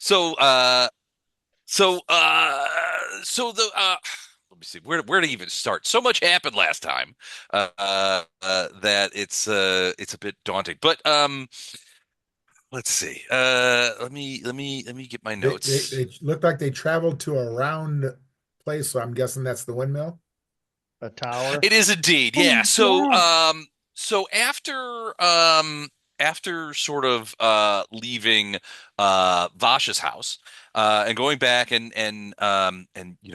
So, uh, so, uh, so the let me see where to even start. So much happened last time, that it's a bit daunting. But let's see. Let me get my They notes. look like they traveled to a round place, so I'm guessing that's the windmill. A tower. It is indeed, yeah. Oh, yeah. So after sort of leaving Vasha's house and going back and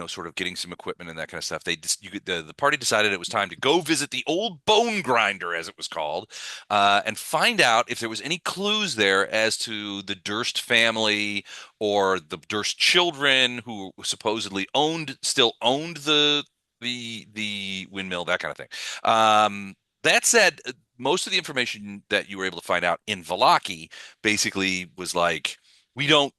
sort of getting some equipment and that kind of stuff, the party decided it was time to go visit the old bone grinder, as it was called, and find out if there was any clues there as to the Durst family or the Durst children who supposedly still owned the windmill, that kind of thing. That said, most of the information that you were able to find out in Valaki basically was like, we don't,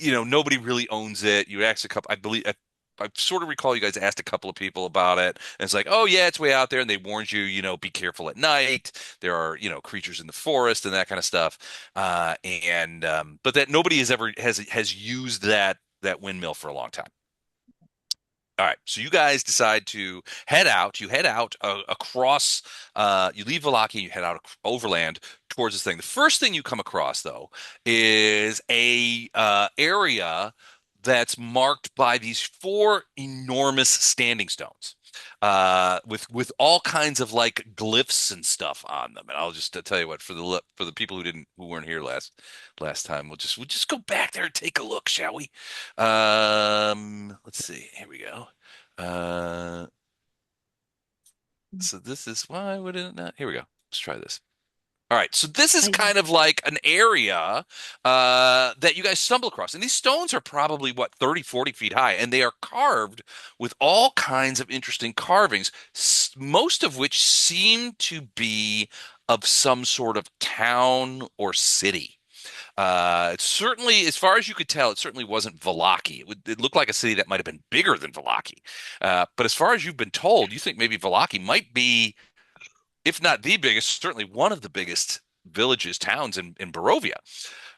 nobody really owns it. You asked a couple, I believe, I sort of recall you guys asked a couple of people about it, and it's like, oh yeah, it's way out there, and they warned you, be careful at night. There are, creatures in the forest and that kind of stuff. But that nobody has used that windmill for a long time. All right, so you guys decide to head out. You head out across. You leave Valaki. You head out overland towards this thing. The first thing you come across, though, is a area that's marked by these four enormous standing stones, with all kinds of like glyphs and stuff on them. And I'll just tell you what, for the people who weren't here last time, we'll just go back there and take a look, shall we? Let's see. Here we go. Uh, so this is why would it not? Here we go. Let's try this. All right, so this is I, kind of like an area that you guys stumble across. And these stones are probably, what, 30, 40 feet high, and they are carved with all kinds of interesting carvings, most of which seem to be of some sort of town or city. It certainly, as far as you could tell, it certainly wasn't Valaki. It looked like a city that might have been bigger than Valaki. But as far as you've been told, you think maybe Valaki might be, if not the biggest, certainly one of the biggest villages, towns in Barovia.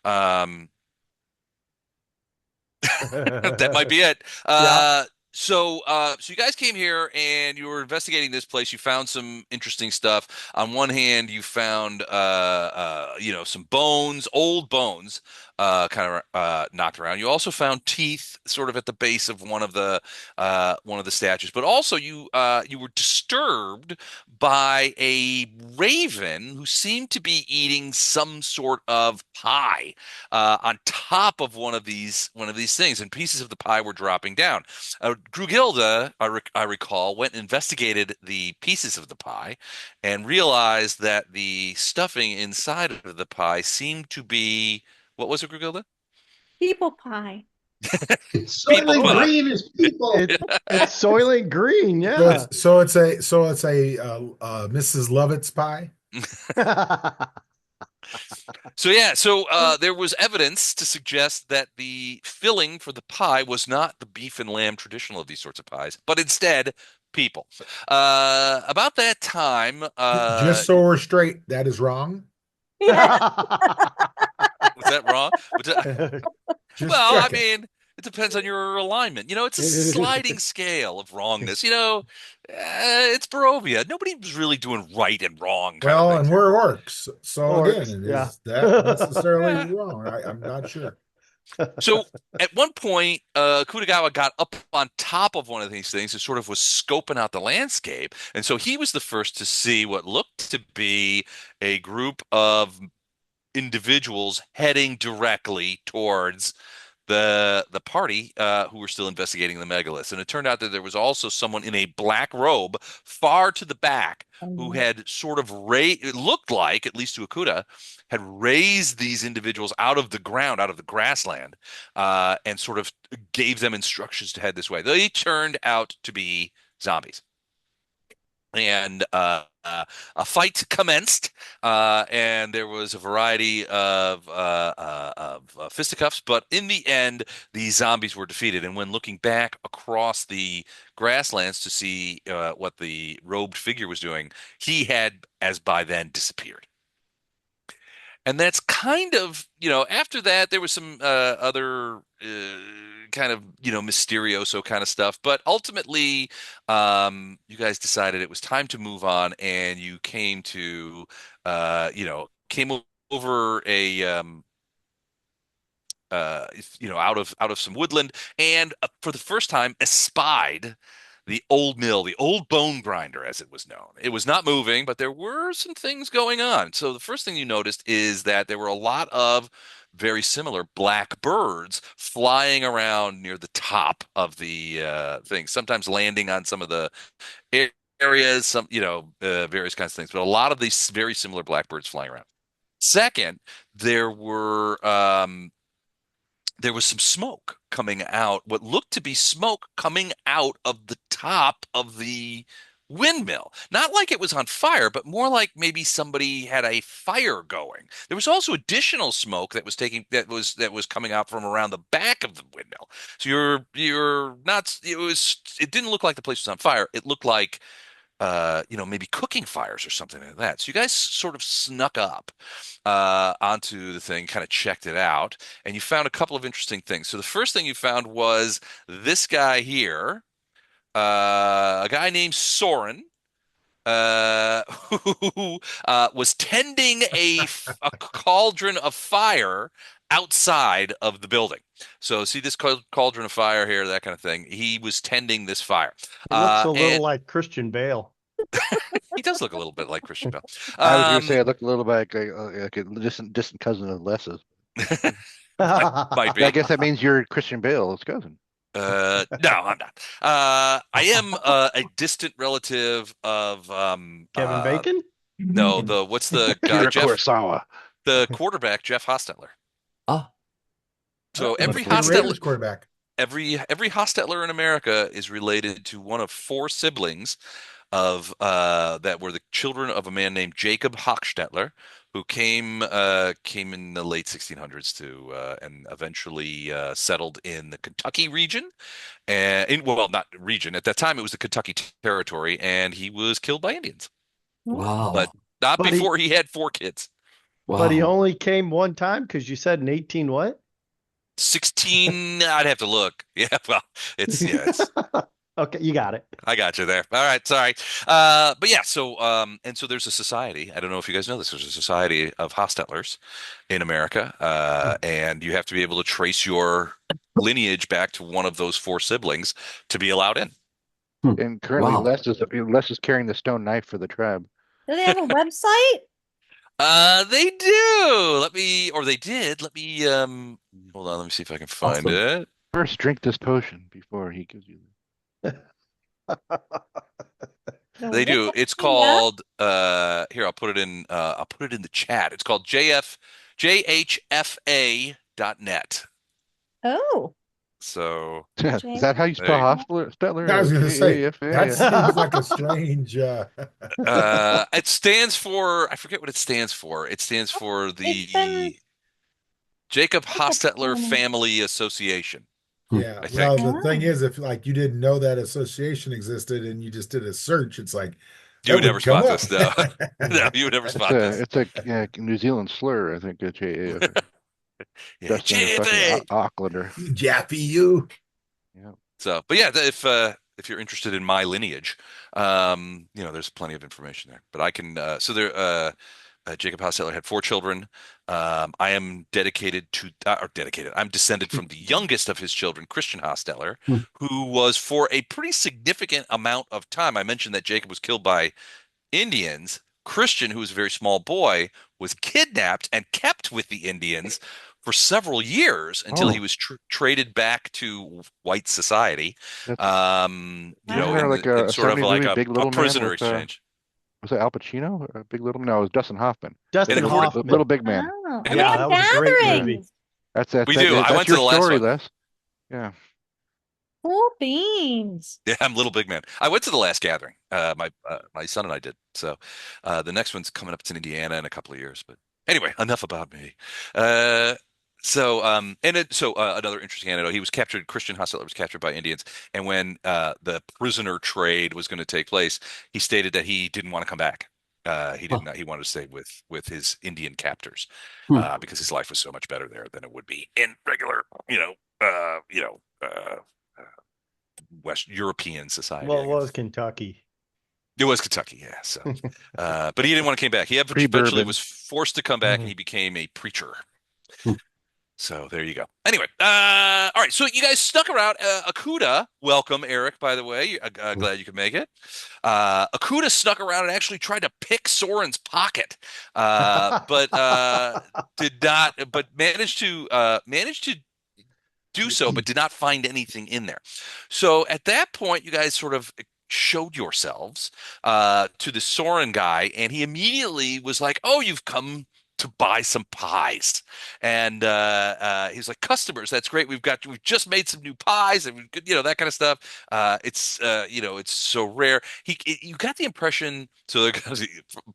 Um, that might be it. Yeah. So you guys came here and you were investigating this place. You found some interesting stuff. On one hand, you found, some bones, old bones, kind of knocked around. You also found teeth, sort of at the base of one of the statues. But also, you were disturbed by a raven who seemed to be eating some sort of pie on top of one of these things, and pieces of the pie were dropping down. Grugilda, I recall, went and investigated the pieces of the pie and realized that the stuffing inside of the pie seemed to be, what was it, Grugilda? people pie. People Soylent pie. Oh, Green is people. it's Soylent Green, So yeah. it's a Mrs. Lovett's pie. So yeah, there was evidence to suggest that the filling for the pie was not the beef and lamb traditional of these sorts of pies, but instead people. About that time, Just so we're straight, that is wrong. Yeah. was that wrong? Just Well, I checking. mean, it depends on your alignment. It's a sliding scale of wrongness. It's Barovia. Nobody's really doing right and wrong kind of Well, things and here. we're orcs. So again, Orcs, yeah. is that necessarily Eh. wrong? I'm not sure. So at one point, Kutagawa got up on top of one of these things and sort of was scoping out the landscape. And so he was the first to see what looked to be a group of individuals heading directly towards the party, who were still investigating the megaliths. And it turned out that there was also someone in a black robe far to the back who had sort of it looked like, at least to Akuda, had raised these individuals out of the ground, out of the grassland, and sort of gave them instructions to head this way. They turned out to be zombies. And a fight commenced, and there was a variety of fisticuffs. But in the end, the zombies were defeated. And when looking back across the grasslands to see what the robed figure was doing, he had, as by then, disappeared. And that's kind of, after that, there was some other kind of, Mysterioso kind of stuff. But ultimately, you guys decided it was time to move on, and you came to, came over out of some woodland, and for the first time espied the old mill, the old bone grinder, as it was known. It was not moving, but there were some things going on. So the first thing you noticed is that there were a lot of very similar black birds flying around near the top of the thing, sometimes landing on some of the areas, some, various kinds of things, but a lot of these very similar blackbirds flying around. Second, there were there was some smoke coming out, what looked to be smoke coming out of the top of the windmill. Not like it was on fire, but more like maybe somebody had a fire going. There was also additional smoke that was coming out from around the back of the windmill. So you're not it didn't look like the place was on fire. It looked like maybe cooking fires or something like that. So you guys sort of snuck up onto the thing, kind of checked it out, and you found a couple of interesting things. So the first thing you found was this guy here, a guy named Soren, who was tending a cauldron of fire outside of the building. So see this cauldron of fire here, that kind of thing. He was tending this fire. He looks a And little like Christian Bale. he does look a little bit like Christian Bale. I was going to say it looked a little bit like a distant cousin of Les's. Might I be. guess that means you're Christian Bale's cousin. No, I'm not. I am a distant relative of Kevin Bacon? no, what's the guy, Peter Jeff, Kurosawa. the quarterback, Jeff Hostetler. Ah, So He's every the Raiders Hostetler, quarterback. every Hostetler in America is related to one of four siblings of that were the children of a man named Jacob Hochstetler, who came in the late 1600s to and eventually settled in the Kentucky region, and well, not region at that time, it was the Kentucky Territory, and he was killed by Indians, but wow. not But he before he had four kids. but he Wow. only came one time because you said in 18 what? 16, I'd have to look. Yeah, well, it's Okay, you got it. I got you there. All right, sorry. But yeah, so there's a society. I don't know if you guys know this. There's a society of Hostetlers in America, and you have to be able to trace your lineage back to one of those four siblings to be allowed in. Hmm. And currently, Wow. Les is carrying the stone knife for the tribe. Do they have a website? They do. Or they did. Hold on. Let me see if I can find Awesome. it. First, drink this potion before he gives you. The They do. It's Wikipedia? called here, I'll put it in the chat. It's called JHFA.net. Oh, So Is that how you there spell you go. Hostetler? I was going to say that J-A-F-A? seems like a strange. It stands for, I forget what it stands for. It stands for it's been the Jacob Jacob Hostetler Family. Family Association, Yeah. I Well, think. the thing Oh. is, if like you didn't know that association existed and you just did a search, it's like You that would never would come spot up. this, no. No, you would never It's spot a this. it's a yeah, New Zealand slur, I think. J-A-F-A. Yeah, Justin, a fucking JFA. Aucklander. You Jaffy, you. Yeah. So, but yeah, if you're interested in my lineage, there's plenty of information there. But I can Jacob Hostetler had four children. I am dedicated. I'm descended from the youngest of his children, Christian Hostetler, Hmm. who was for a pretty significant amount of time. I mentioned that Jacob was killed by Indians. Christian, who was a very small boy, was kidnapped and kept with the Indians for several years until he Oh, was traded back to white society. That's Wow. Isn't there like In a sort of 70s like movie, a Big Little Man prisoner with exchange. was it Al Pacino? Big Little Man? No, it was Dustin Hoffman. And Dustin according, Little Hoffman. Big Man. Oh, and and they Yeah, had that was a great movie. gatherings. we do. I That's went to your the last story, one. Les. Yeah. Cool beans. Yeah, I'm Little Big Man. I went to the last gathering. My son and I did. So the next one's coming up. It's in Indiana in a couple of years. But anyway, enough about me. Uh, another interesting anecdote. He was captured. Christian Hostetler was captured by Indians, and when the prisoner trade was going to take place, he stated that he didn't want to come back. He Huh. did not. He wanted to stay with his Indian captors, Hmm. because his life was so much better there than it would be in regular, West European society, Well, I it was guess. Kentucky. It was Kentucky, yeah. So, but he didn't want to come back. He eventually Pre-bourbon. was forced to come back, and Mhm. he became a preacher. Hmm. So there you go. Anyway, all right. So you guys stuck around. Akuda, welcome, Eric. By the way, glad you could make it. Akuda snuck around and actually tried to pick Soren's pocket, but did not. But managed to do so, but did not find anything in there. So at that point, you guys sort of showed yourselves to the Soren guy, and he immediately was like, "Oh, you've come to buy some pies," and he's like, "Customers, that's great. We've just made some new pies, and that kind of stuff. It's so rare." You got the impression, so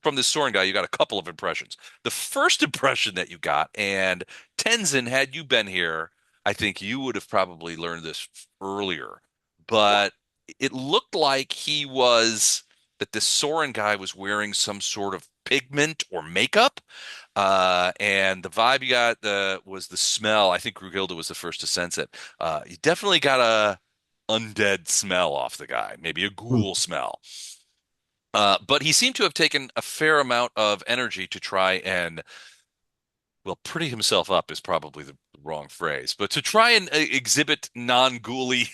from this Soren guy, you got a couple of impressions. The first impression that you got, and Tenzin, had you been here, I think you would have probably learned this earlier, but it looked like that this Soren guy was wearing some sort of pigment or makeup. And the vibe you got was the smell. I think Grugilda was the first to sense it. You definitely got a undead smell off the guy, maybe a Hmm. ghoul smell. But he seemed to have taken a fair amount of energy to try and, well, pretty himself up is probably the wrong phrase, but to try and exhibit non-ghouly,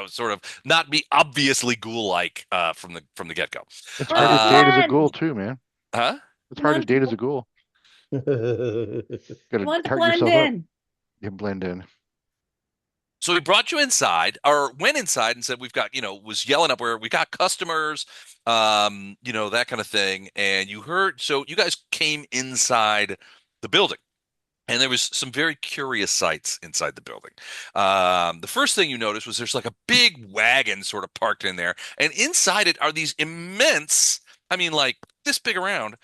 sort of not be obviously ghoul-like from the get-go. It's hard to date as a ghoul Blend. too, man. Huh? It's You hard to want to date as a ghoul. you Gotta want to tart blend yourself up. in. You blend in. So he brought you inside, or went inside and said, "We've got," was yelling up where we got customers, that kind of thing. And so you guys came inside the building. And there was some very curious sights inside the building. The first thing you noticed was there's like a big wagon sort of parked in there, and inside it are these immense, I mean, like this big around,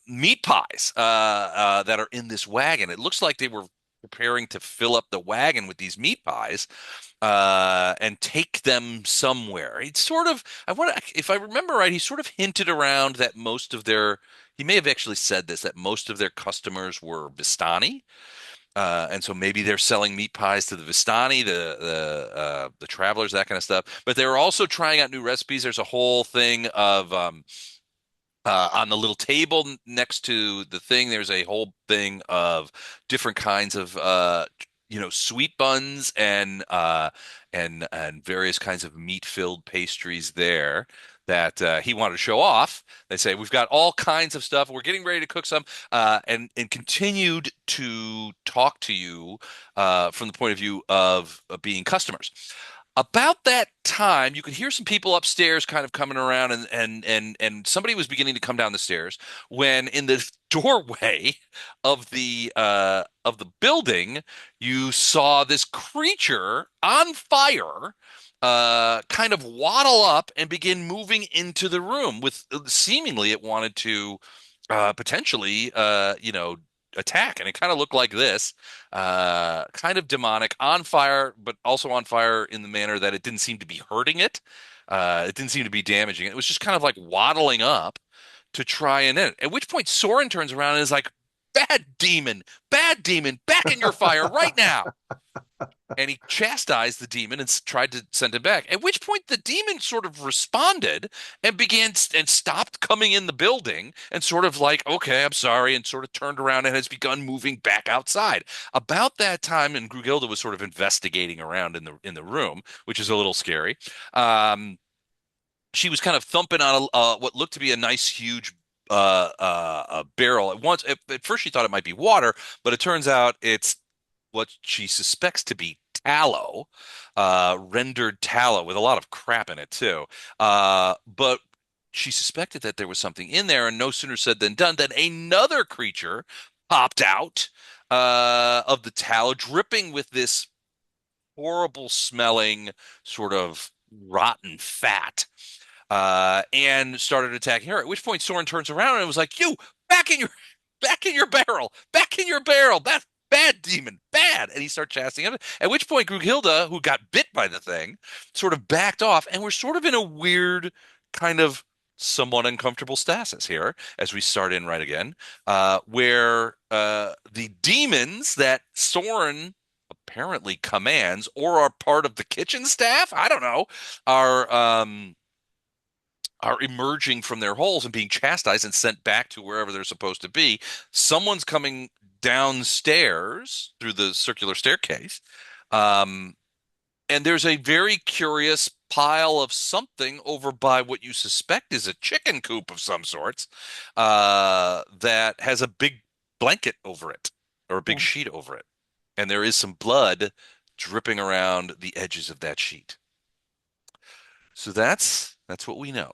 meat pies that are in this wagon. It looks like they were preparing to fill up the wagon with these meat pies and take them somewhere. It's sort of, if I remember right, he sort of hinted around that he may have actually said this, that most of their customers were Vistani. And so maybe they're selling meat pies to the Vistani, the travelers, that kind of stuff. But they were also trying out new recipes. There's a whole thing of on the little table next to the thing, there's a whole thing of different kinds of sweet buns and various kinds of meat-filled pastries there that he wanted to show off. They say we've got all kinds of stuff. We're getting ready to cook some, and continued to talk to you from the point of view of being customers. About that time, you could hear some people upstairs kind of coming around, and somebody was beginning to come down the stairs when in the doorway of the building, you saw this creature on fire kind of waddle up and begin moving into the room with seemingly it wanted to potentially attack, and it kind of looked like this, kind of demonic, on fire, but also on fire in the manner that it didn't seem to be hurting it. It didn't seem to be damaging it. It was just kind of like waddling up to try and end it. At which point Soren turns around and is like, bad demon, back in your fire right now." And he chastised the demon and tried to send him back. At which point the demon sort of responded and began and stopped coming in the building and sort of like, "Okay, I'm sorry," and sort of turned around and has begun moving back outside. About that time, and Grugilda was sort of investigating around in the room, which is a little scary. She was kind of thumping on what looked to be a nice huge a barrel. At first she thought it might be water, but it turns out it's what she suspects to be tallow, rendered tallow with a lot of crap in it too. But she suspected that there was something in there, and no sooner said than done, that another creature popped out of the tallow, dripping with this horrible smelling sort of rotten fat, and started attacking her. At which point Soren turns around and was like, "You back in your back in your barrel. That's bad, demon, bad." And he started chastening him. At which point Grughilda, who got bit by the thing, sort of backed off, and we're sort of in a weird kind of somewhat uncomfortable stasis here as we start in right again, where the demons that Soren apparently commands or are part of the kitchen staff, I don't know, are are emerging from their holes and being chastised and sent back to wherever they're supposed to be. Someone's coming downstairs through the circular staircase. Um, and there's a very curious pile of something over by what you suspect is a chicken coop of some sorts, that has a big blanket over it or a big sheet over it. And there is some blood dripping around the edges of that sheet. So that's what we know.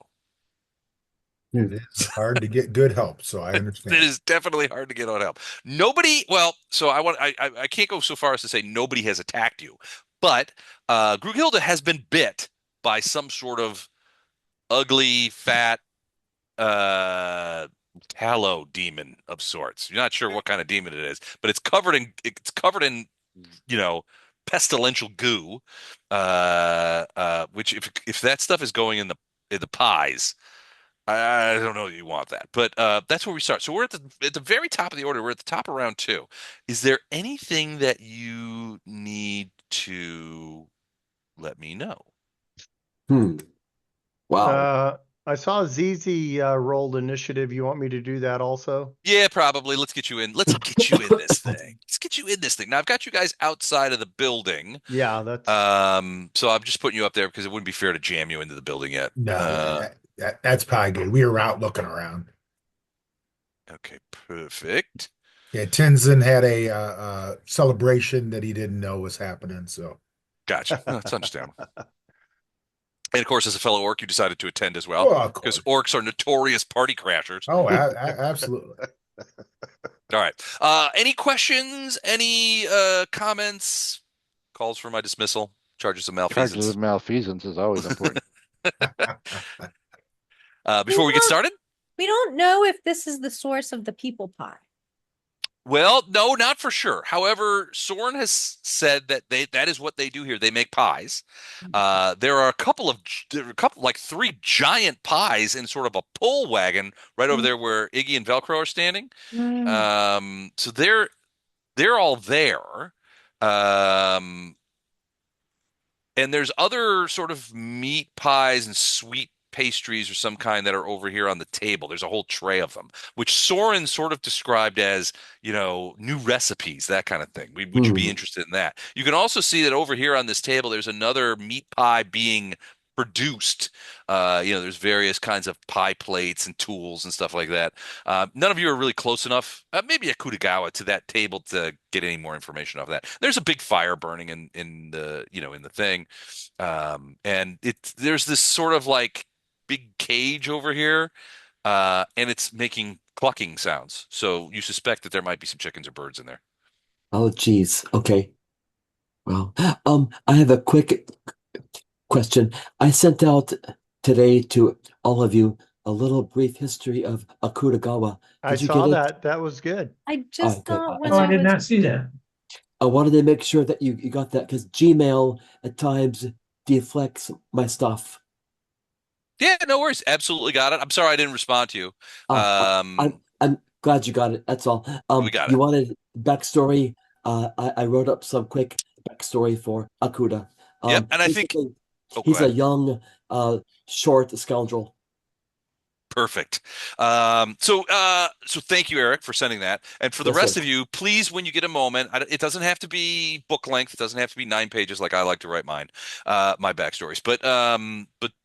It is hard to get good help, so I It understand. is definitely hard to get on help. Nobody, well, so I can't go so far as to say nobody has attacked you, but Grughilda has been bit by some sort of ugly, fat, uh, tallow demon of sorts. You're not sure what kind of demon it is, but it's covered in, you know, pestilential goo. Which if that stuff is going in the pies. I don't know that you want that, but that's where we start. So we're at the very top of the order. We're at the top of round two. Is there anything that you need to let me know? Hmm. Wow. I saw ZZ rolled initiative. You want me to do that also? Yeah, probably. Let's get you in. Let's get you in this thing. Let's get you in this thing. Now I've got you guys outside of the building. Yeah, that's So I'm just putting you up there because it wouldn't be fair to jam you into the building yet. No, that's probably good. We were out looking around. Okay, perfect. Yeah, Tenzin had a celebration that he didn't know was happening. So, Gotcha. No, that's understandable. And of course, as a fellow orc, you decided to attend as well, well, of because course. orcs are notorious party crashers. Oh, absolutely. All right. Any questions? Any comments? Calls for my dismissal? Charges of Charges malfeasance. of malfeasance is always important. Before we get started? We don't know if this is the source of the people pie. Well, no, not for sure. However, Soren has said that that is what they do here. They make pies. There are like three giant pies in sort of a pull wagon right over there where Iggy and Velcro are standing. Mm. So they're all there. Um, and there's other sort of meat pies and sweet pastries or some kind that are over here on the table. There's a whole tray of them, which Soren sort of described as, new recipes, that kind of thing. Would you be interested in that? You can also see that over here on this table, there's another meat pie being produced. There's various kinds of pie plates and tools and stuff like that. None of you are really close enough, maybe a Kutagawa, to that table to get any more information off that. There's a big fire burning in the thing, and there's this sort of like big cage over here, and it's making clucking sounds. So you suspect that there might be some chickens or birds in there. Oh, geez. Okay. Well, I have a quick question. I sent out today to all of you a little brief history of Akutagawa. I Did you saw get it? that. That was good. I just Okay. thought when Oh, I I did was not see that. I wanted to make sure that you got that because Gmail at times deflects my stuff. Yeah, no worries. Absolutely got it. I'm sorry I didn't respond to you. I'm glad you got it. That's all. We got You it. wanted backstory. I wrote up some quick backstory for Akuda. Yep, and I think. Basically, Oh, go he's a ahead. young, short scoundrel. Perfect. So thank you, Eric, for sending that. And for the Yes, rest sir. of you, please, when you get a moment, it doesn't have to be book length. It doesn't have to be 9 pages like I like to write my backstories. But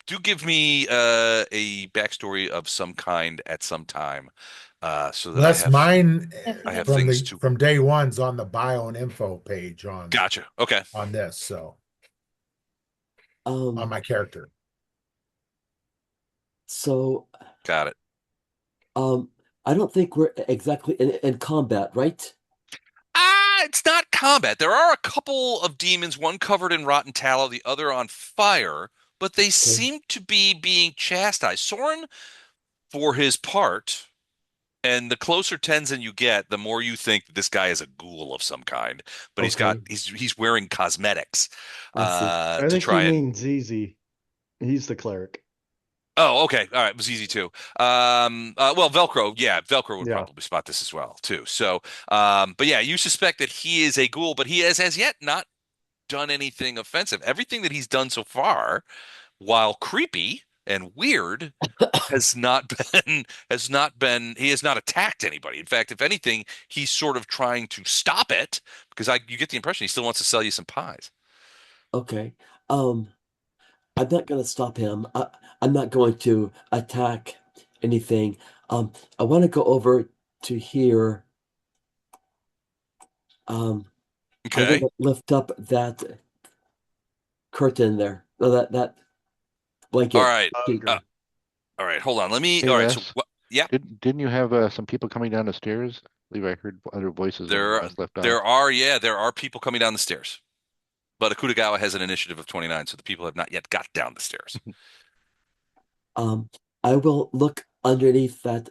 do give me a backstory of some kind at some time, so that That's mine I have from things the to. from day one's on the bio and info page Gotcha. Okay. on this. So Um, on my character. so Got it. I don't think we're exactly in combat, right? It's not combat. There are a couple of demons, one covered in rotten tallow, the other on fire, but they seem to be being chastised. Soren, for his part, and the closer Tenzin you get, the more you think that this guy is a ghoul of some kind. But Okay. he's wearing cosmetics I see. I to think try you and. mean ZZ. He's the cleric. Oh, okay. All right. It was easy too. Well, Velcro, yeah, Velcro would Yeah. probably spot this as well too. So, but yeah, you suspect that he is a ghoul, but he has as yet not done anything offensive. Everything that he's done so far, while creepy and weird, he has not attacked anybody. In fact, if anything, he's sort of trying to stop it because you get the impression he still wants to sell you some pies. Okay. Um, I'm not gonna stop him. I'm not going to attack anything. I want to go over to here. Um, I'm Okay. gonna lift up that curtain there. That All blanket right. sheet. Uh, all right. Hold on. Hey All right. So Les, yeah, didn't you have some people coming down the stairs? I believe I heard other voices when we there last left off. there are people coming down the stairs. But Akutagawa has an initiative of 29, so the people have not yet got down the stairs. Um, I will look underneath that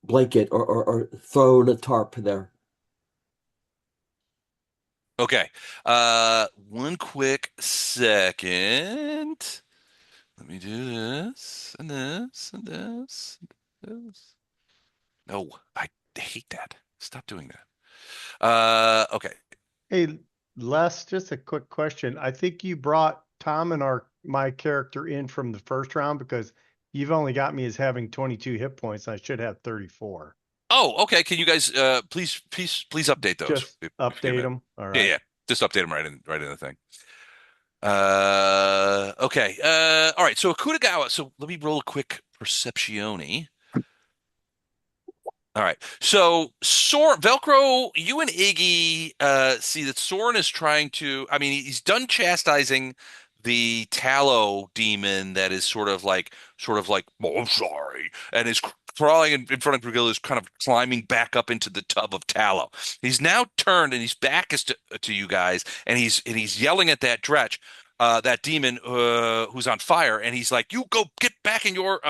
blanket or thrown a tarp there. Okay. One quick second. Let me do this and this and this and this. No, I hate that. Stop doing that. Okay. Hey, Les, just a quick question. I think you brought Tom and my character in from the first round because you've only got me as having 22 hit points. I should have 34. Oh, okay. Can you guys please update those Just if you get a update minute? them. All Yeah, right. yeah. Just update them right in the thing. Okay. All right. So Akutagawa. So let me roll a quick perceptione. All right. So Velcro, you and Iggy see that Soren is trying to, I mean, he's done chastising the tallow demon that is sort of like, oh, I'm sorry, and is crawling in front of Brugilla, is kind of climbing back up into the tub of tallow. He's now turned and his back is to you guys, and he's yelling at that dretch. That demon who's on fire, and he's like, you go get back in your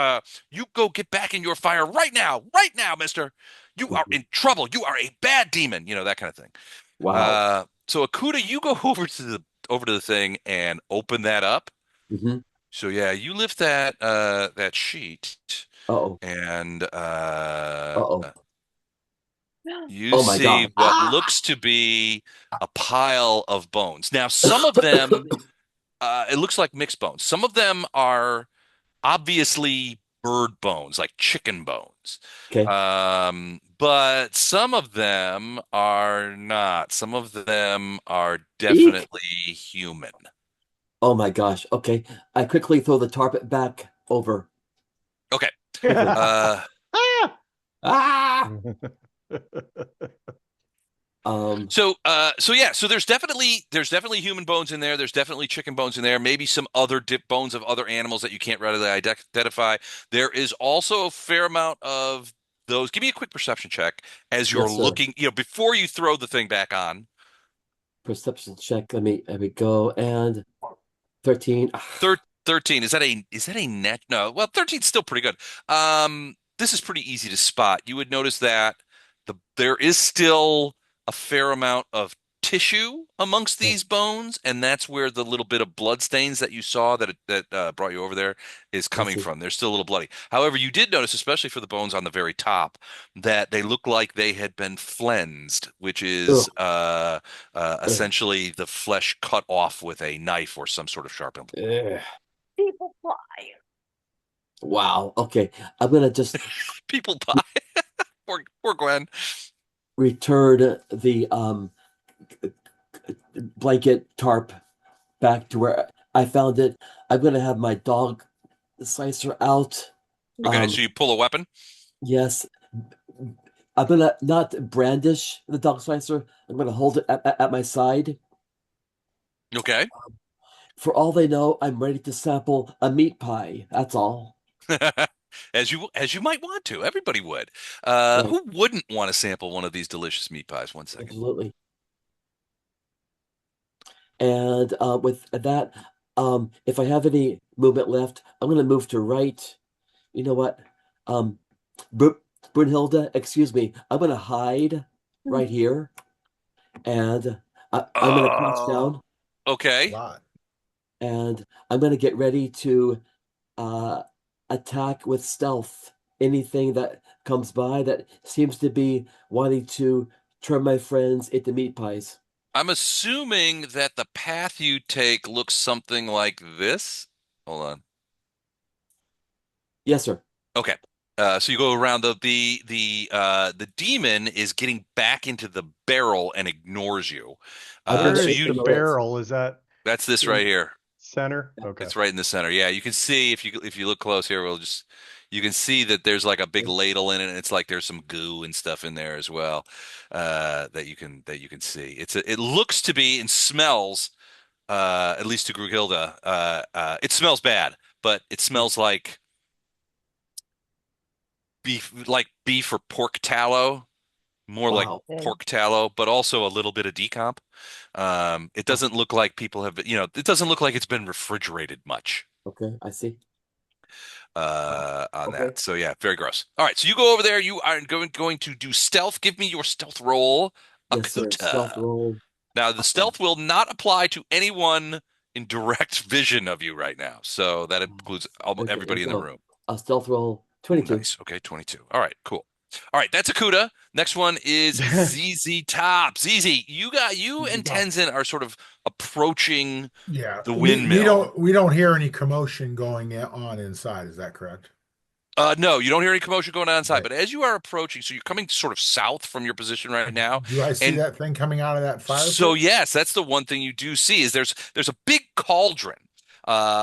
fire right now, mister. You are Mhm. in trouble. You are a bad demon. You know, that kind of thing. Wow. So Akuda, you go over to the thing and open that up. Hmm. So yeah, you lift that sheet Uh-oh. and Uh-oh. you Oh my see God. what Ah! looks to be a pile of bones. Now, some of them it looks like mixed bones. Some of them are obviously bird bones, like chicken bones. Okay. But some of them are not. Some of them are Eek. definitely human. Oh my gosh. Okay. I quickly throw the tarp back over. Okay. Quickly. Uh, Ah! Um, so yeah, so there's definitely human bones in there. There's definitely chicken bones in there. Maybe some other dip bones of other animals that you can't readily identify. There is also a fair amount of those. Give me a quick perception check as you're yes, sir. looking, before you throw the thing back on. Perception check. Let me go. And 13. Thir 13, is that a net? No. Well, 13's still pretty good. This is pretty easy to spot. You would notice that there is still a fair amount of tissue amongst Okay. these bones, and that's where the little bit of blood stains that you saw that brought you over there is I coming see. from. They're still a little bloody. However, you did notice, especially for the bones on the very top, that they look like they had been flensed, which is Ugh, ugh, essentially the flesh cut off with a knife or some sort of sharp implement. ugh. People fly. Wow. Okay. I'm gonna just People die. Poor Gwen. return the blanket tarp back to where I found it. I'm gonna have my dog slicer out. Okay, Um, so you pull a weapon. yes. I'm gonna not brandish the dog slicer. I'm gonna hold it at my side. Okay. For all they know, I'm ready to sample a meat pie. That's all. As you might want to. Everybody would. Right. Who wouldn't want to sample one of these delicious meat pies? One second. Absolutely. And with that, if I have any movement left, I'm gonna move to right. You know what? Um, Br Brunhilde, excuse me. I'm gonna hide right here, and I'm gonna crouch Oh, down, okay. Lot. and I'm gonna get ready to uh, attack with stealth anything that comes by that seems to be wanting to turn my friends into meat pies. I'm assuming that the path you take looks something like this. Hold on. Yes, sir. Okay. So you go around the demon is getting back into the barrel and ignores you. I'll do Where So that is with the the you bullets. barrel? Is that that's this in right here. center? Okay. It's right in the center. Yeah, you can see if you look close here, you can see that there's like a big ladle in it, and it's like there's some goo and stuff in there as well, that you can see. It looks to be and smells, at least to Grugilda, it smells bad, but it smells like beef or pork tallow, more like Wow. Good. pork tallow, but also a little bit of decomp. It Oh, doesn't look like people have, it doesn't look like it's been refrigerated much. okay, I see. Wow. On Okay. that. So yeah, very gross. All right, so you go over there. You are going to do stealth. Give me your stealth roll, Yes, sir. Stealth Akuta. roll. Now the Um, stealth will not apply to anyone in direct vision of you right now. So that includes almost okay, everybody in the so room. a stealth roll Ooh, 22. nice. Okay, 22. All right, cool. All right, that's Akuta. Next one is ZZ Top. ZZ, you Easy and top. Tenzin are sort of approaching Yeah, the we windmill. don't hear any commotion going on inside. Is that correct? No, you don't hear any commotion going on inside, Right. but as you are approaching, so you're coming sort of south from your position right now, Do I see and that thing coming out of that fire so pit? yes, that's the one thing you do see is there's a big cauldron,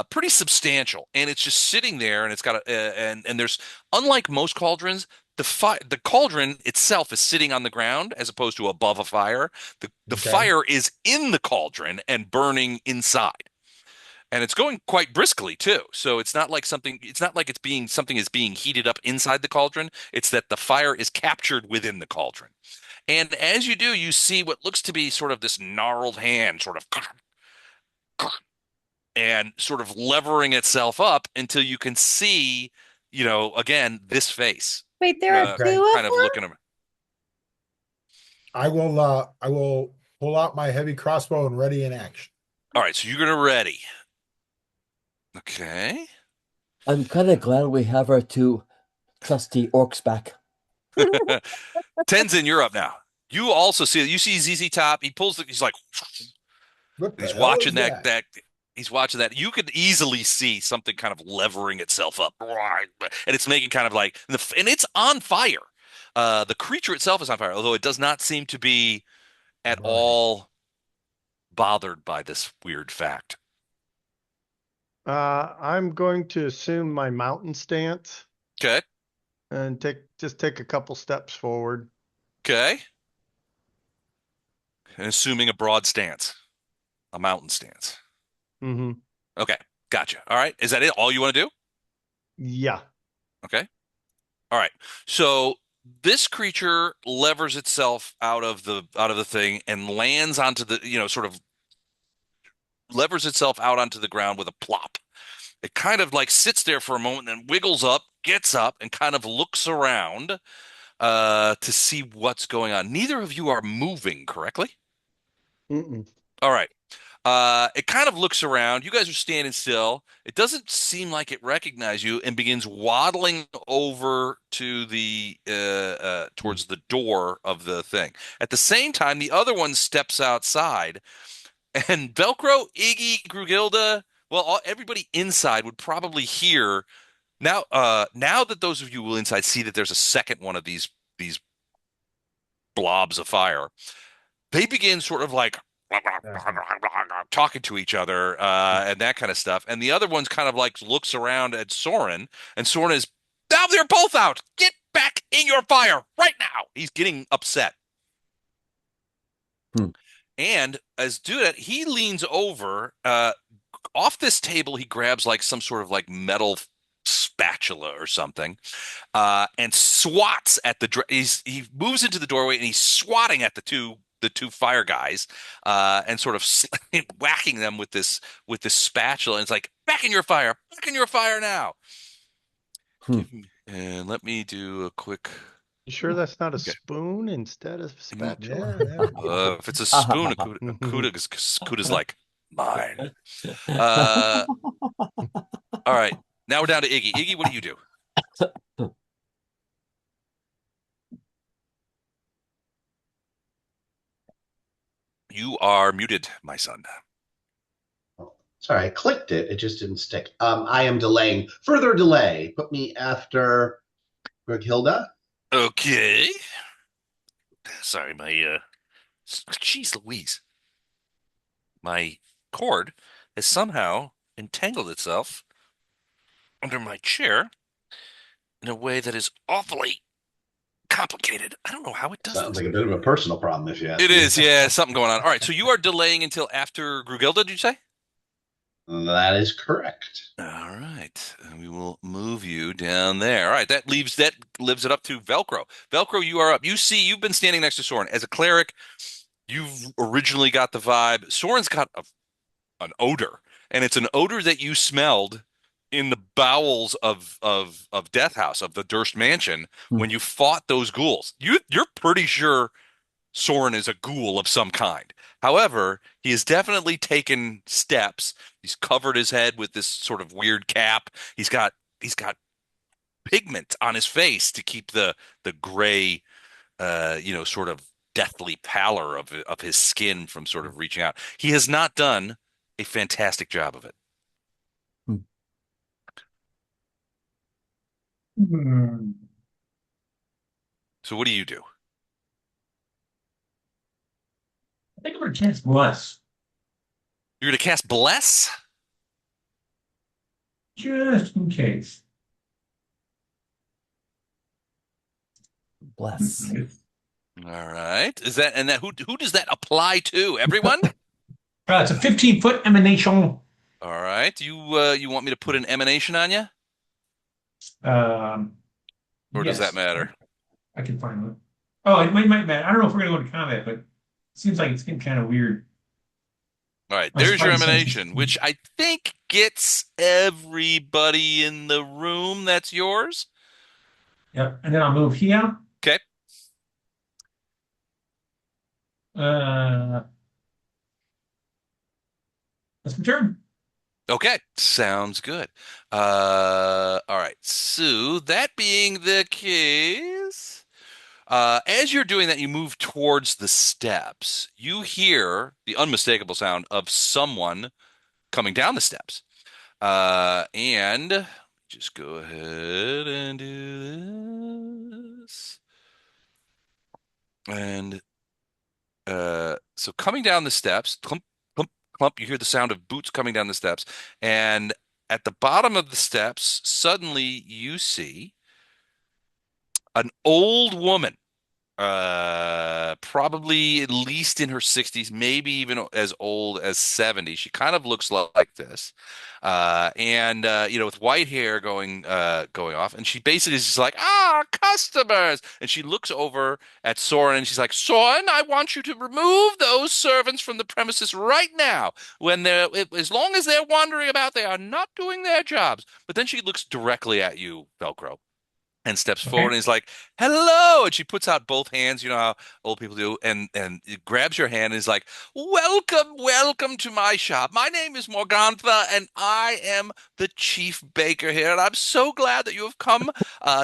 pretty substantial, and it's just sitting there, and it's got and there's unlike most cauldrons, the cauldron itself is sitting on the ground as opposed to above a fire. The Okay. fire is in the cauldron and burning inside. And it's going quite briskly too. So it's not like something is being heated up inside the cauldron. It's that the fire is captured within the cauldron. And as you do, you see what looks to be sort of this gnarled hand sort of and sort of levering itself up until you can see, again, this face, Wait, there are Okay. two of kind of them? looking at me. I will pull out my heavy crossbow and ready in action. All right, so you're gonna ready. Okay. I'm kind of glad we have our two trusty orcs back. Tenzin, you're up now. You also see you see ZZ Top. He's like What the he's hell watching is that? he's watching that. You could easily see something kind of levering itself up, and it's making kind of like, and it's on fire. The creature itself is on fire, although it does not seem to be at Right. all bothered by this weird fact. I'm going to assume my mountain stance Okay, and take a couple steps forward. okay. And assuming a broad stance, a mountain stance. Hmm. Okay, gotcha. All right, is that it? All you want to do? Yeah. Okay. All right. So this creature levers itself out of the thing and lands onto the, sort of levers itself out onto the ground with a plop. It kind of like sits there for a moment, then wiggles up, gets up, and kind of looks around to see what's going on. Neither of you are moving correctly. Mm-mm. All right. It kind of looks around. You guys are standing still. It doesn't seem like it recognizes you and begins waddling over to the towards the door of the thing. At the same time, the other one steps outside, and Velcro, Iggy, Grugilda, well, everybody inside would probably hear now. Now that those of you will inside see that there's a second one of these blobs of fire, they begin sort of like Uh-huh. talking to each other and that kind of stuff. And the other one's kind of like looks around at Soren, and Soren is, now they're both out. Get back in your fire right now. He's getting upset. Hmm. And as do that, he leans over off this table. He grabs like some sort of like metal spatula or something, and swats at he moves into the doorway and he's swatting at the two fire guys, and sort of whacking them with this spatula. And it's like, back in your fire now. Hmm. And let me do a quick. You sure that's not a Okay. spoon instead of spatula? Yeah, yeah. If it's a spoon, Kuda's like mine. Uh, all right. Now we're down to Iggy. Iggy, what do you do? You are muted, my son. Oh, sorry, I clicked it. It just didn't stick. I am delaying. Further delay. Put me after Greg. Okay. Sorry, jeez Louise. My cord has somehow entangled itself under my chair in a way that is awfully complicated. I don't know how it does Sounds this. like a bit of a personal problem, if you ask It me. is, yeah, something going on. All right, so you are delaying until after Grugilda, did you say? That is correct. All right, and we will move you down there. All right, that lives it up to Velcro. Velcro, you are up. You've been standing next to Soren as a cleric. You've originally got the vibe. Soren's got an odor, and it's an odor that you smelled in the bowels of Death House of the Durst Mansion when you fought those ghouls. You're pretty sure Soren is a ghoul of some kind. However, he has definitely taken steps. He's covered his head with this sort of weird cap. He's got pigment on his face to keep the gray, sort of deathly pallor of his skin from sort of reaching out. He has not done a fantastic job of it. Hmm. So what do you do? I think I'm gonna cast Bless. You're going to cast Bless? Just in case. Bless. All right. Who does that apply to? Everyone? It's a 15-foot emanation. All right. You want me to put an emanation on you? Or does that Yes, matter? I can find one. Oh, it might matter. I don't know if we're gonna go into combat, but it seems like it's getting kind of weird. All right. My There's your spidey sense. emanation, which I think gets everybody in the room. That's yours. Yep, and then I'll move here. Okay. Uh, that's my turn. Okay. Sounds good. All right. So that being the case, as you're doing that, you move towards the steps. You hear the unmistakable sound of someone coming down the steps. And just go ahead and do this. And so coming down the steps, clump, clump, clump, you hear the sound of boots coming down the steps. And at the bottom of the steps, suddenly you see an old woman, probably at least in her 60s, maybe even as old as 70. She kind of looks like this, and with white hair going off, and she basically is just like, customers, and she looks over at Soren, and she's like, Soren, I want you to remove those servants from the premises right now. As long as they're wandering about, they are not doing their jobs. But then she looks directly at you, Velcro, and steps forward Okay. and is like, "Hello!" And she puts out both hands, you know how old people do, and it grabs your hand and is like, "Welcome, welcome to my shop. My name is Morgantha, and I am the chief baker here. And I'm so glad that you have come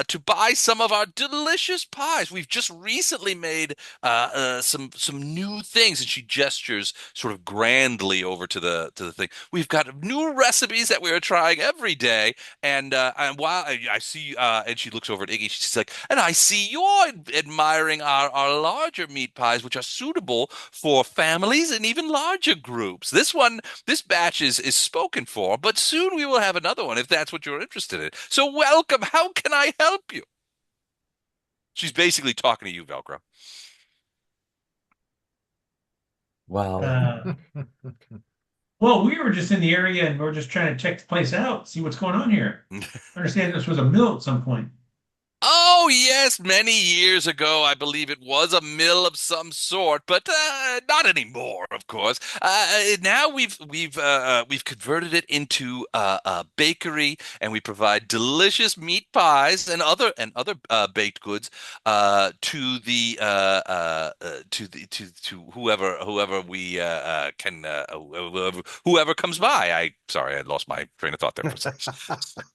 to buy some of our delicious pies. We've just recently made some new things." And she gestures sort of grandly over to the thing. "We've got new recipes that we are trying every day." And while I see, and she looks over at Iggy, she's like, "And I see you're admiring our larger meat pies, which are suitable for families and even larger groups. This batch is spoken for, but soon we will have another one if that's what you're interested in. So welcome. How can I help you?" She's basically talking to you, Velcro. Wow. Uh, well, we were just in the area and we are just trying to check the place out, see what's going on here. I understand this was a mill at some point. Oh, Oh, yes, many years ago, I believe it was a mill of some sort, but not anymore, of course. Now we've converted it into a bakery, and we provide delicious meat pies and other baked goods to whoever we can whoever comes by. Sorry, I lost my train of thought there for a second.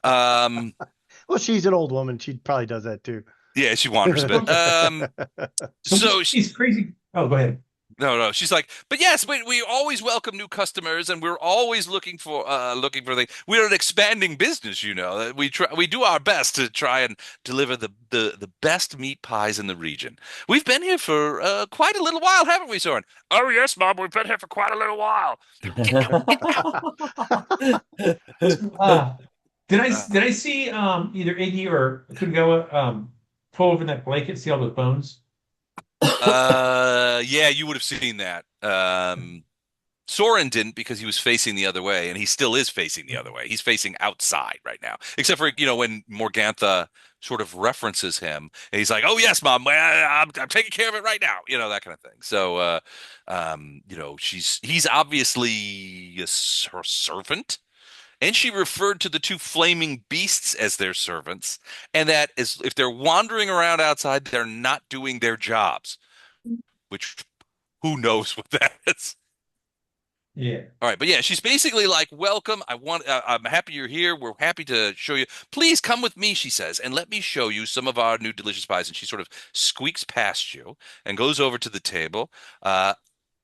Um, Well, she's an old woman. She probably does that too. yeah, she wanders a bit. So So she, these crazy. Oh, go ahead. no, she's like, but yes, we always welcome new customers, and we're always looking for things. We're an expanding business, you know. We do our best to try and deliver the best meat pies in the region. We've been here for quite a little while, haven't we, Soren? Oh yes, Mom, we've been here for quite a little while. Uh, Uh, did I see either Iggy or Kungawa pull over that blanket, see all those bones? yeah, you would have seen that. Soren didn't because he was facing the other way, and he still is facing the other way. He's facing outside right now, except for when Morgantha sort of references him, and he's like, "Oh yes, Mom, I'm taking care of it right now," that kind of thing. So, he's obviously her servant, and she referred to the two flaming beasts as their servants, and that is if they're wandering around outside, they're not doing their jobs, which who knows what that is. Yeah. All right, but yeah, she's basically like, "Welcome. I'm happy you're here. We're happy to show you. Please come with me," she says, "and let me show you some of our new delicious pies." And she sort of squeaks past you and goes over to the table,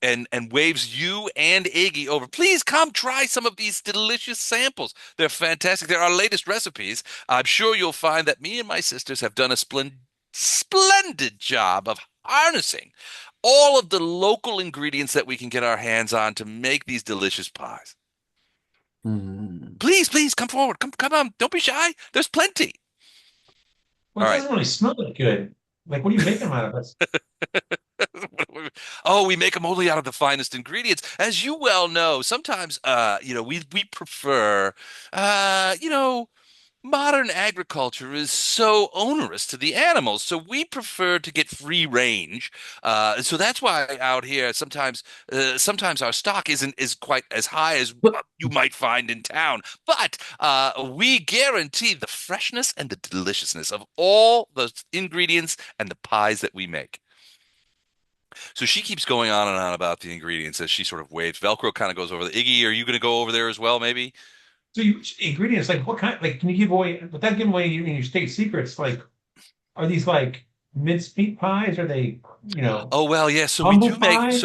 and waves you and Iggy over. Please come try some of these delicious samples. They're fantastic. They're our latest recipes. I'm sure you'll find that me and my sisters have done a splendid job of harnessing all of the local ingredients that we can get our hands on to make these delicious pies. Hmm. Please come forward. Come on. Don't be shy. There's plenty. Well, All it right. doesn't really smell that good. Like, what are you making them out of? That's Oh, we make them only out of the finest ingredients. As you well know, sometimes we prefer modern agriculture is so onerous to the animals, so we prefer to get free range. So that's why out here sometimes our stock isn't quite as high as you might find in town. But we guarantee the freshness and the deliciousness of all the ingredients and the pies that we make. So she keeps going on and on about the ingredients as she sort of waves. Velcro kind of goes over the Iggy. Are you going to go over there as well, maybe? so you ingredients. Like, what kind? Like, can you give away without giving away your state secrets? Like, are these like minced meat pies? Are they, Oh well, yeah. So we do humble make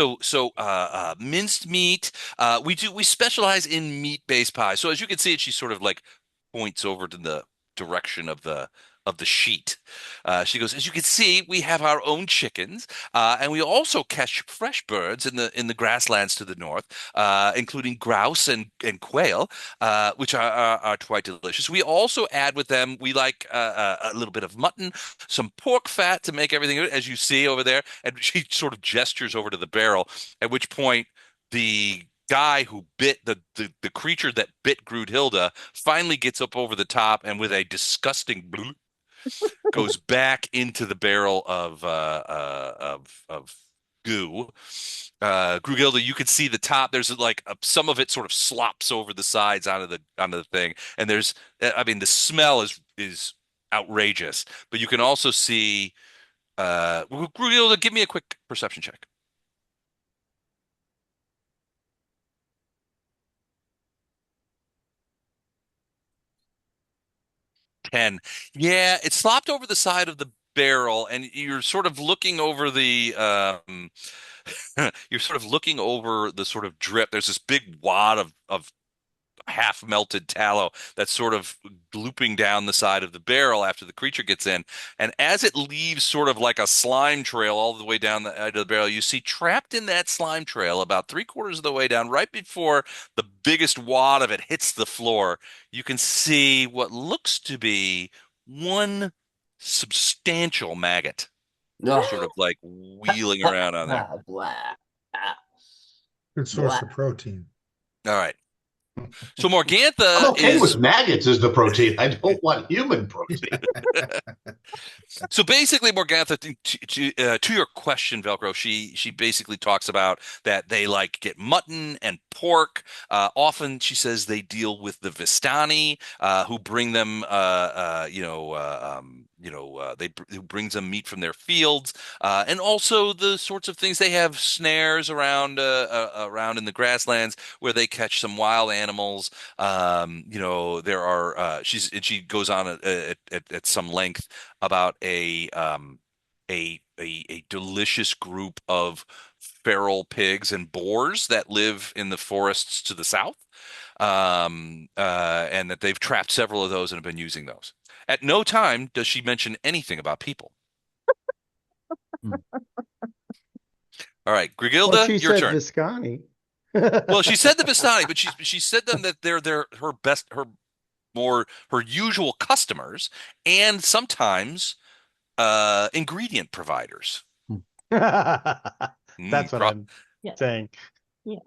pie? minced meat. We specialize in meat-based pies. So as you can see, she sort of like points over to the direction of the sheet. She goes, as you can see, we have our own chickens, and we also catch fresh birds in the grasslands to the north, including grouse and quail, which are quite delicious. We also add with them, we like a little bit of mutton, some pork fat to make everything good, as you see over there. And she sort of gestures over to the barrel, at which point the guy who bit the creature that bit Grudhilda finally gets up over the top and with a disgusting bloop, goes back into the barrel of goo. Grugilda, you can see the top. There's like some of it sort of slops over the sides onto the thing, and I mean, the smell is outrageous. But you can also see. Grugilda, give me a quick perception check. 10. Yeah, it slopped over the side of the barrel, and you're sort of looking over you're sort of looking over the sort of drip. There's this big wad of half melted tallow that's sort of glooping down the side of the barrel after the creature gets in. And as it leaves sort of like a slime trail all the way down the edge of the barrel, you see trapped in that slime trail about three-quarters of the way down, right before the biggest wad of it hits the floor, you can see what looks to be one substantial maggot sort of No. like wheeling around on there. Blah. Good source Blah. of protein. All right. So I'm Morgantha okay is with maggots as the protein. I don't want human protein. So basically, Morgantha, to your question, Velcro, she basically talks about that they like get mutton and pork. Often, she says they deal with the Vistani, who bring them, who brings them meat from their fields, and also the sorts of things they have snares around in the grasslands where they catch some wild animals. There are she goes on at some length about a delicious group of feral pigs and boars that live in the forests to the south, and that they've trapped several of those and have been using those. At no time does she mention anything about people. Hmm. All right, Well, Grigilda, she your said turn. Viscani. Well, she said the Vistani, but she said them that they're her best, her usual customers, and sometimes ingredient providers. Mm, That's what cro- I'm Yeah. saying. Yeah.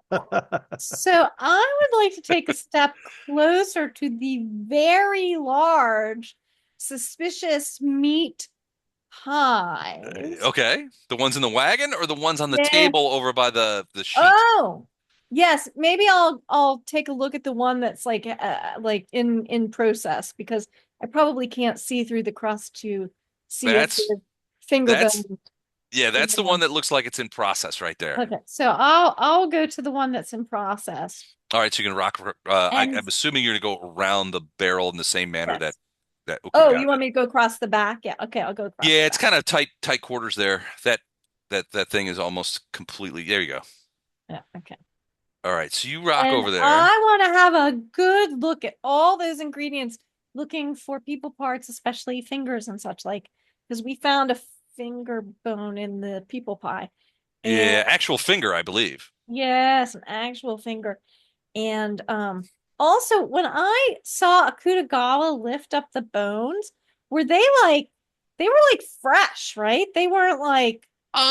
So I would like to take a step closer to the very large, suspicious meat pies. Okay, the ones in the wagon or the ones on the Yeah. table over by the sheet? Oh, yes. Maybe I'll take a look at the one that's like in process because I probably can't see through the crust to see if That's the finger that's bone yeah, in that's the one there. that looks like it's in process right there. Okay, so I'll go to the one that's in process. All right, so you can rock. And I'm assuming you're gonna go around the barrel in the same manner yes. that. Okay, Oh, you got want it. me to go across the back? Yeah, okay, I'll go across Yeah, the it's back. kind of tight quarters there. That thing is almost completely. There you go. Yeah, okay. All right, so you rock And over there. I want to have a good look at all those ingredients, looking for people parts, especially fingers and such like, because we found a finger bone in the people pie. And Yeah, actual finger, I believe. yes, an actual finger. And also when I saw Akutagawa lift up the bones, were they were like fresh, right? They weren't like looked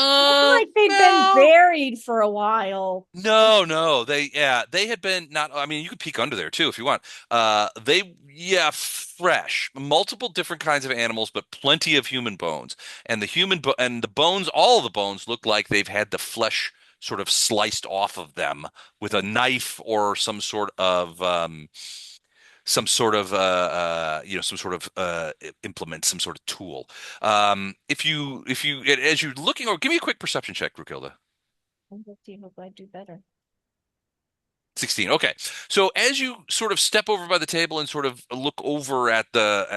like they'd been Well, buried for a while. no, they had been not. I mean, you could peek under there too if you want. Fresh, multiple different kinds of animals, but plenty of human bones. And the bones, all of the bones look like they've had the flesh sort of sliced off of them with a knife or some sort of implement, some sort of tool. If you as you're looking, or give me a quick perception check, Rukilda. I hope I do better. 16. Okay. So as you sort of step over by the table and sort of look over at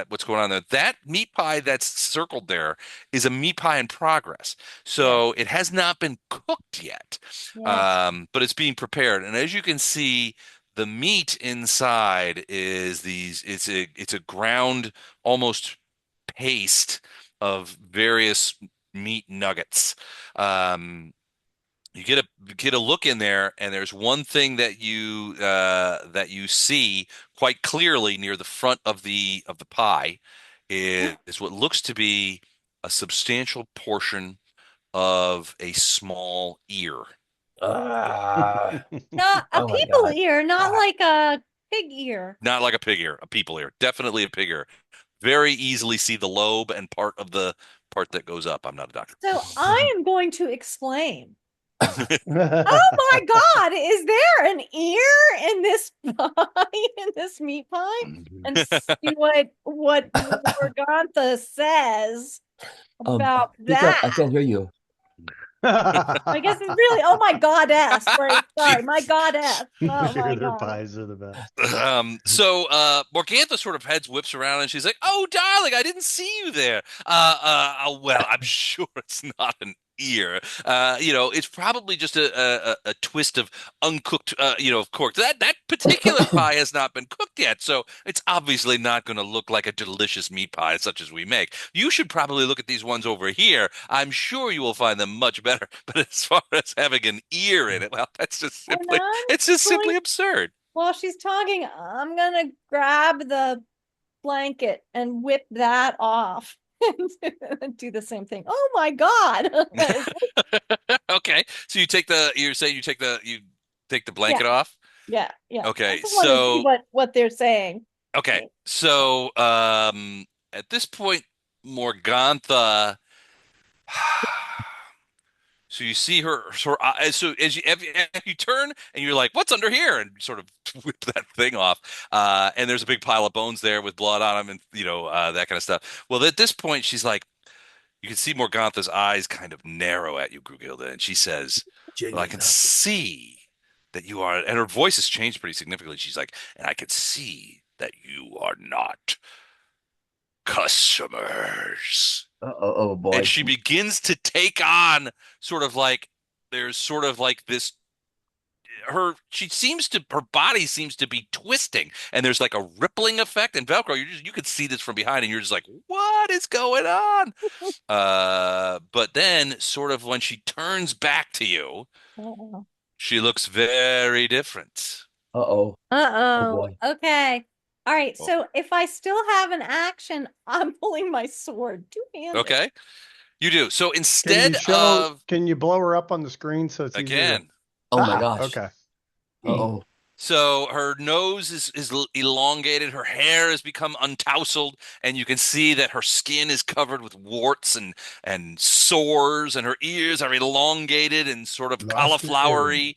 what's going on there, that meat pie that's circled there is a meat pie in progress. Yeah. So it has not been cooked yet. Yeah. But it's being prepared. And as you can see, the meat inside is it's a ground almost paste of various meat nuggets. Um, you get a look in there, and there's one thing that you see quite clearly near the front of the pie is what looks to be a substantial portion of a small ear. Ah, Not a oh my people God. ear, not Ah, like a pig ear. Not like a pig ear, a people ear. Definitely a pig ear. Very easily see the lobe and part of the part that goes up. I'm not a doctor. So I am going to exclaim, oh my God, is there an ear in this pie, in this meat pie? And see what Morgantha says about speak up. I that. can't hear you. I guess it's really, oh my goddess, right? She Sorry, my goddess. Oh my Their God. pies are the best. Morgantha sort of heads whips around and she's like, "Oh, darling, I didn't see you there. Well, I'm sure it's not an ear. It's probably just a twist of uncooked, of course. That particular pie has not been cooked yet, so it's obviously not going to look like a delicious meat pie such as we make. You should probably look at these ones over here. I'm sure you will find them much better. But as far as having an ear in it, well, And I'm it's just going, simply absurd." while she's talking, I'm gonna grab the blanket and whip that off and do the same thing. Oh my God. Okay, so you take the you take the Yeah, blanket off. Yeah, yeah. I Okay, just want to see so what they're saying. okay, so at this point, Morgantha. So you see her, so as you turn and you're like, "What's under here?" and sort of whip that thing off, and there's a big pile of bones there with blood on them, and that kind of stuff. Well, at this point, she's like, you can see Morgantha's eyes kind of narrow at you, Grugilda, and she says, "Well, I Jiggly can knuckles. see that you are," and her voice has changed pretty significantly. She's like, "And I can see that you are not customers." Oh And boy. she begins to take on sort of like there's sort of like this her body seems to be twisting and there's like a rippling effect and Velcro you could see this from behind and you're just like what is going on but then sort of when she turns back to you Uh-oh. she looks very different. Uh-oh. Oh Uh-oh. boy. Okay. All right. Oh, So if I still have an action, I'm pulling my sword two-handed. okay, you do so Can you instead show, of can you blow her up on the screen so it's easier to, again. Oh my gosh. okay. Uh-oh. So her nose is elongated, her hair has become untousled, and you can see that her skin is covered with warts and sores, and her ears are elongated and sort of Lost your earring.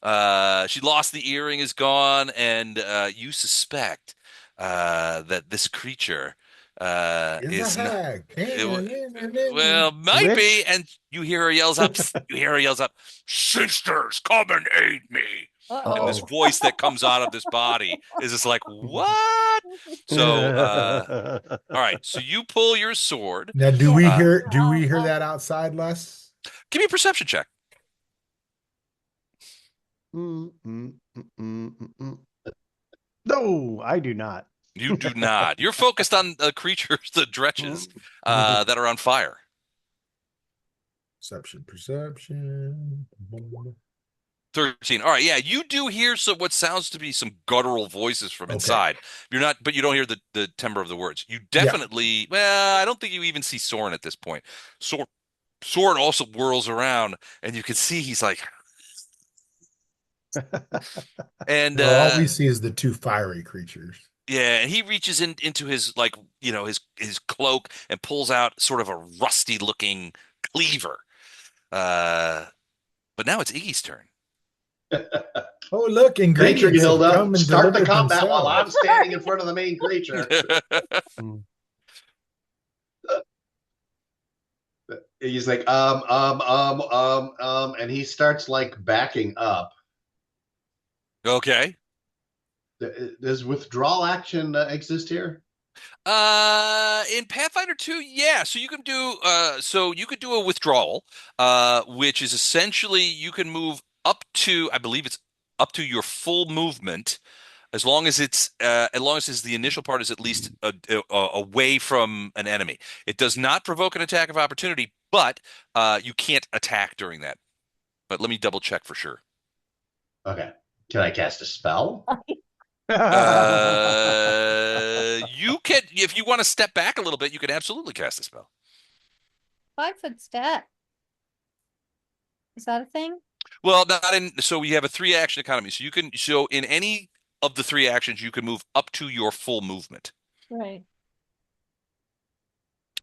cauliflowery. She lost the earring, is gone, and you suspect that this creature Is a is not. hag. Well, might be, Which, and you hear her yells up. You hear her yells up, "Sisters, come and aid me!" And this Uh-oh. Uh-oh. voice that comes out of this body is just like, what? So, all right. So you pull your sword. Now, do Yeah. we Uh, hear do we I'll- hear I'll- that outside, Les? give me a perception check. No, I do not. You do not. You're focused on the creatures, the dretches, that are on fire. Perception. 13. All right. Yeah, you do hear what sounds to be some guttural voices from Okay. inside. But you don't hear the timbre of the words. You Yeah. definitely, well, I don't think you even see Soren at this point. Soren also whirls around, and you can see he's like, and Well, all we see is the two fiery creatures. yeah, and he reaches into his like his cloak and pulls out sort of a rusty looking cleaver. But now it's Iggy's turn. Oh, look, Great, ingredients have Hilda. come and Start the delivered combat while I'm themselves. standing in front of the main creature. He's like, and he starts like backing up. Okay. Does withdrawal action exist here? In Pathfinder 2, yeah. So you could do a withdrawal, which is essentially you can move up to, I believe it's up to your full movement, as long as the initial part is at least away from an enemy. It does not provoke an attack of opportunity, but you can't attack during that. But let me double check for sure. Okay. Can I cast a spell? You can, if you want to step back a little bit, you can absolutely cast a spell. 5-foot step. Is that a thing? Well, not in. So we have a 3-action economy. So in any of the 3 actions, you can move up to your full movement. Right.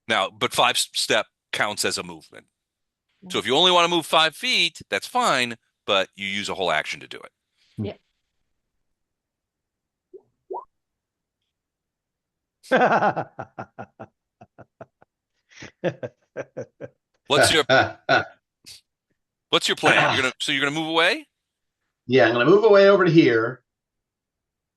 Now, but 5-step counts as a movement. So if you only want to move 5 feet, that's fine, but you use a whole action to do it. Yeah. What's your plan? You're gonna move away? Yeah, I'm gonna move away over to here.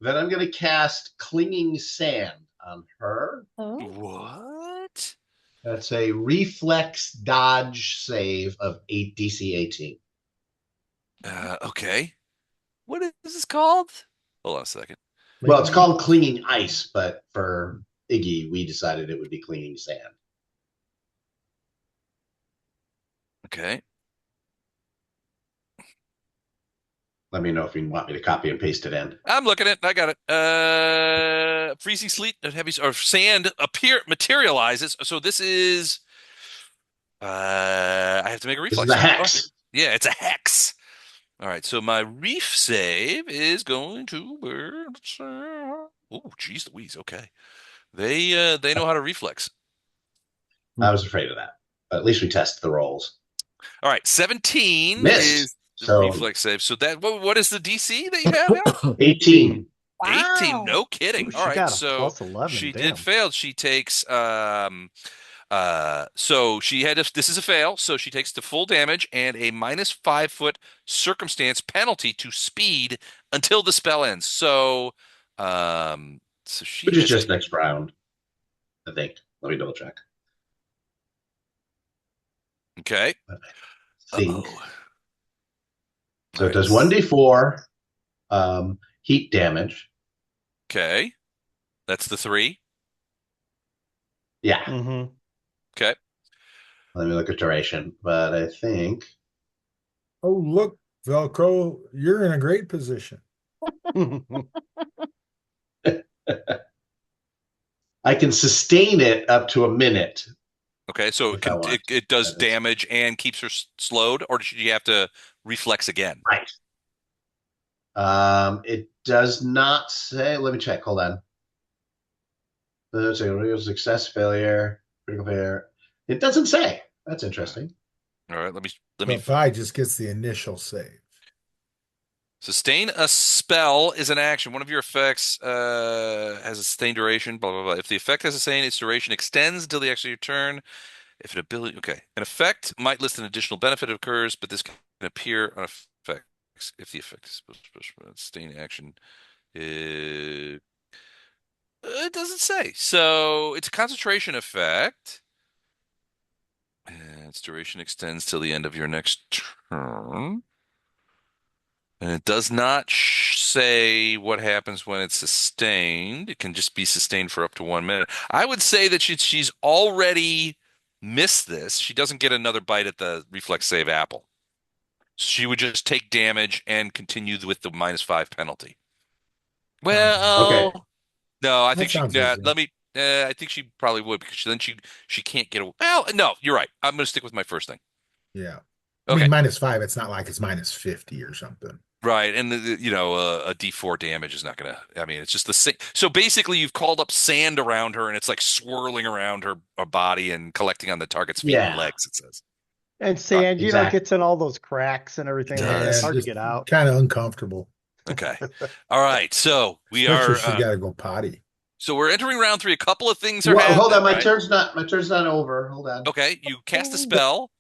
Then I'm gonna cast Clinging Sand on her. Oh. What? That's a reflex dodge save of 8 DC 18. Okay. What is this called? Hold on a second. Well, it's called Clinging Ice, but for Iggy, we decided it would be Clinging Sand. Okay. Let me know if you want me to copy and paste it in. I'm looking at it. I got it. Freezing sleet, heavy or sand materializes. So this is. I have to make a This reflex. is a hex. Yeah, it's a hex. All right, so my reef save is going to be. Oh, geez Louise. Okay, they know how to reflex. I was afraid of that. But at least we test the rolls. All right, 17 Missed. is the So reflex save. So that what is the DC that you have now? 18. 18. Wow. No kidding. Ooh, All she right, got a so plus 11. she did Damn. fail. She takes so she had this is a fail, so she takes the full damage and a -5 foot circumstance penalty to speed until the spell ends. So she Which is has just next round, I think. Let me double check. okay. I think. Uh-oh. All So it right. does 1d4 heat damage. Okay. That's the 3. Yeah. Mm-hmm. Okay. Let me look at duration. But I think Oh, look, Velcro, you're in a great position. I can sustain it up to a minute Okay, so if I want. it does That is damage and keeps her slowed, or should you have to reflex again? right. It does not say. Let me check. Hold on. Let's see. Real success, failure, critical failure. It doesn't say. That's interesting. All right, let So me it probably just gets the initial save. sustain a spell is an action. One of your effects has a sustained duration. Blah blah blah. If the effect has a sustained, its duration extends until the end of your turn. If an ability, okay, an effect might list an additional benefit that occurs, but this can appear on effects if the effect is supposed to sustain action. It doesn't say. So it's a concentration effect. And its duration extends till the end of your next turn. And it does not say what happens when it's sustained. It can just be sustained for up to 1 minute. I would say that she's already missed this. She doesn't get another bite at the reflex save apple. She would just take damage and continue with the -5 penalty. Sounds easy. Okay. Well, no, I That think she. sounds easy. Let me. I think she probably would because then she can't get away. Well, no, you're right. I'm going to stick with my first thing. Yeah. I Okay, mean, -5, it's not like it's -50 or something. right, and a D4 damage is not going to. I mean, it's just the same. So basically, you've called up sand around her, and it's like swirling around her body and collecting on the target's feet and Yeah. legs. It says. And sand, Exactly. gets in all those cracks and everything. Does. It's Yeah, hard to just get out. kind of uncomfortable, Okay. All right. So we especially are. if she got to go potty. So we're entering round 3. A couple of things are Well, hold happening, on. My right? turn's not. My turn's not over. Hold on. Okay. You cast a The, spell.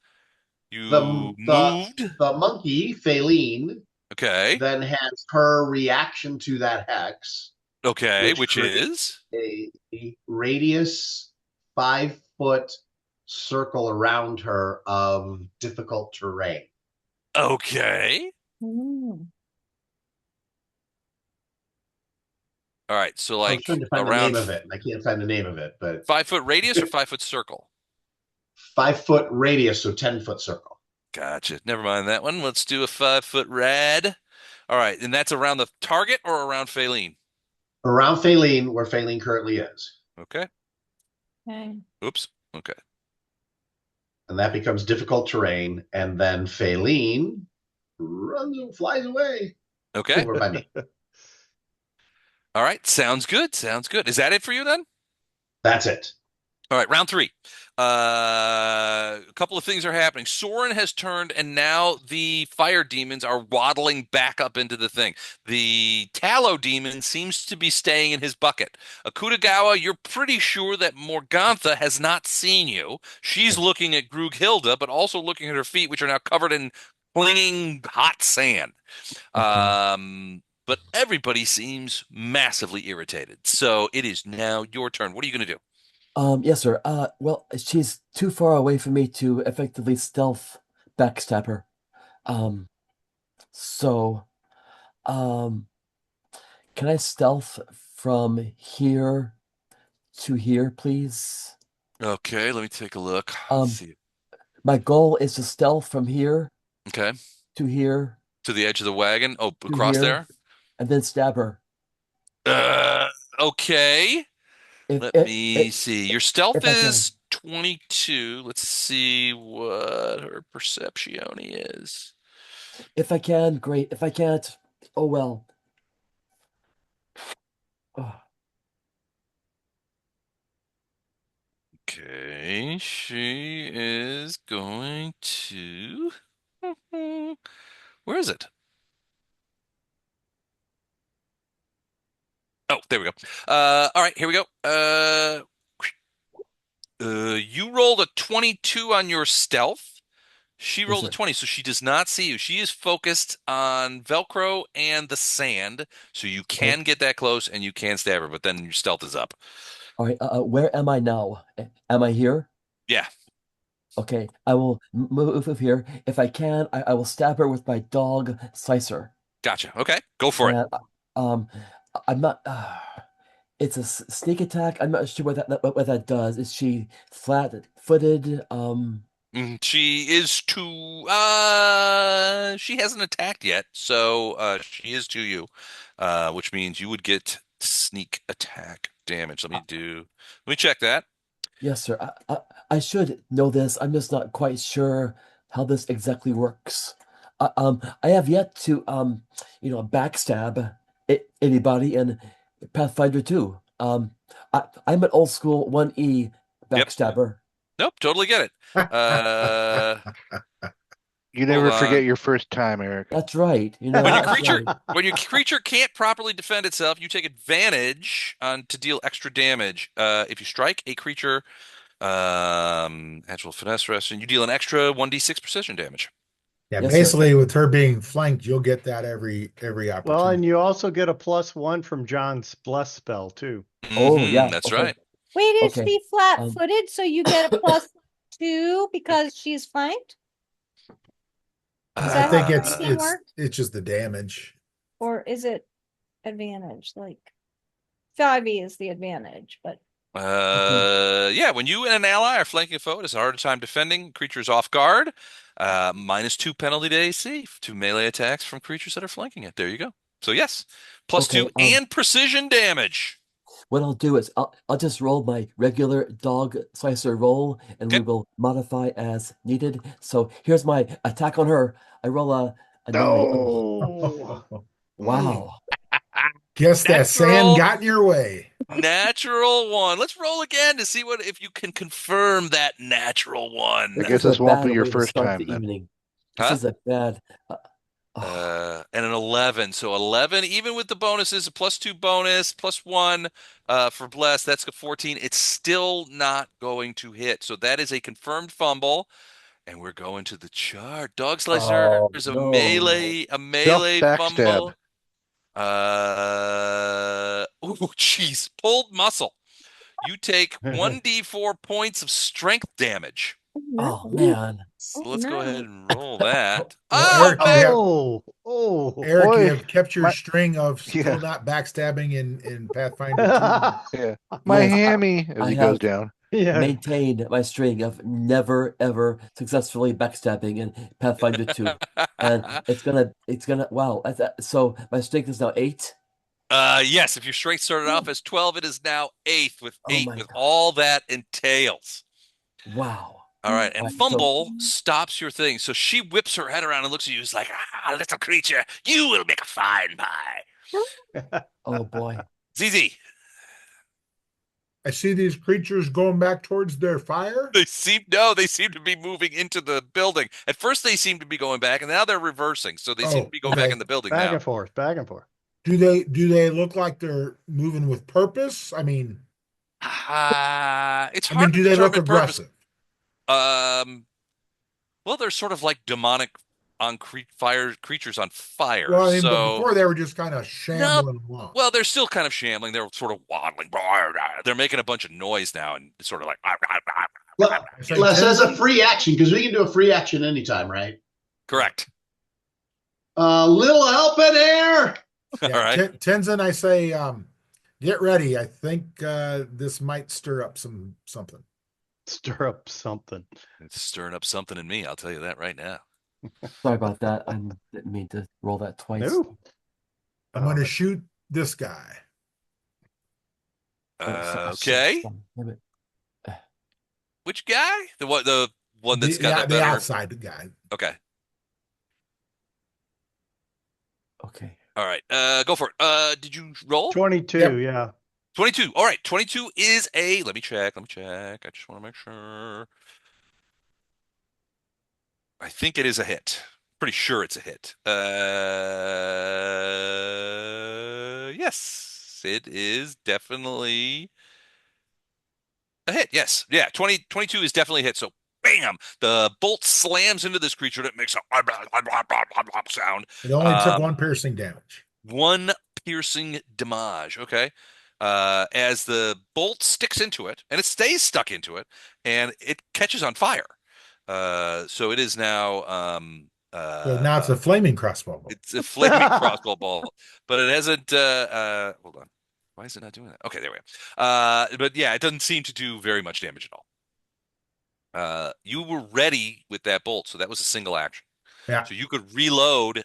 The You the moved. the monkey, Faline, Okay. then has her reaction to that hex, Okay. which Which creates is. a radius 5 foot circle around her of difficult terrain. Okay. Mm. All right. So I was trying like to find the around name of it, and I can't find the name of it, but 5 foot radius or 5 foot circle? 5 foot radius, so 10 foot circle. Gotcha. Never mind that one. Let's do a 5 foot rad. All right. And that's around the target or around Faline? Around Faline, where Faline currently is. Okay. Okay. Oops. Okay. And that becomes difficult terrain, and then Faline runs and flies away Okay. over by me. All right. Sounds good. Sounds good. Is that it for you then? That's it. All right, round 3. A couple of things are happening. Soren has turned, and now the fire demons are waddling back up into the thing. The tallow demon seems to be staying in his bucket. Akutagawa, you're pretty sure that Morgantha has not seen you. She's looking at Grughilda, but also looking at her feet, which are now covered in clinging hot sand. But everybody seems massively irritated. So it is now your turn. What are you going to do? Yes, sir. Well, she's too far away from me to effectively stealth backstab her. Um, so, um, can I stealth from here to here, please? Okay, let me take a look. Let's Um, see. my goal is to stealth from here Okay, to here to the edge of the wagon. Oh, to across here, there. and then stab her. Uh, okay. If Let if me if, see. Your stealth if I can. is 22. Let's see what her perception is. If I can, great. If I can't, oh well. Oh, Okay, she is going to. Where is it? Oh, there we go. All right, here we go. You rolled a 22 on your stealth. She yes, rolled a sir. 20, so she does not see you. She is focused on Velcro and the sand, so you Okay. can get that close and you can stab her, but then your stealth is up. All right. Where am I now? Am I here? Yeah, Okay. I will move here. If I can, I will stab her with my dog slicer. gotcha. Okay, go for it. And um, I'm not. It's a sneak attack. I'm not sure what that does. Is she flat-footed? She is to she hasn't attacked yet, so she is to you. Which means you would get sneak attack damage. Let me check that. Yes, sir. I should know this. I'm just not quite sure how this exactly works. I have yet to backstab anybody in Pathfinder 2. I'm an old school 1E Yep. backstabber. Nope, totally get it. Uh You hold never on. forget your first time, Eric. That's right. When your That's creature right. when your creature can't properly defend itself, you take advantage on to deal extra damage. If you strike a creature, natural finesse rest, and you deal an extra 1d6 precision damage. Yeah, Yes, sir. basically with her being flanked, you'll get that every Well, and opportunity. you also get a +1 from John's bless spell too. Oh, yeah. That's Okay. right. Wait, is Okay. she flat-footed, so you get a +2 because she's flanked? Is I that how think the it's thinking it's works? it's just the damage. Or is it advantage? Like 5e is the advantage, but Yeah, when you and an ally are flanking a foe, it is a harder time defending creatures off guard. -2 penalty to AC to melee attacks from creatures that are flanking it. There you go. So yes, +2 Okay. and precision damage. What I'll do is I'll just roll my regular dog slicer roll, and we Okay. will modify as needed. So here's my attack on her. I roll a 9. Oh, No. wow. Guess that sand Natural, got in your way. natural one. Let's roll again to see what if you can confirm that natural one. I This guess is a this won't bad be your way to first start time the then. evening. This Huh? is a bad. Oh, And an 11. So 11, even with the bonuses, a +2 bonus, +1 for bless, that's a 14. It's still not going to hit. So that is a confirmed fumble. And we're going to the chart. Dog Slicer oh is no. a Stealth melee backstab. fumble. Oh, jeez. Pulled muscle. You take 1d4 points of strength damage. Oh no. man. So Oh, let's go ahead no. and roll that. Well, Oh, Eric, you man. have Oh. Eric, you Boy, have kept your my string of still yeah, not backstabbing in Pathfinder 2. yeah. My Yes, hammy as I he goes have down. Yeah. maintained my string of never ever successfully backstabbing in Pathfinder 2. And it's gonna wow. So my strength is now 8. Yes, if your strength started off as 12, it is now Oh eighth my with God. all that entails. Wow. All right, All and right, so fumble stops your thing. So she whips her head around and looks at you. It's like, little creature, you will make a fine pie. oh boy. ZZ, I see these creatures going back towards their fire. they seem to be moving into the building. At first, they seem to be going back, and now they're reversing. So they seem to Oh, be going back in okay. the building Back now. and forth, back and forth. Do they look like they're moving with purpose? It's I mean, hard to do they look determine purpose. aggressive? Um, well, they're sort of like demonic on creatures on fire. Well, I mean, but So before they were just kind of no, shambling along. well, they're still kind of shambling. They're sort of waddling. They're making a bunch of noise now, and it's sort of like. It's like Les, as a Tenzin. free action, because we can do a free action anytime, right? Correct. Little help in here. All Yeah, right. Tenzin, I say, get ready. I think this might stir up something. Stir up something. It's stirring up something in me. I'll tell you that right now. Sorry about that. I didn't mean to roll that twice. No. I'm going to shoot this guy. Okay. Damn it. Which guy? The one that's got the The better. outside guy. Okay. Okay. All right. Go for it. Did you roll? 22, Yep. yeah. 22. All right. 22 is a, let me check. Let me check. I just want to make sure. I think it is a hit. Pretty sure it's a hit. Yes, it is definitely a hit. Yes. Yeah. 22 is definitely a hit. So bam, the bolt slams into this creature that makes a sound. It only took one piercing damage. One piercing damage. Okay. As the bolt sticks into it, and it stays stuck into it, and it catches on fire. So it is now So now it's a flaming crossbow bolt. it's a flaming crossbow ball, but it hasn't. Hold on, why is it not doing that? Okay, there we go. But yeah, it doesn't seem to do very much damage at all. You were ready with that bolt, so that was a single action. Yeah, So you could reload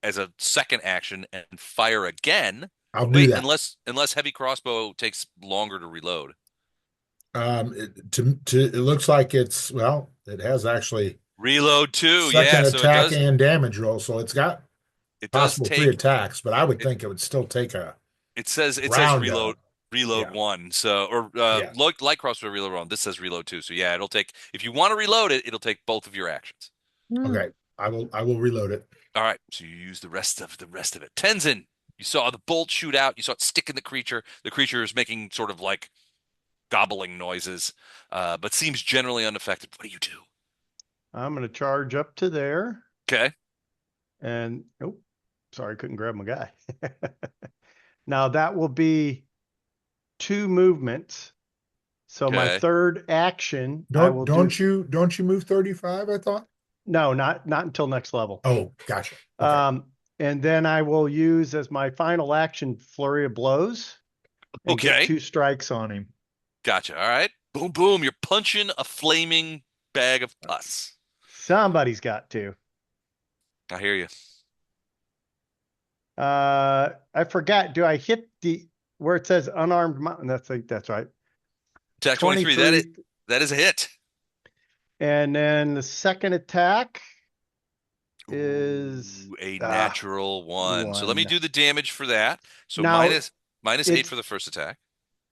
as a second action and fire again. I'll do Wait, that. unless heavy crossbow takes longer to reload. It looks like it has actually Reload too, yeah. second So it attack does. and damage roll, so it's got It does possible three take. attacks, but I would It, think it would still take a it says round reload of. reload Yeah, one. So or yeah. light crossbow reload one. This says reload two. So yeah, it'll take if you want to reload it, it'll take both of your actions. Hmm. Okay, I will reload it. All right. So you use the rest of it. Tenzin, you saw the bolt shoot out. You saw it stick in the creature. The creature is making sort of like gobbling noises, but seems generally unaffected. What do you do? I'm going to charge up to there. Okay. And, oh, sorry, couldn't grab my guy. Now that will be 2 movements. So my Okay. third action, I Don't will don't do. you move 35, I thought? No, not until next level. Oh, gotcha. Okay. And then I will use as my final action flurry of blows and get Okay. 2 strikes on him. Gotcha. All right. Boom, boom. You're punching a flaming bag of pus. Somebody's got to. I hear you. I forgot. Do I hit the where it says unarmed mountain? That's right. Attack 23. 23. That is a hit. And then the second attack is Ooh, a natural one. So let me 1. do the damage for that. So Now, minus 8 it's- for the first attack.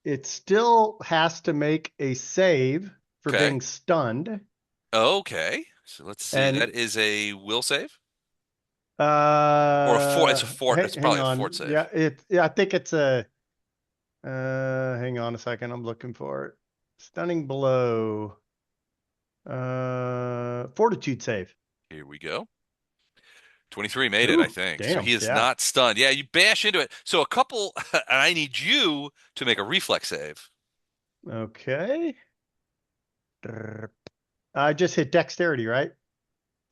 It still has to make a save for Okay. being stunned. Okay. So let's see. And- That is a will save? Or a fort. It's a fort. It's hang probably a on. fort save. Yeah, I think it's a hang on a second, I'm looking for it. Stunning blow. Fortitude save. Here we go. 23 made it, I Ooh, think. So damn, he is yeah. not stunned. Yeah, you bash into it. So a couple, and I need you to make a reflex save. Okay. I just hit dexterity, right?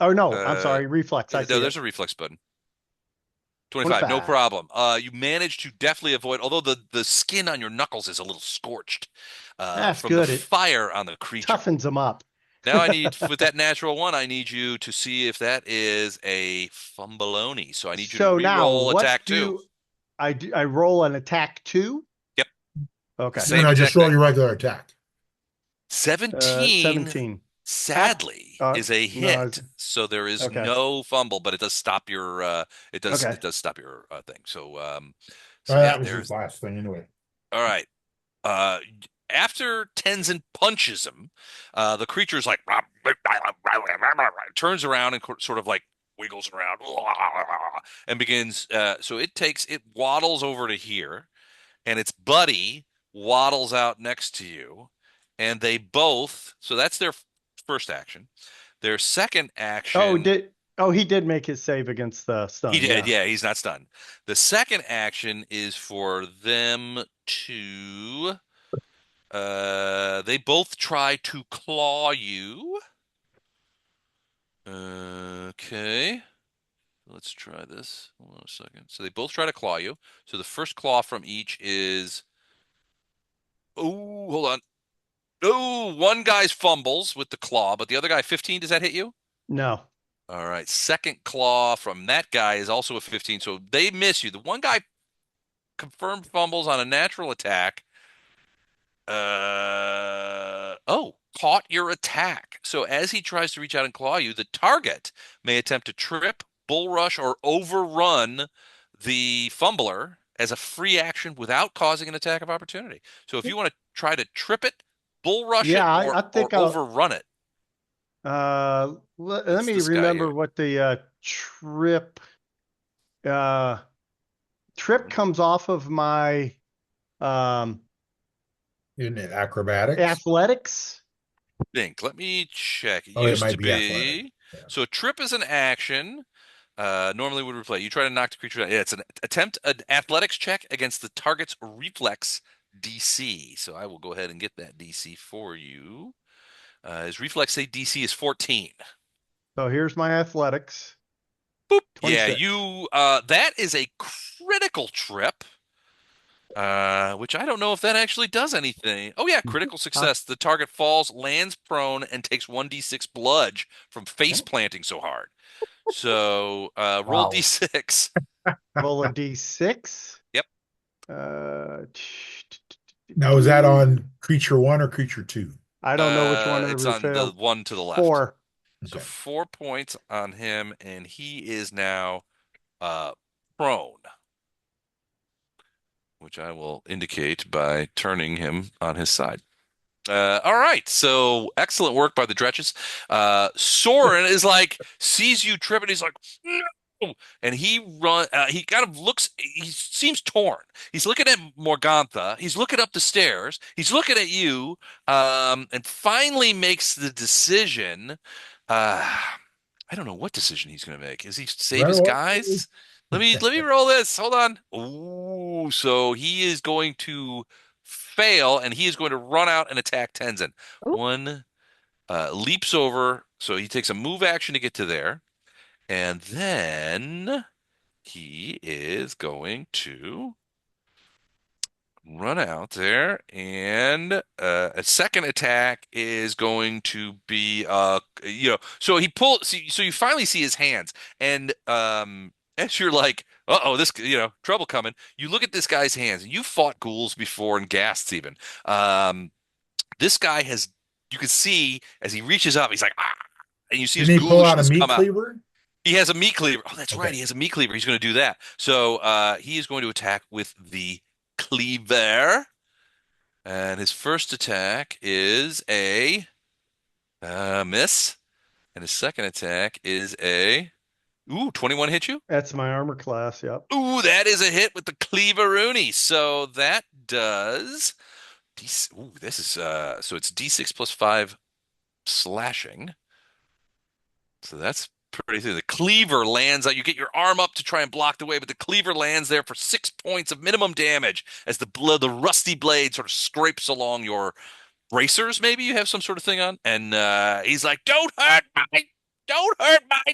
Oh no, I'm sorry, reflex. I see No, it. there's a reflex button. 25, no 25. problem. You managed to definitely avoid, although the skin on your knuckles is a little scorched That's from the good. It fire on the creature. toughens them up. Now I need, with that natural one, I need you to see if that is a fumbaloni. So I need you to So now re-roll what attack do 2. I do? I roll an attack 2? Yep. Okay. Same And I just exact roll thing. your regular attack. 17, 17. sadly, is a no, hit. So there is okay. no fumble, but it does stop your Okay. it does stop your thing. So That was there's his last thing anyway. all right. Uh, After Tenzin punches him, the creature's like turns around and sort of like wiggles around and begins. So it waddles over to here, and its buddy waddles out next to you, and they both. So that's their first action. Their second action. He did make his save against the stun. He did, yeah, he's not stunned. The second action is for them to they both try to claw you. Okay. Let's try this. Hold on a second. So they both try to claw you. So the first claw from each is oh, hold on. Oh, one guy's fumbles with the claw, but the other guy 15, does that hit you? No. All right. Second claw from that guy is also a 15, so they miss you. The one guy confirmed fumbles on a natural attack. Caught your attack. So as he tries to reach out and claw you, the target may attempt to trip bull rush or overrun the fumbler as a free action without causing an attack of opportunity. So if you want to try to trip it, bull rush it, Yeah, or I or think I'll overrun it, let it's me this guy remember here. what the uh trip comes off of my um Isn't it acrobatics? athletics. Think. Let me check. It Oh, it used to might be athletic. be. Yeah. So a trip is an action. Normally would replay. You try to knock the creature out. Yeah, it's an attempt an athletics check against the target's reflex DC. So I will go ahead and get that DC for you. His reflex say DC is 14. So here's my athletics. Boop. Yeah, 26. you that is a critical trip. Which I don't know if that actually does anything. Oh yeah, critical Huh? success. The target falls, lands prone, and takes 1d6 bludge from face planting so hard. So roll Wow. d6. Roll a d6. Yep. Uh, Now, is that on creature one or creature two? I don't know which one of It's we on the failed. one to the left. 4. So Okay. 4 points on him, and he is now uh prone, which I will indicate by turning him on his side. All right, so excellent work by the Dretches. Soren is like sees you tripping. He's like, no, and he run. He kind of looks. He seems torn. He's looking at Morgantha. He's looking up the stairs. He's looking at you, and finally makes the decision. I don't know what decision he's going to make. Is he save Run his away. guys? Let me roll this. Hold on. Ooh, so he is going to fail, and he is going to run out and attack Tenzin. Ooh. One leaps over, so he takes a move action to get to there, and then he is going to run out there, and a second attack is going to be so he pull so you finally see his hands, and as you're like, uh-oh, this, trouble coming, you look at this guy's hands, and you fought ghouls before and ghasts even. This guy has, you can see as he reaches up, he's like, ah, and you see his Didn't he pull out a ghoulishness meat come out. cleaver? He has a meat cleaver. Oh, that's right. Okay. He has a meat cleaver. He's going to do that. So he is going to attack with the cleaver. And his first attack is a miss. And his second attack is a 21 hit you? That's my armor class. Yep. Ooh, that is a hit with the cleaver-oonie. So that does this is so it's D6 plus 5 slashing. So that's pretty good. The cleaver lands out. You get your arm up to try and block the way, but the cleaver lands there for 6 points of minimum damage as the rusty blade sort of scrapes along your bracers. Maybe you have some sort of thing on, and he's like, don't hurt my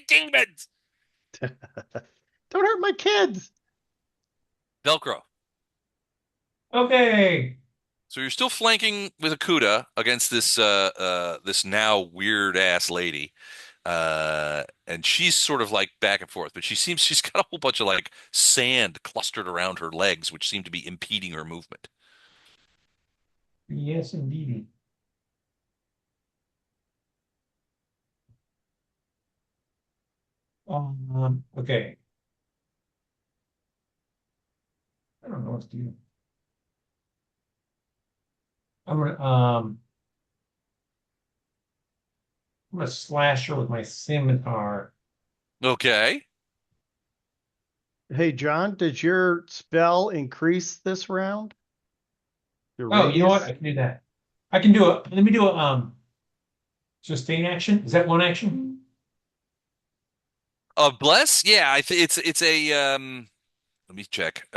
demons." Don't hurt my kids. Velcro. Okay. So you're still flanking with Akuda against this now weird ass lady. And she's sort of like back and forth, but she's got a whole bunch of like sand clustered around her legs, which seem to be impeding her movement. Yes, indeed. Okay. I don't know what to do. I'm gonna slash her with my scimitar. Okay. Hey, John, did your spell increase this round? The Oh, you know what? radius? I can do that. I can do it. Let me do a sustain action. Is that one action? Bless? Yeah, I think it's a let me check.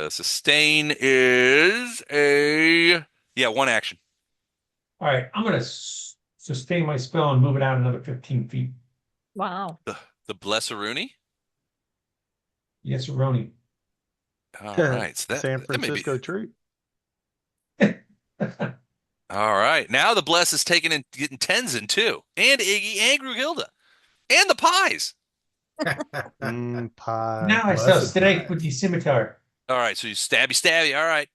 Sustain is a one action. All right, I'm gonna sustain my spell and move it out another 15 feet. Wow. The Blessaruni? Yes, Roni. All right. So San that may be Francisco treat. all right. Now the Bless is taking and getting Tenzin too. And Iggy and Grugilda. And the pies. Pie. Now I still Blessed stay pies. with the scimitar. All right, so you stabby. All right.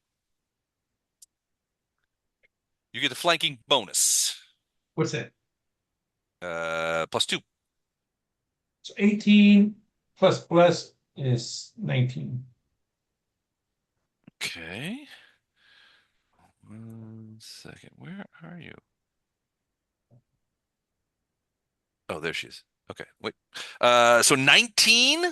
You get the flanking bonus. What's that? +2. So 18 plus is 19. Okay. 1 second. Where are you? Oh, there she is. Okay, wait. So 19.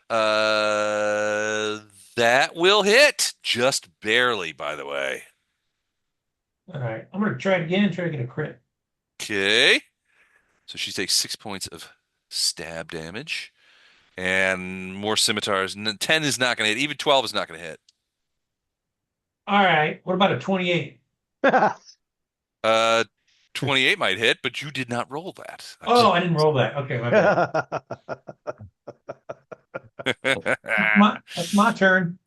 Uh, that will hit just barely, by the way. All right. I'm gonna try it again, try to get a crit. Okay. So she takes 6 points of stab damage and more scimitars. 10 is not going to hit. Even 12 is not going to hit. All right. What about a 28? Uh, 28 might hit, but you did not roll that. Oh, I didn't roll that. Okay, my bad. That's my turn.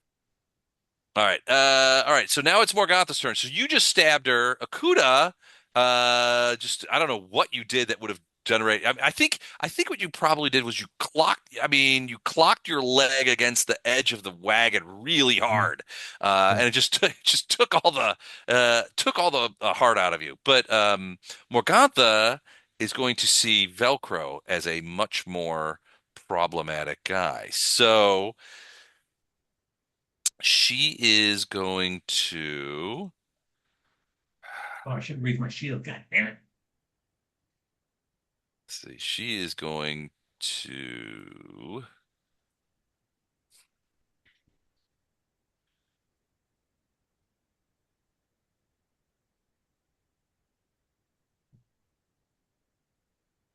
All right. So now it's Morgantha's turn. So you just stabbed her. Akuda, just I don't know what you did that would have generated. I think what you probably did was you clocked. I mean, you clocked your leg against the edge of the wagon really hard, and it just took all the heart out of you. But Morgantha is going to see Velcro as a much more problematic guy. So she is going to. Oh, I should raise my shield. God damn it. Let's see. She is going to.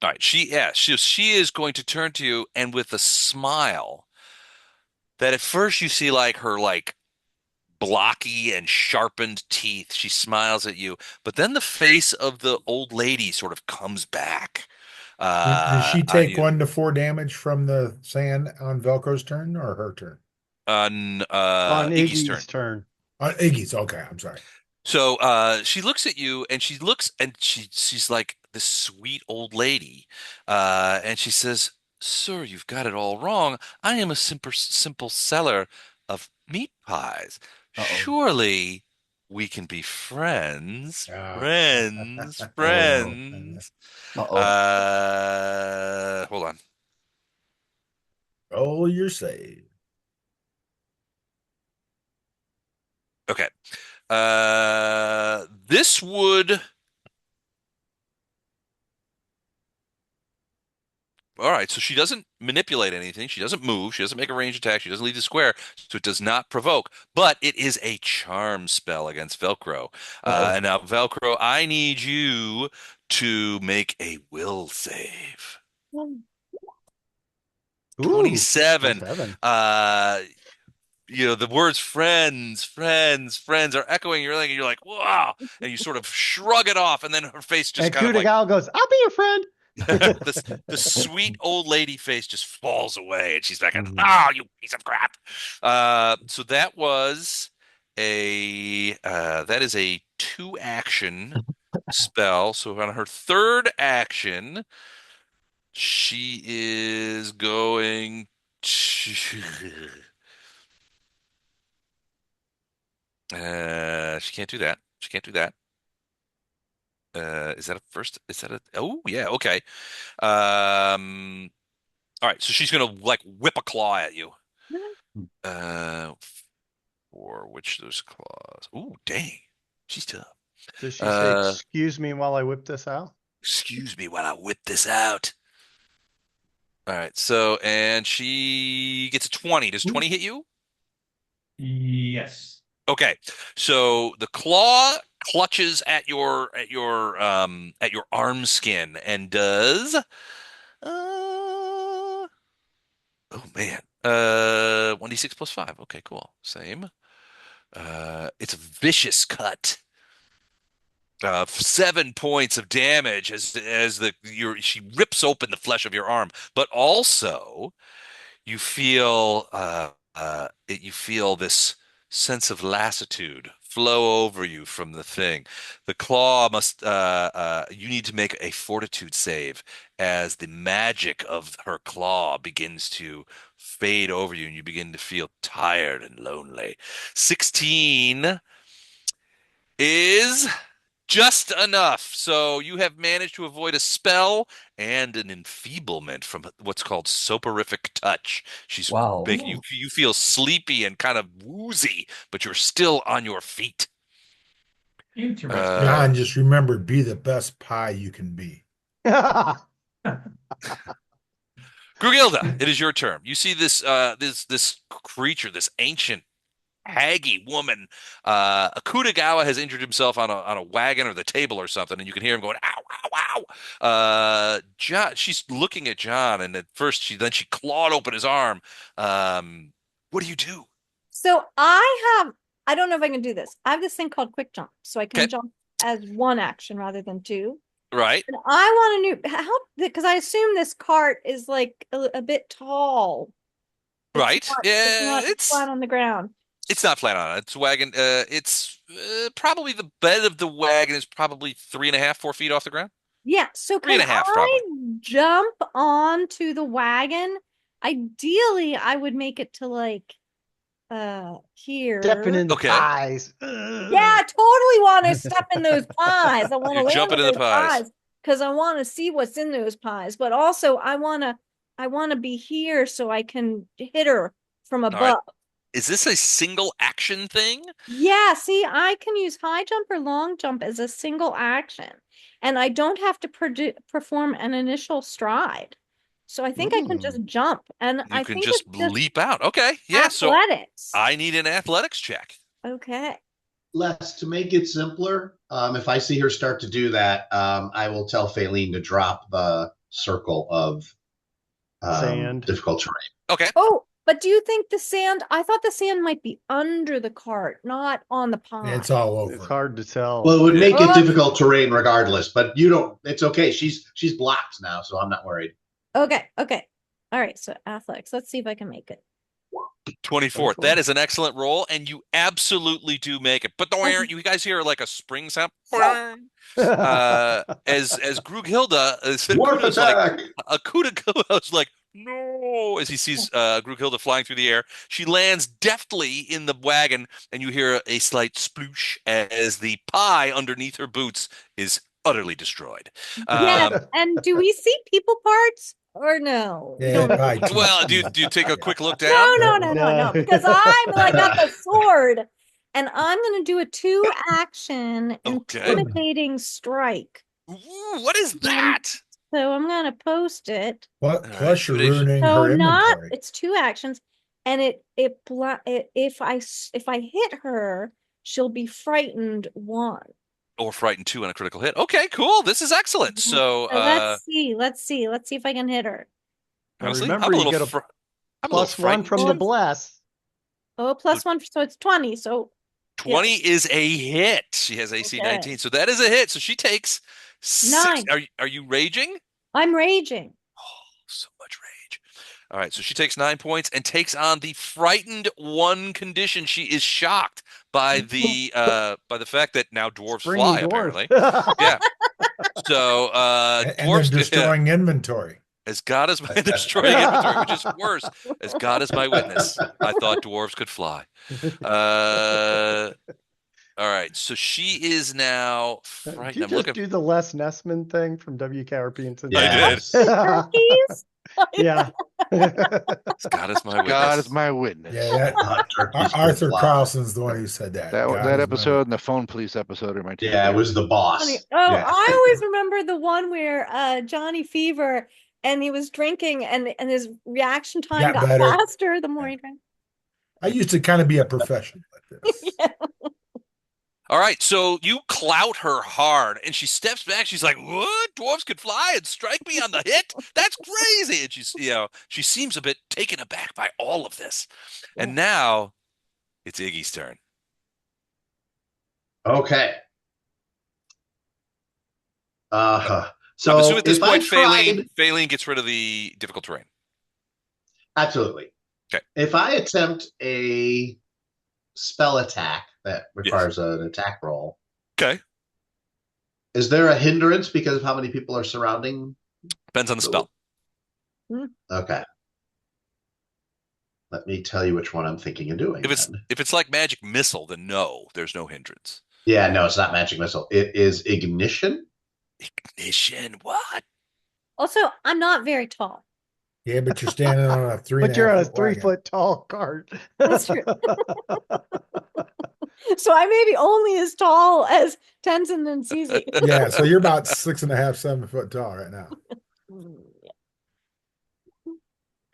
All right. She is going to turn to you and with a smile that at first you see like her like blocky and sharpened teeth. She smiles at you, but then the face of the old lady sort of comes back Does she on take you. 1 to 4 damage from the sand on Velcro's turn or her turn? On On Iggy's turn. Iggy's turn. Iggy's. Okay, I'm sorry. So she looks at you and she looks and she's like this sweet old lady. And she says, "Sir, you've got it all wrong. I am a simple seller of meat pies. Uh-oh. Surely we can be friends. Uh, Friends, oh no. friends." Uh-oh. Hold on. Oh, you're saved. Okay. This would. All right, so she doesn't manipulate anything. She doesn't move. She doesn't make a range attack. She doesn't leave the square, so it does not provoke. But it is a charm spell against Velcro. Uh-oh. And now, Velcro, I need you to make a will save. Ooh, 27. 27. The words friends, friends, friends are echoing. You're like, wow. And you sort of shrug it off, and then her face just And kind of like Kudagal goes, I'll be your friend. the sweet old lady face just falls away and she's back at, Mhm. oh, you piece of crap. So that is a 2 action spell. So on her third action, she is going to she can't do that. She can't do that. Is that a first? Is that a oh yeah, okay. Um All right, so she's gonna like whip a claw at you. Uh, for which of those claws? Ooh, dang, she's tough. Does she say, Uh, excuse me while I whip this out? excuse me while I whip this out. All right, so and she gets a 20. Does 20 hit you? Yes. Okay, so the claw clutches at your arm skin and does. Oh man. 1d6 plus 5. Okay, cool. Same. It's a vicious cut. 7 points of damage she rips open the flesh of your arm, but also you feel this sense of lassitude flow over you from the thing. The claw must you need to make a fortitude save as the magic of her claw begins to fade over you and you begin to feel tired and lonely. 16 is Just enough. So you have managed to avoid a spell and an enfeeblement from what's called soporific touch. She's Wow. making you feel sleepy and kind of woozy, but you're still on your feet. Interesting. John, just remember, be the best pie you can be. Grugilda, it is your turn. You see this creature, this ancient haggy woman. Akutagawa has injured himself on a wagon or the table or something, and you can hear him going, ow, ow, ow. John, she's looking at John, and at first she clawed open his arm. What do you do? So I don't know if I can do this. I have this thing called quick jump, so I can Okay. jump as one action rather than two. Right. And I want to know how, because I assume this cart is like a bit tall. Right. It's Yeah, not flat on the ground. it's not flat on it. It's a wagon. It's probably the bed of the wagon is probably 3.5, 4 feet off the ground. Yeah. So Three can and a half, I probably. jump onto the wagon? Ideally, I would make it to like here. Stepping in the Okay. pies. Yeah, I totally want to step in those pies. I want to You're land jumping on in the those pies. pies because I want to see what's in those pies. But also, I want to be here so I can hit her from All right. above. Is this a single action thing? Yeah, see, I can use high jump or long jump as a single action, and I don't have to perform an initial stride. So I think I can just jump, and You I can think just it's just leap out. Okay. Yeah. So athletics. I need an athletics check. Okay. Les, to make it simpler, if I see her start to do that, I will tell Faylene to drop the circle of Sand. difficult terrain. Okay. Oh, but do you think the sand? I thought the sand might be under the cart, not on the pond. It's all over. It's hard to tell. Well, it would make it Okay. difficult terrain regardless, but you don't. It's okay. She's blocked now, so I'm not worried. Okay. Okay. All right. So athletics. Let's see if I can make it. 24. That is an excellent roll, and you absolutely do make it. But don't you guys hear like a spring sound? As Grughilda, Warp Akuda's like, attack! Akuda's like, no, as he sees Grughilda flying through the air. She lands deftly in the wagon, and you hear a slight sploosh as the pie underneath her boots is utterly destroyed. Yes. And do we see people parts or no? We Yeah, don't. pie too. Well, do you take a quick look down? No. Because I'm like got the sword, and I'm gonna do a 2-action Okay. intimidating strike. Ooh, what is that? So I'm gonna post it. What? All Plus, you're right, ruining So her not inventory. it's 2 actions, and if I hit her, she'll be frightened 1. Or frightened 2 on a critical hit. Okay, cool. This is excellent. So, let's see if I can hit her. honestly, remember, I'm a you little get a I'm a little Plus one frightened from too. the bless. Oh, +1, so it's 20. So 20 is a hit. She has AC Okay. 19, so that is a hit. So she takes 6. 9. Are you raging? I'm raging. Oh, so much rage. All right, so she takes 9 points and takes on the frightened 1 condition. She is shocked by the fact that now dwarves Springy fly, dwarf. apparently. Yeah. So And they're dwarves destroying inventory. as God is my destroying inventory, which is worse. As God is my witness, I thought dwarves could fly. All right, so she is now Did frightened. you I'm just looking. do the Les Nessman thing from WKRP and Cincinnati? I did. Turkeys? Yeah. As God is my witness. God is my witness. Yeah, that Turkeys could Arthur fly. Carlson's the one who said that. That God is that my episode and the phone police episode are my two. Yeah, it was the boss. Oh, Yeah. I always remember the one where Johnny Fever and he was drinking and his reaction time Got got better. faster the more he drank. I used to kind of be a professional at this. Yeah. All right, so you clout her hard, and she steps back. She's like, "What? Dwarves could fly and strike me on the hit? That's crazy!" And she seems a bit taken aback by all of this. And now it's Iggy's turn. Okay. So I'm assuming at this if I point, tried, Faylene gets rid of the difficult terrain. absolutely. Okay. If I attempt a spell attack that requires an attack roll, Okay, is there a hindrance because of how many people are surrounding? depends on the spell. Okay. Let me tell you which one I'm thinking of doing. If then. it's like magic missile, then no, there's no hindrance. Yeah, no, it's not magic missile. It is ignition. Ignition. What? Also, I'm not very tall. Yeah, but you're standing on a three and But a you're half on a foot three wagon. foot tall cart. That's true. So I may be only as tall as Tenzin and CZ. Yeah, so you're about 6.5, 7 foot tall right now.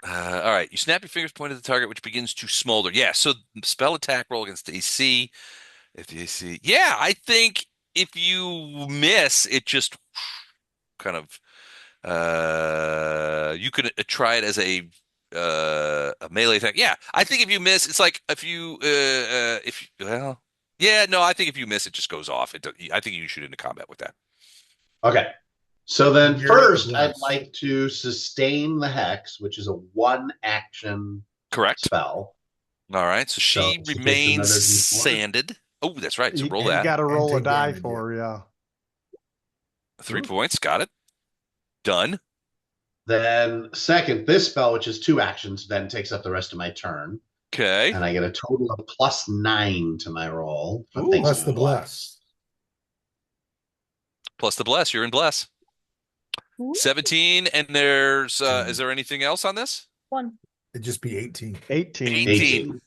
All right. You snap your fingers, point at the target, which begins to smolder. Yeah. So spell attack roll against the AC. If the AC, yeah, I think if you miss, it just kind of. You could try it as a melee attack. Yeah, I think if you miss, it's like if well, yeah, no, I think if you miss, it just goes off. I think you can shoot into combat with that. Okay. So then You're at the first, I'd bless. like to sustain the hex, which is a 1-action Correct. spell. All right, so So she it's just remains another D4. sanded. Oh, that's right. So You, roll you that. got to roll a take die damage, for, yeah. 3 points. Got it. Done. Then second, this spell, which is 2 actions, then takes up the rest of my turn. Okay. And I get a total of +9 to my roll. Ooh, Thanks plus to the bless. bless. Plus the bless. You're in bless. 17. And there's is there anything else on this? One. It'd just be 18. 18. 18.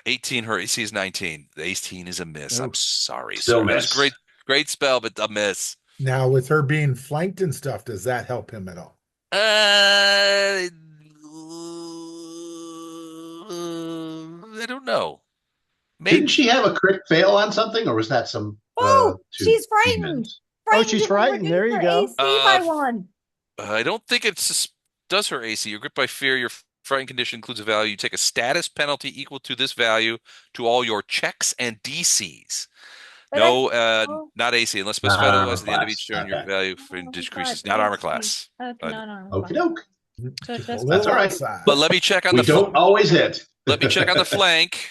18. Her AC is 19. The 18 is a miss. I'm Oh. sorry, Still sir. It was a miss. great spell, but a miss. Now, with her being flanked and stuff, does that help him at all? I don't know. Maybe. Didn't she have a crit fail on something, or was that some Oh, two she's frightened. demons? Oh, she's Didn't frightened. reduce There you her go. AC by one. I don't think does her AC. You're gripped by fear. Your frightened condition includes a value. You take a status penalty equal to this value to all your checks and DCs. But No, oh. not AC, unless Not specified armor otherwise. At the end of class. each turn, Okay. your value decreases. Not armor class. Okay, not armor Okie class. doke. So Just a just little all right. outside. But let me check on We the don't always hit. let me check on the flank.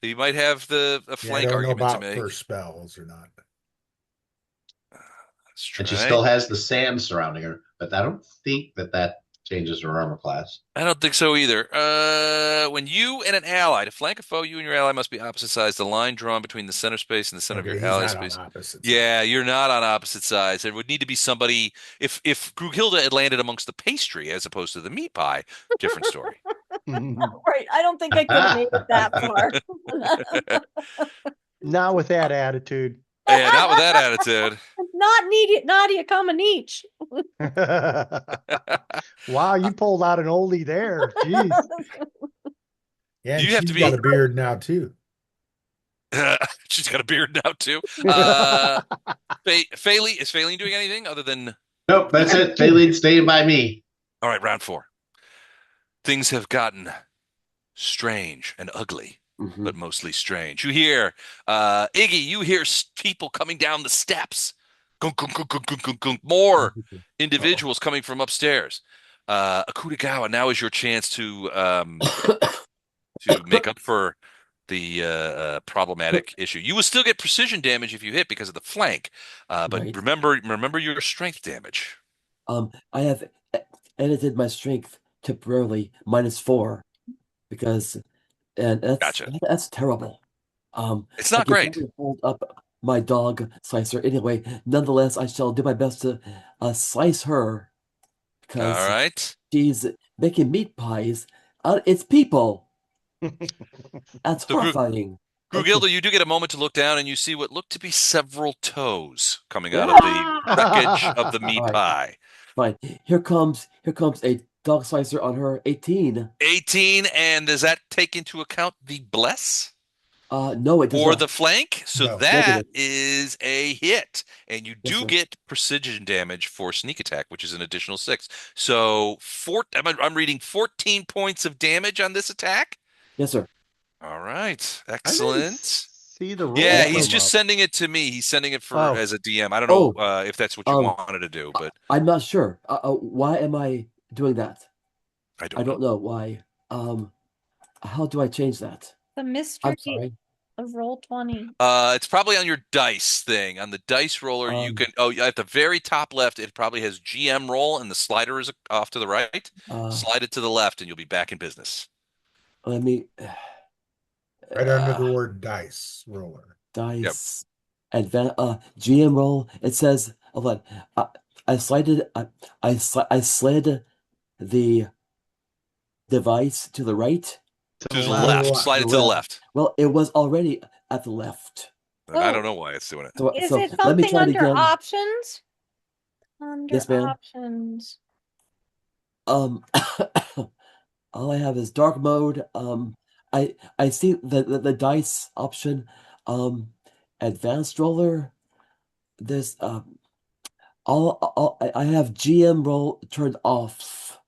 You might have a Yeah, I flank don't know argument to about make. first spells or not. Let's try. And she still has the sand surrounding her, but I don't think that changes her armor class. I don't think so either. When you and an ally to flank a foe, you and your ally must be opposite sides. The line drawn between the center space and the center Okay, of your he's ally not on space. opposite Yeah, you're not on opposite sides. There would need to be somebody. If Grughilda had landed amongst the pastry as opposed to the meat pie, different story. Right. I don't think I could have made it that far. Not with that attitude. Yeah, not with that attitude. Not needed, Nadia Comaneci. Wow, you pulled out an oldie there. Jeez. Yeah, and You have to she's be- got a beard now too. She's got a beard now too. Fayle, is Faline doing anything other than? Nope, that's it. Faline staying by me. All right, round 4. Things have gotten strange and ugly, but mostly strange. You hear, Iggy, you hear people coming down the steps. Gunk, gunk, gunk, gunk, gunk, gunk, gunk. More individuals coming from upstairs. Akutagawa, now is your chance to make up for the problematic issue. You will still get precision damage if you hit because of the flank, but Right. remember your strength damage. I have edited my strength temporarily -4 because, and Gotcha. that's terrible. It's I not can great. barely hold up my dog slicer anyway. Nonetheless, I shall do my best to slice her All because right. she's making meat pies. It's people. That's So, horrifying. Grughilda, you do get a moment to look down, and you see what look to be several toes coming out of the wreckage of the meat All right. pie. Fine. Here comes a dog slicer on her 18. 18, and does that take into account the bless No, it does or not. the flank? So No. that Negative. is a hit, and you Yes, do sir. get precision damage for sneak attack, which is an additional 6. So I'm reading 14 points of damage on this attack. Yes, sir. All right, I didn't excellent. see the roll. Yeah, he's come just up. sending it to me. He's sending it for Oh. as a DM. I don't know Oh. if that's what you wanted to do, but I'm not sure. Why am I doing that? I I don't know. don't know why. How do I change that? The I'm mystery sorry. of Roll20. It's probably on your dice thing. On the dice roller, you can. Oh, at the very top left, it probably has GM roll, and the slider is off to the right. Slide it to the left, and you'll be back in business. Let me Right under the word dice roller. dice. GM roll. It says, hold on. I slid the device to the right. To the left. left. Slide it to the left. Well, it was already at the left. And I don't know why it's doing it. So, Is so it let me something try it under again. options? Under Yes, ma'am. options. All I have is dark mode. I see the dice option. Advanced roller. There's I have GM roll turned off.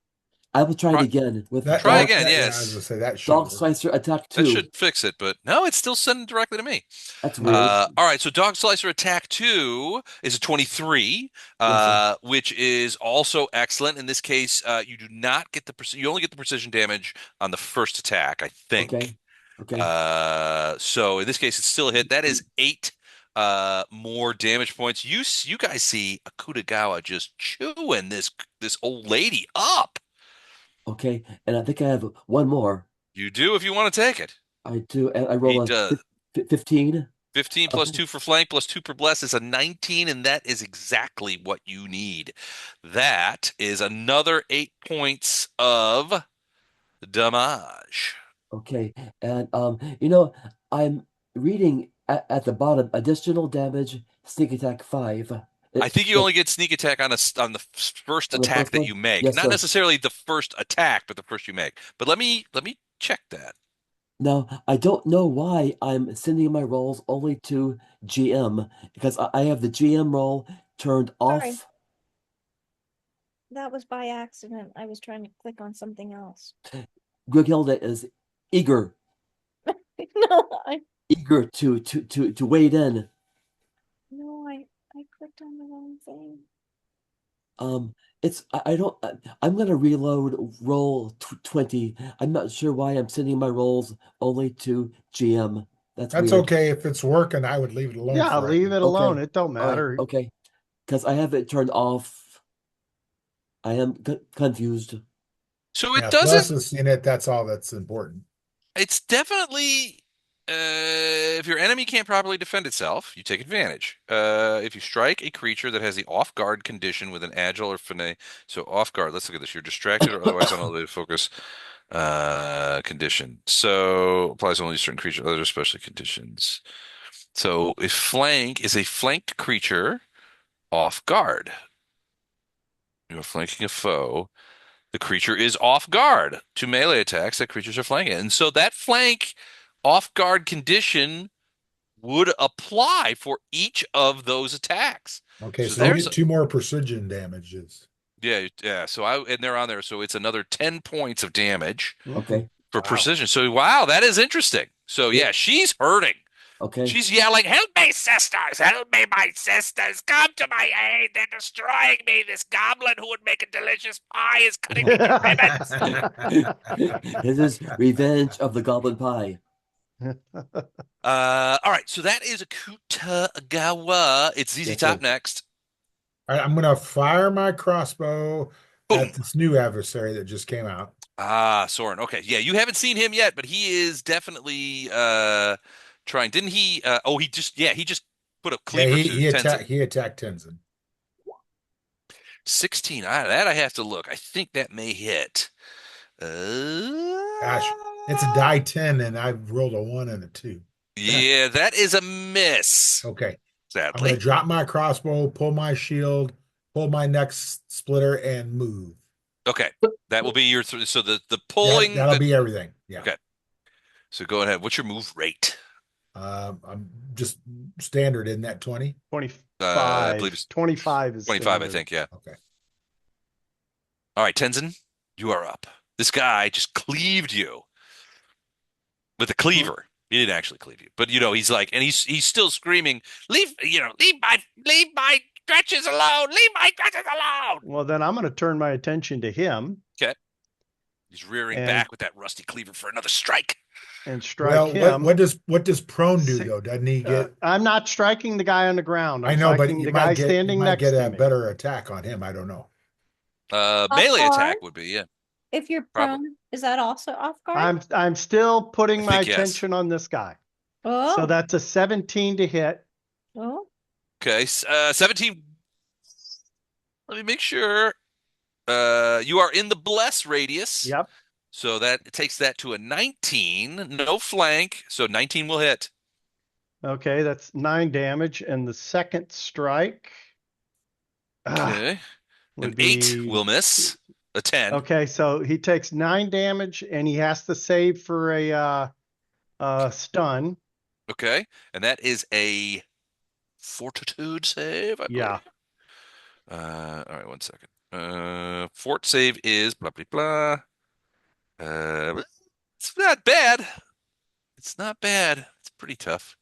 I will try it again with Try again, Yeah, I yes. was gonna say that should Dog work. Slicer Attack 2. That should fix it, but no, it's still sending directly to me. That's weird. All right, so Dog Slicer Attack 2 is a 23, which is also excellent. In this case, you do not get you only get the precision damage on the first attack, I think. Okay. So in this case, it's still a hit. That is 8 more damage points. You guys see Akutagawa just chewing this old lady up. Okay, and I think I have one more. You do if you want to take it. I do. And I roll a 15. 15 plus 2 for flank plus 2 per bless is a 19, and that is exactly what you need. That is another 8 points of damage. Okay, and I'm reading at the bottom additional damage, sneak attack 5. I think you only get sneak attack on the first attack that you make. Yes, Not sir. necessarily the first attack, but the first you make. But let me check that. Now, I don't know why I'm sending my rolls only to GM, because I have the GM roll turned Sorry. off. That was by accident. I was trying to click on something else. Grigilda is eager No, eager to wade in. No, I clicked on the wrong thing. I'm gonna reload roll 20. I'm not sure why I'm sending my rolls only to GM. That's weird. Okay if it's working. I would leave it alone. Yeah, leave it alone. Okay. It don't All right, matter. okay, because I have it turned off. I am confused. So it Bless doesn't. has seen it. That's all that's important. It's definitely if your enemy can't properly defend itself, you take advantage. If you strike a creature that has the off guard condition with an agile or finesse, so off guard. Let's look at this. You're distracted or otherwise unable to focus. Condition. So applies only to certain creatures, other special conditions. So if flank is a flanked creature off guard, you're flanking a foe. The creature is off guard to melee attacks that creatures are flanking. And so that flank off guard condition would apply for each of those attacks. Okay, so you get 2 more precision damages. Yeah. So and they're on there. So it's another 10 points of damage. Okay. For precision. So wow, that is interesting. So yeah, she's hurting. Okay. She's yelling, "Help me, sisters! Help me, my sisters! Come to my aid! They're destroying me! This goblin who would make a delicious pie is cutting me to ribbons!" This is Revenge of the Goblin Pie. All right, so that is Akutagawa. It's ZZ Top next. All right, I'm gonna fire my crossbow at this new adversary that just came out. Soren. Okay, yeah, you haven't seen him yet, but he is definitely trying. Didn't he? He just put a cleaver to Tenzin. He attacked Tenzin. 16. That I have to look. I think that may hit. Gosh, it's a die 10, and I've rolled a 1 and a 2. Yeah, that is a miss. Okay. Sadly. I'm going to drop my crossbow, pull my shield, pull my next splitter, and move. Okay. That will be your so the pulling. That'll be everything. Yeah. Okay. So go ahead. What's your move rate? I'm just standard in that 20. 25. I believe it's 25 is 25, standard. I think, yeah. Okay. All right, Tenzin, you are up. This guy just cleaved you with a cleaver. He didn't actually cleave you, but he's like, and he's still screaming, leave my stretches alone, leave my stretches alone. Well, then I'm going to turn my attention to him. Okay. He's rearing back with that rusty cleaver for another strike. And strike him. What does prone do though? Doesn't he get? I'm not striking the guy on the ground. I know, but the guy standing next to me. Get a better attack on him. I don't know. Melee attack would be, yeah. If you're prone, is that also off guard? I'm still putting my attention on this guy. Oh. So that's a 17 to hit. Oh. Okay. 17. Let me make sure. You are in the bless radius. Yep. So that takes that to a 19. No flank. So 19 will hit. Okay, that's 9 damage, and the second strike Okay. An would 8 be will miss. A 10. okay. So he takes 9 damage, and he has to save for a stun. Okay. And that is a fortitude save, I believe. Yeah. All right, one second. Fort save is blah blah blah. It's not bad. It's not bad. It's pretty tough.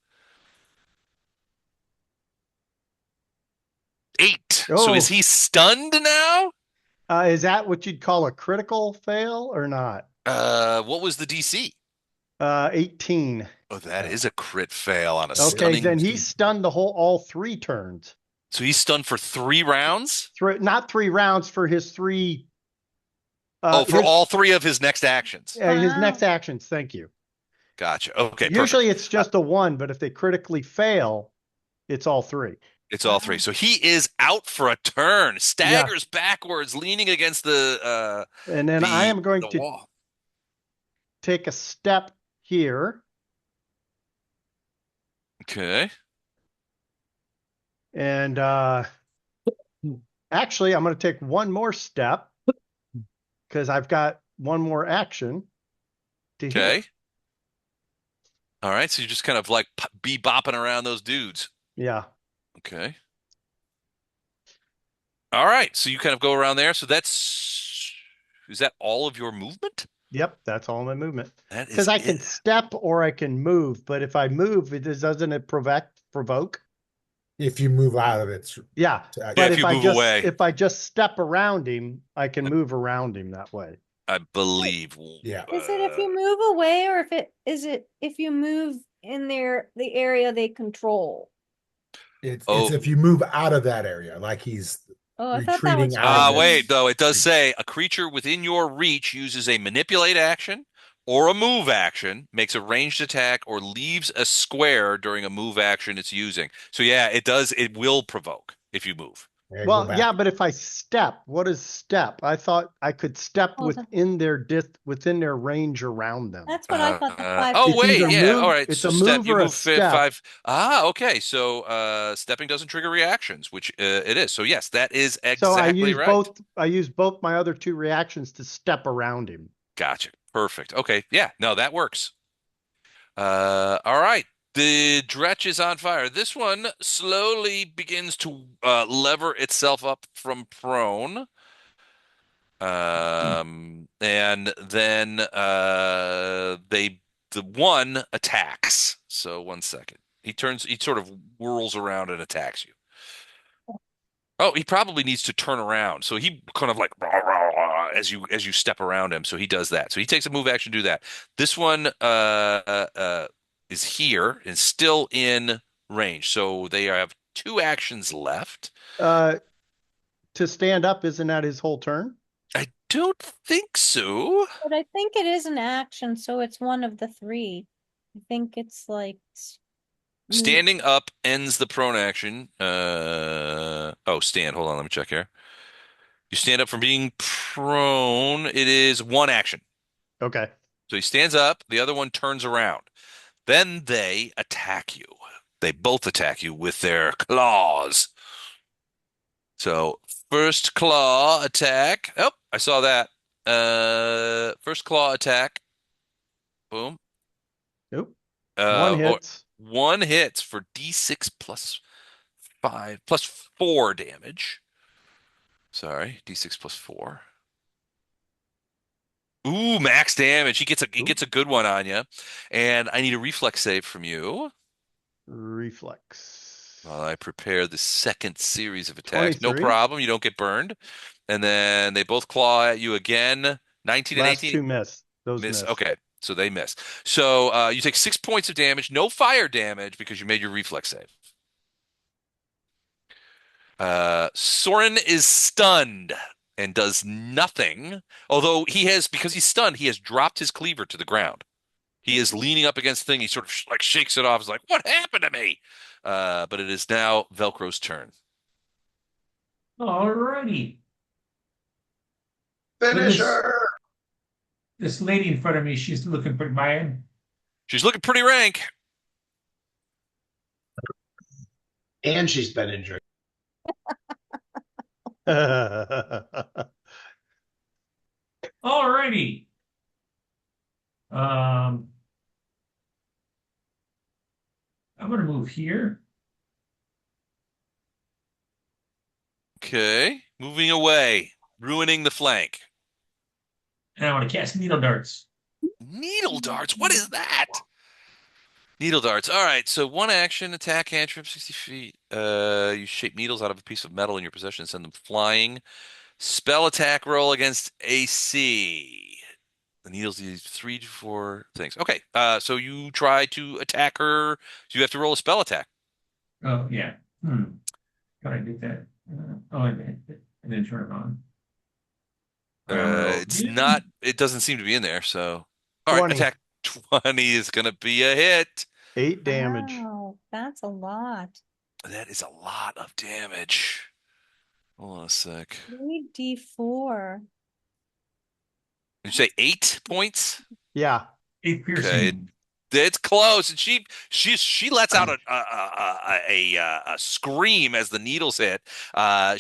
8. So is Oh, he stunned now? is that what you'd call a critical fail or not? What was the DC? 18. Oh, that is a crit fail on a That is Okay, stunning. then he's stunned all 3 turns. So he's stunned for 3 rounds? Not 3 rounds for his 3. Oh, for all 3 of his next actions. His Wow. next actions. Thank you. Gotcha. Okay, Usually perfect. it's just a 1, but if they critically fail, it's all 3. It's all 3. So he is out for a turn, staggers backwards, leaning against And then I am going the to wall. take a step here. Okay. And actually, I'm going to take one more step because I've got one more action to Okay. hit. All right. So you just kind of like be bopping around those dudes. Yeah. Okay. All right. So you kind of go around there. So is that all of your movement? Yep. That's all my movement. That is Because I can it. step or I can move, but if I move, doesn't it provoke? If you move out of it. Yeah. Yeah, But if you move away. if I just step around him, I can move around him that way. I believe. Yeah. Is it if you move away, or if you move in the area they control? It's Oh. if you move out of that area, like he's Oh, I thought that retreating was out of Wait, this. though. It does say a creature within your reach uses a manipulate action or a move action, makes a ranged attack, or leaves a square during a move action it's using. So yeah, it does. It will provoke if you move. Yeah, go Well, back. yeah, but if I step, what is step? I thought I could step Oh, within their range around them. That's what I thought the 5 Oh It's wait, either yeah. move- All right. it's So a step. move You or a move step. 5. Okay. So stepping doesn't trigger reactions, which it is. So yes, that is So exactly right. I use both my other 2 reactions to step around him. Gotcha. Perfect. Okay. Yeah. No, that works. All right. The dretch is on fire. This one slowly begins to lever itself up from prone. And then the one attacks. So one second. He sort of whirls around and attacks you. Oh, he probably needs to turn around. So he kind of like rah, rah, rah, as you step around him. So he does that. So he takes a move action to do that. This one is here and still in range. So they have 2 actions left. To stand up, isn't that his whole turn? I don't think so. But I think it is an action, so it's one of the 3. I think it's like Standing up ends the prone action. Stand. Hold on, let me check here. You stand up from being prone. It is 1 action. Okay. So he stands up, the other one turns around. Then they attack you. They both attack you with their claws. So first claw attack. Oh, I saw that. First claw attack. Boom. Nope. Uh, One hits. 1 hits for D6 plus 5 plus 4 damage. Sorry, D6 plus 4. Ooh, max damage. He gets a good one on you. And I need a reflex save from you Reflex. while I prepare the second series of attacks. No 23. problem. You don't get burned. And then they both claw at you again. 19 and Last 18. 2 miss. Those miss. Okay. So they miss. So you take 6 points of damage, no fire damage because you made your reflex save. Soren is stunned and does nothing. Although because he's stunned, he has dropped his cleaver to the ground. He is leaning up against the thing. He sort of like shakes it off. He's like, "What happened to me?" But it is now Velcro's turn. Alrighty. Finish this- her. This lady in front of me, she's looking pretty bad. She's looking pretty rank. And she's been injured. Alrighty. I'm gonna move here. Okay, moving away, ruining the flank. And I want to cast needle darts. Needle darts. What is that? Needle darts. All right. So one action, attack cantrip, 60 feet. You shape needles out of a piece of metal in your possession and send them flying. Spell attack roll against AC. The needles use 3 to 4 things. Okay. So you try to attack her. So you have to roll a spell attack. Oh yeah. Can I do that? And then turn it on. It's not. It doesn't seem to be in there. So all right. 20. Attack 20 is gonna be a hit. 8 damage. Wow, that's a lot. That is a lot of damage. Hold on a sec. 3d4. Did you say 8 points? Yeah. 8 piercing. Okay, it's close, and she lets out a scream as the needles hit.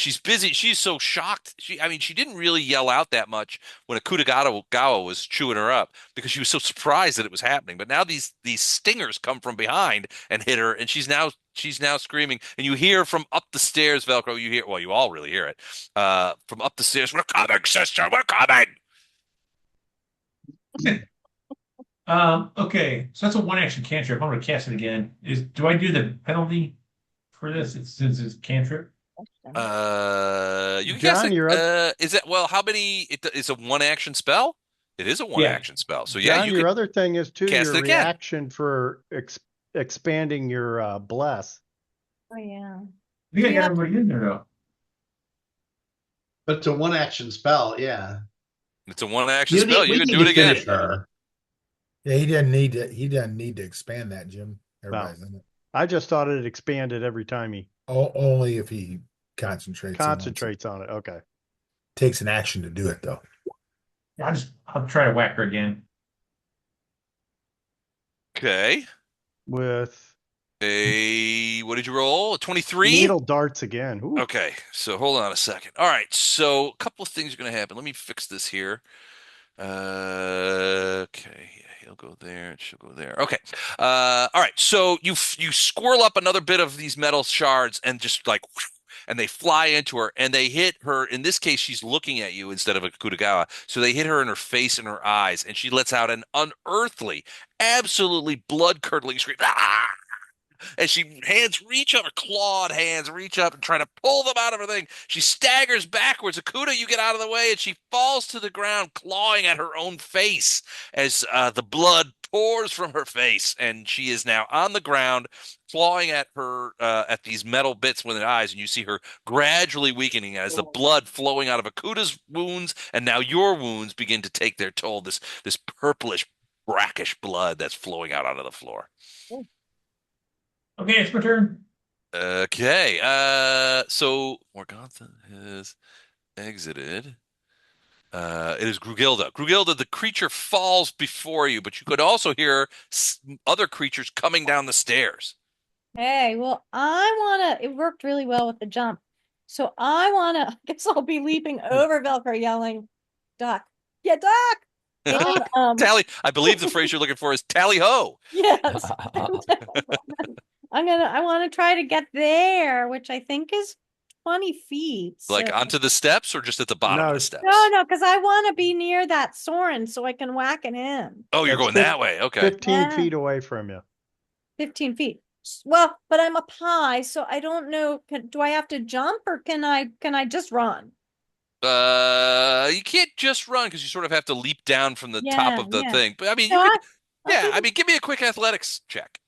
She's busy. She's so shocked. She didn't really yell out that much when a Gawa was chewing her up because she was so surprised that it was happening. But now these stingers come from behind and hit her, and she's now screaming. And you hear from up the stairs, Velcro. You all really hear it from up the stairs. We're coming, sister. We're coming. Okay, so that's a one action cantrip. I'm gonna cast it again. Do I do the penalty for this? Since it's cantrip. You can John, cast it. you're up. Is it how many? Is a one action spell? It is a one action spell. So yeah, John, you your can other thing is too cast your it again. reaction for expanding your bless. Oh yeah. I think I Yeah. got everybody in there though. But it's a one action spell, yeah. It's a one action spell. You we can need do it to again. finish her. Yeah, he doesn't need to. He doesn't need to expand that, Jim. Everybody's in it. I just thought it expanded every time he Only if he concentrates. concentrates on it. Okay. Takes an action to do it, though. I'll try to whack her again. Okay. With What did you roll? 23? needle darts again. Ooh. Okay, so hold on a second. All right, so a couple of things are going to happen. Let me fix this here. Okay, yeah, he'll go there, and she'll go there. Okay. All right, so you squirrel up another bit of these metal shards and just like, and they fly into her, and they hit her. In this case, she's looking at you instead of a Kutagawa, so they hit her in her face and her eyes, and she lets out an unearthly, absolutely blood-curdling scream. Ah! As reach up, her clawed hands reach up and try to pull them out of her thing. She staggers backwards. Akuta, you get out of the way, and she falls to the ground, clawing at her own face as the blood pours from her face, and she is now on the ground, clawing at her at these metal bits with her eyes, and you see her gradually weakening as the blood flowing out of Akuta's wounds, and now your wounds begin to take their toll. This purplish, brackish blood that's flowing out onto the floor. Okay, it's my turn. Okay, so Morgantha has exited. It is Grugilda. Grugilda, the creature falls before you, but you could also hear other creatures coming down the stairs. Hey, well, it worked really well with the jump. So I guess I'll be leaping over Velcro yelling, duck. Yeah, duck. And, Tally, I believe the phrase you're looking for is tally ho. yes. I want to try to get there, which I think is 20 feet. Like so- onto the steps or just at the bottom of the steps? No, because I want to be near that Soren so I can whack it in. Oh, you're That's going that way. Okay. 15 Yeah. feet away from you. 15 feet. Well, but I'm up high, so I don't know. Do I have to jump or can I just run? You can't just run because you sort of have to leap down from the top of the thing. But I mean, No, you could, I'll I mean, give me a quick athletics check.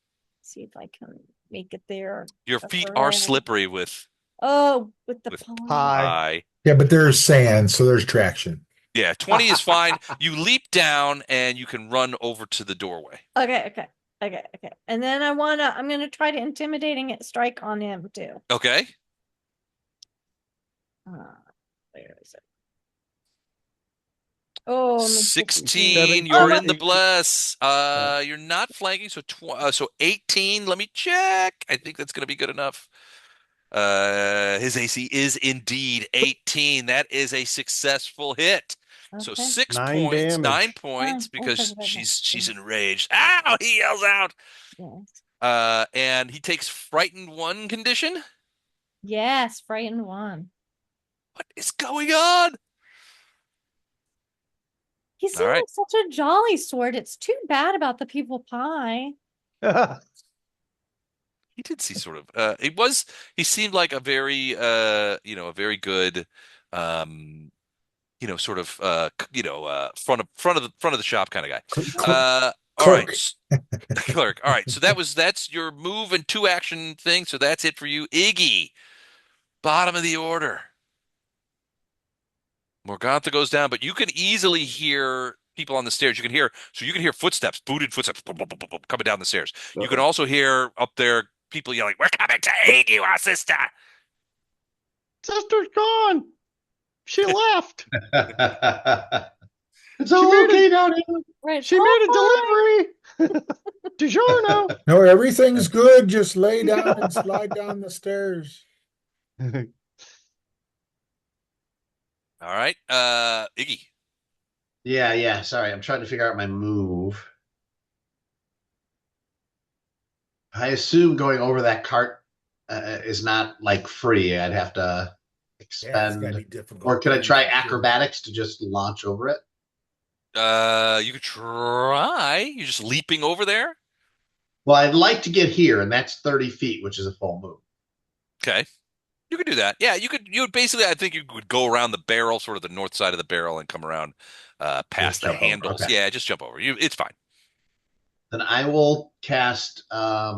see if I can make it there. Your feet are slippery with With the with pie. pie. Yeah, but there's sand, so there's traction. Yeah, 20 is fine. You leap down and you can run over to the doorway. Okay. Okay. And then I'm gonna try to intimidating it strike on him too. Okay. Where is it? Oh, 16. Oh, You're in the 18. bless. You're not flanking, so so 18. Let me check. I think that's gonna be good enough. His AC is indeed 18. That is a successful hit. So okay. 6 9 points, 9 damage. points because Okay. she's enraged. Ow! He yells out. Yes. And he takes frightened 1 condition. Yes, frightened 1. What is going on? He All seemed right. like such a jolly sort. It's too bad about the people pie. He did see sort of he seemed like a very a very good sort of front of the shop kind of guy. All right. Clerk. Clerk. All right. So that's your move and 2 action thing. So that's it for you. Iggy, bottom of the order. Morgantha goes down, but you can easily hear people on the stairs. You can hear footsteps, booted footsteps boom, boom, boom, boom, boom, coming down the stairs. You can also hear up there people yelling, "We're coming to aid you, our sister." Sister's gone. She left. It's She all made okay it. down here. Right. She made a delivery. DiGiorno. No, everything's good. Just lay down and slide down the stairs. All right. Iggy. Yeah. Sorry, I'm trying to figure out my move. I assume going over that cart is not like free. I'd have to Yeah, it's gotta expend, be difficult. or can I try for sure. acrobatics to just launch over it? You could try. You're just leaping over there. Well, I'd like to get here, and that's 30 feet, which is a full move. Okay. You could do that. Yeah, you could. You would basically, I think you would go around the barrel, sort of the north side of the barrel, and come around past Just the jump over. handles. Okay. Yeah, just jump over. It's fine. Then I will cast a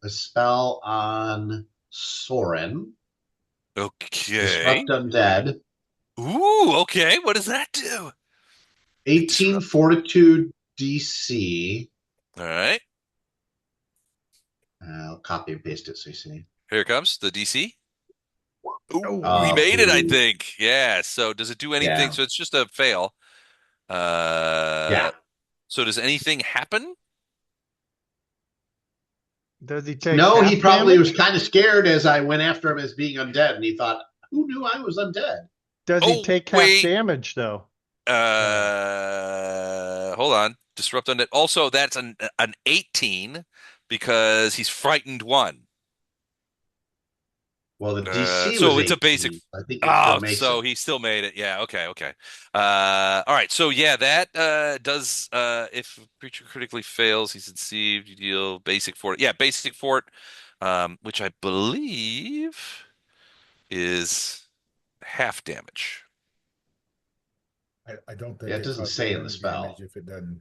spell on Soren. Okay. Disrupt Undead. Ooh, okay. What does that do? 18 Disrupt. Fortitude DC. All right. I'll copy and paste it so you see. Here it comes, the DC. Ooh, we Oh, made it, I dude. think. Yeah. So does it do anything? Yeah. So it's just a fail. Yeah. So does anything happen? Does he take No, half he probably damage? was kind of scared as I went after him as being undead, and he thought, "Who knew I was undead?" Does he Oh, take half wait. damage though? Hold on. Disrupt Undead. Also, that's an 18 because he's frightened 1. Well, the DC So was it's a basic. 18. I think it still makes So it. he still made it. Yeah. Okay. All right. So yeah, that does if a creature critically fails, he's deceived. You deal basic fort. Yeah, basic fort, which I believe is half damage. I don't think Yeah, it it doesn't causes say in the any spell. damage if it doesn't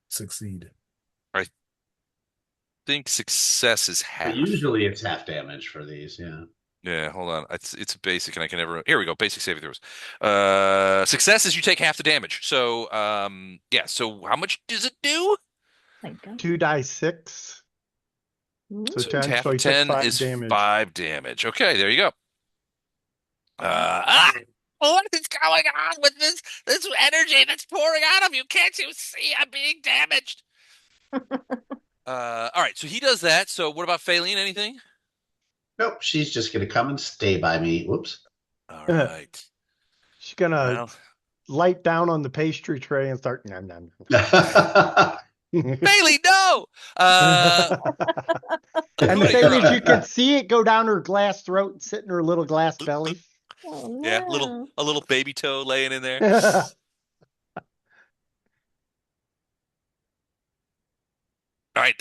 succeed. I think success is half. But usually it's half damage for these. Yeah. Yeah, hold on. It's basic, and I can never. Here we go. Basic saving throws. Success is you take half the damage. So yeah. So how much does it do? My God. 2d6. So So 10. half So of he took 10 5 is damage. 5 damage. Okay, there you go. What is going on with this energy that's pouring out of you? Can't you see I'm being damaged? All right, so he does that. So what about Faline? Anything? Nope. She's just gonna come and stay by me. Whoops. All right. She's gonna Well, light down on the pastry tray and start nom nom. Bailey, no. And the Akuda, thing you're is, up. you can see it go down her glass throat and sit in her little glass belly. Oh, Yeah, no. a little baby toe laying in there. All right,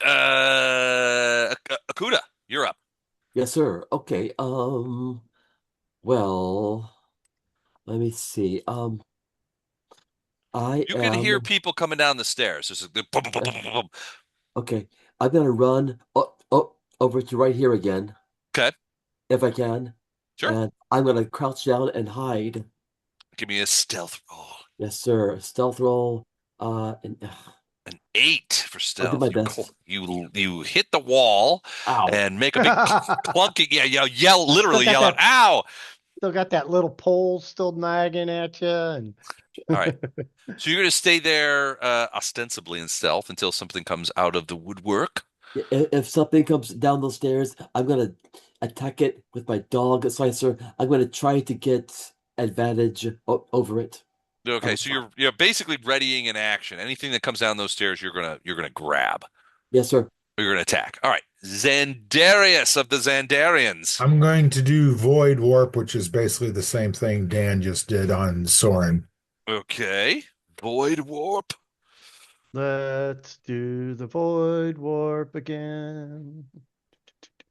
Akuda, you're up. Yes, sir. Okay. Well, let me see. I You can hear am people coming down the stairs. There's a boom, boom, boom, boom, boom, boom. okay. I'm gonna run over to right here again, Okay, if I can. sure. And I'm gonna crouch down and hide. Give me a stealth roll. Yes, sir. Stealth roll. And An 8 for I'll do stealth. my best. You hit the wall Ow. and make a big clunking. Yeah, yell, literally Still got yell out, that- "Ow!" Still got that little pole still nagging at you. And All right. So you're going to stay there ostensibly in stealth until something comes out of the woodwork. If something comes down those stairs, I'm gonna attack it with my dog slicer. I'm gonna try to get advantage over it. Okay, so you're basically readying an action. Anything that comes down those stairs, you're gonna grab. Yes, sir. Or you're gonna attack. All right, Xandarius of the Xandarians. I'm going to do Void Warp, which is basically the same thing Dan just did on Soren. Okay, Void Warp. let's do the void warp again.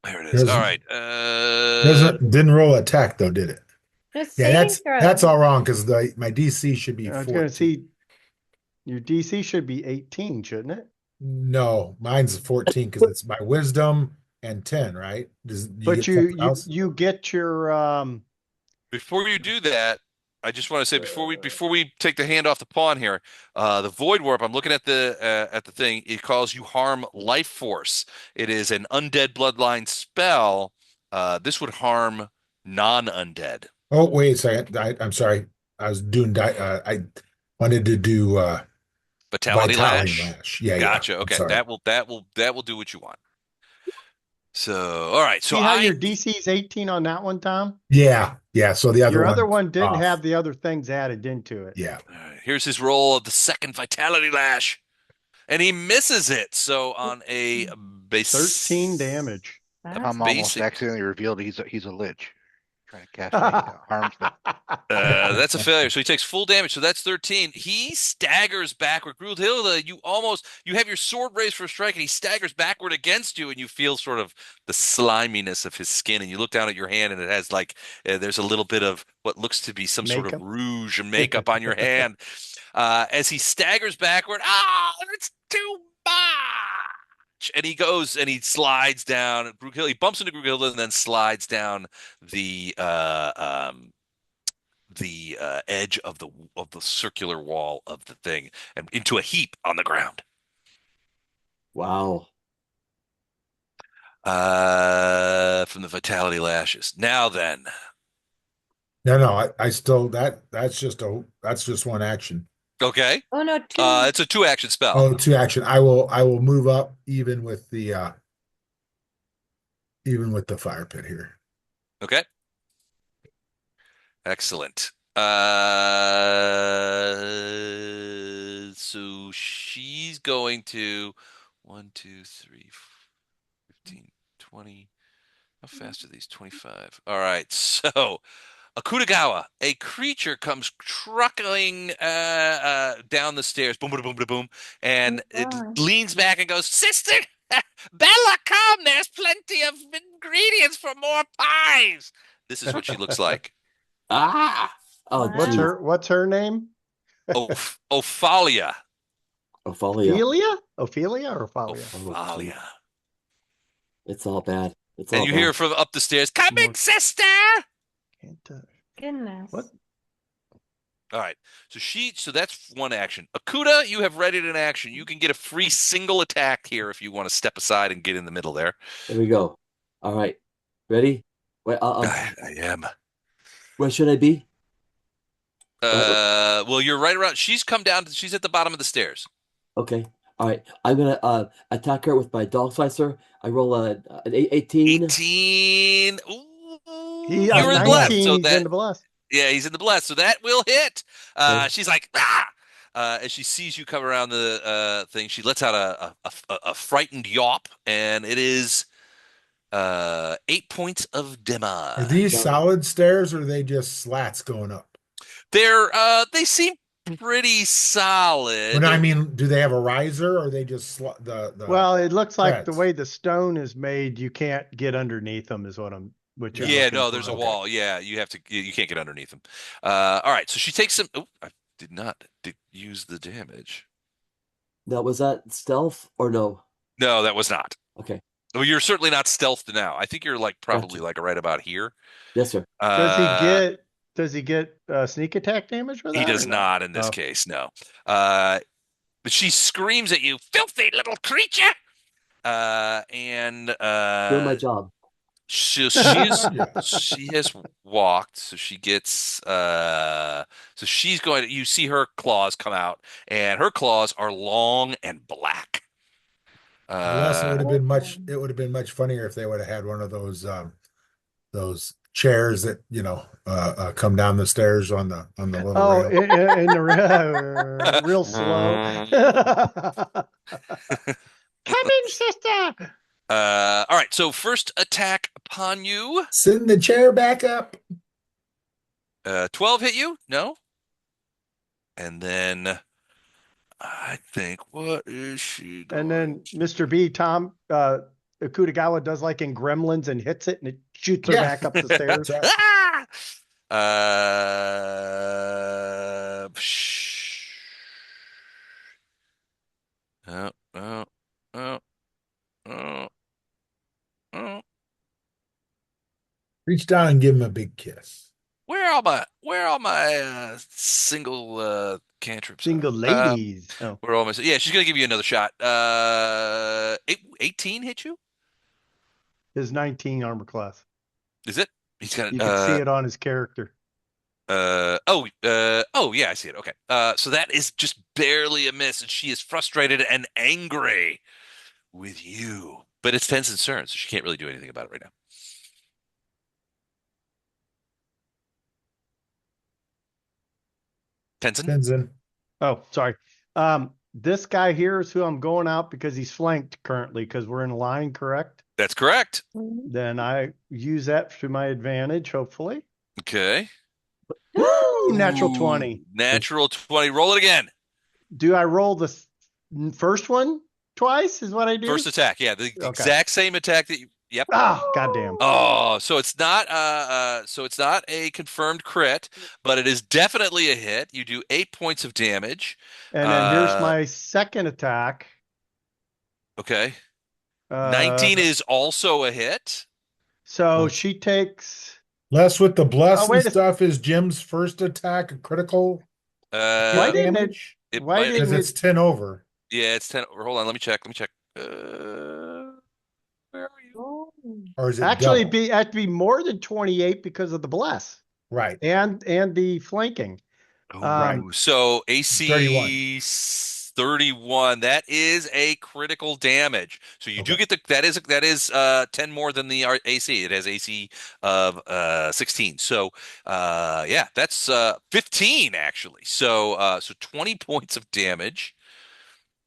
There it is. Doesn't- All right. Didn't roll attack though, did it? Just Yeah, saving throw. that's all wrong because my DC should be I was 14. going to see your DC should be 18, shouldn't it? No, mine's 14 because it's my wisdom and 10, right? Does you But get something else? you get your Before you do that, I just want to say before we take the hand off the pawn here, the Void Warp. I'm looking at the thing. It calls you harm life force. It is an undead bloodline spell. This would harm non-undead. Oh, wait a second. I'm sorry. I was doing I wanted to do Vitality Vitality Lash. Lash. Yeah, Gotcha. yeah. I'm Okay, sorry. that will do what you want. So, all right. So see how your DC is 18 on that one, Tom? Yeah, yeah. So the other Your one, other one didn't off. have the other things added into it. Yeah. all right, here's his roll of the second Vitality Lash, and he misses it. So on a base 13 damage. That's I'm almost basic. accidentally revealed he's a lich. Trying to cast a harm spell. That's a failure. So he takes full damage. So that's 13. He staggers backward. Grudhilda, you have your sword raised for a strike, and he staggers backward against you, and you feel sort of the sliminess of his skin. And you look down at your hand, and it has like there's a little bit of what looks to be some sort of Makeup. rouge and makeup on your hand. As he staggers backward, it's too much. And he goes and he slides down. He bumps into Grugilda and then slides down the edge of the circular wall of the thing and into a heap on the ground. Wow. From the Vitality Lashes. Now then, No, I still that's just one action. okay. Oh no, two. It's a 2-action spell. Oh, two action. I will move up even with the fire pit here. Okay. Excellent. So she's going to 1, 2, 3, 15, 20. How fast are these? 25. All right. So Akutagawa, a creature comes truckling down the stairs, boom, boom, boom, boom, boom, and it God. leans back and goes, "Sister, Bella, come! There's plenty of ingredients for more pies." This is what she looks like. Ah. Oh, Wow. What's geez. what's her name? Ophalia. Ophalia. Ophelia or Ophalia? Ophalia. It's all bad. It's And all you bad. hear from up the stairs, "Coming, More- sister!" Can't, Goodness. What? All right. So that's one action. Akuda, you have readied an action. You can get a free single attack here if you want to step aside and get in the middle there. There we go. All right. Ready? Wait, I am. where should I be? Well, you're right around. She's come down. She's at the bottom of the stairs. Okay. All right. I'm gonna attack her with my dog slicer. I roll an 18. 18. Ooh, He, you're in 19, blessed. So he's that, in the bless. yeah, he's in the blessed. So that will hit. Okay. She's like, ah! As she sees you come around the thing, she lets out a frightened yawp, and it is 8 points of Are damage. these Done. solid stairs or are they just slats going up? They seem pretty solid. When I mean, do they have a riser or are they just the Well, it looks like the threads? way the stone is made, you can't get underneath them. Is what you're Yeah, looking no, for. there's a Okay. wall. Yeah, you can't get underneath them. All right, so she takes some. Oh, I did not use the damage. Now, was that stealth or no? No, that was not. Okay. Well, you're certainly not stealthed now. I think you're like probably Gotcha. like right about here. Yes, sir. Does he get sneak attack damage with that? He or does no? not in this Oh. case. No. But she screams at you, filthy little creature. And Doing my job. Yeah. she has walked, so she gets so she's going to, you see her claws come out, and her claws are long and black. Les, it would have Uh been much. It would have been much funnier if they would have had one of those chairs that come down the stairs on the little Oh, rail. in the real slow. Come in, sister. all right, so first attack upon you. Send the chair back up. 12 hit you? No? And then I think, what is she And going then Mr. B, Tom, Akutagawa does like in Gremlins and hits it and it shoots her Yeah. back up the stairs. That's right. Psh. Oh, oh, oh, oh, oh. Reach down and give him a big kiss. Where are all my single cantrips Single at? ladies. Oh, Where are all my, yeah, she's gonna give you another shot. 18 hit you? his 19 armor class. Is it? He's got You can see it on his character. oh yeah, I see it. Okay. So that is just barely a miss, and she is frustrated and angry with you. But it's Tenzin's turn, so she can't really do anything about it right now. Tenzin? Tenzin. Oh, sorry. This guy here is who I'm going out because he's flanked currently because we're in line, correct? That's correct. Then I use that to my advantage, hopefully. Okay. Woo! Natural Ooh, 20. Natural 20. Roll it again. Do I roll the first one twice? Is what I do? First attack. Yeah, the Okay. exact same attack that you. Yep. Ah, goddamn. Oh, so it's not a confirmed crit, but it is definitely a hit. You do 8 points of damage. And then here's my second attack. Okay. 19 is also a hit. So she takes. Les with the bless Oh, and wait a- stuff is Jim's first attack a critical Why didn't it? damage? Why might- Because didn't it's it? 10 over. Yeah, it's 10. Hold on, let me check. Where are you? Oh. Or is it Actually double? have to be more than 28 because of the bless Right. and the flanking. Right. So AC 31. 31. That is a critical damage. So you do Okay. get that is 10 more than the AC. It has AC of 16. So yeah, that's 15 actually. So 20 points of damage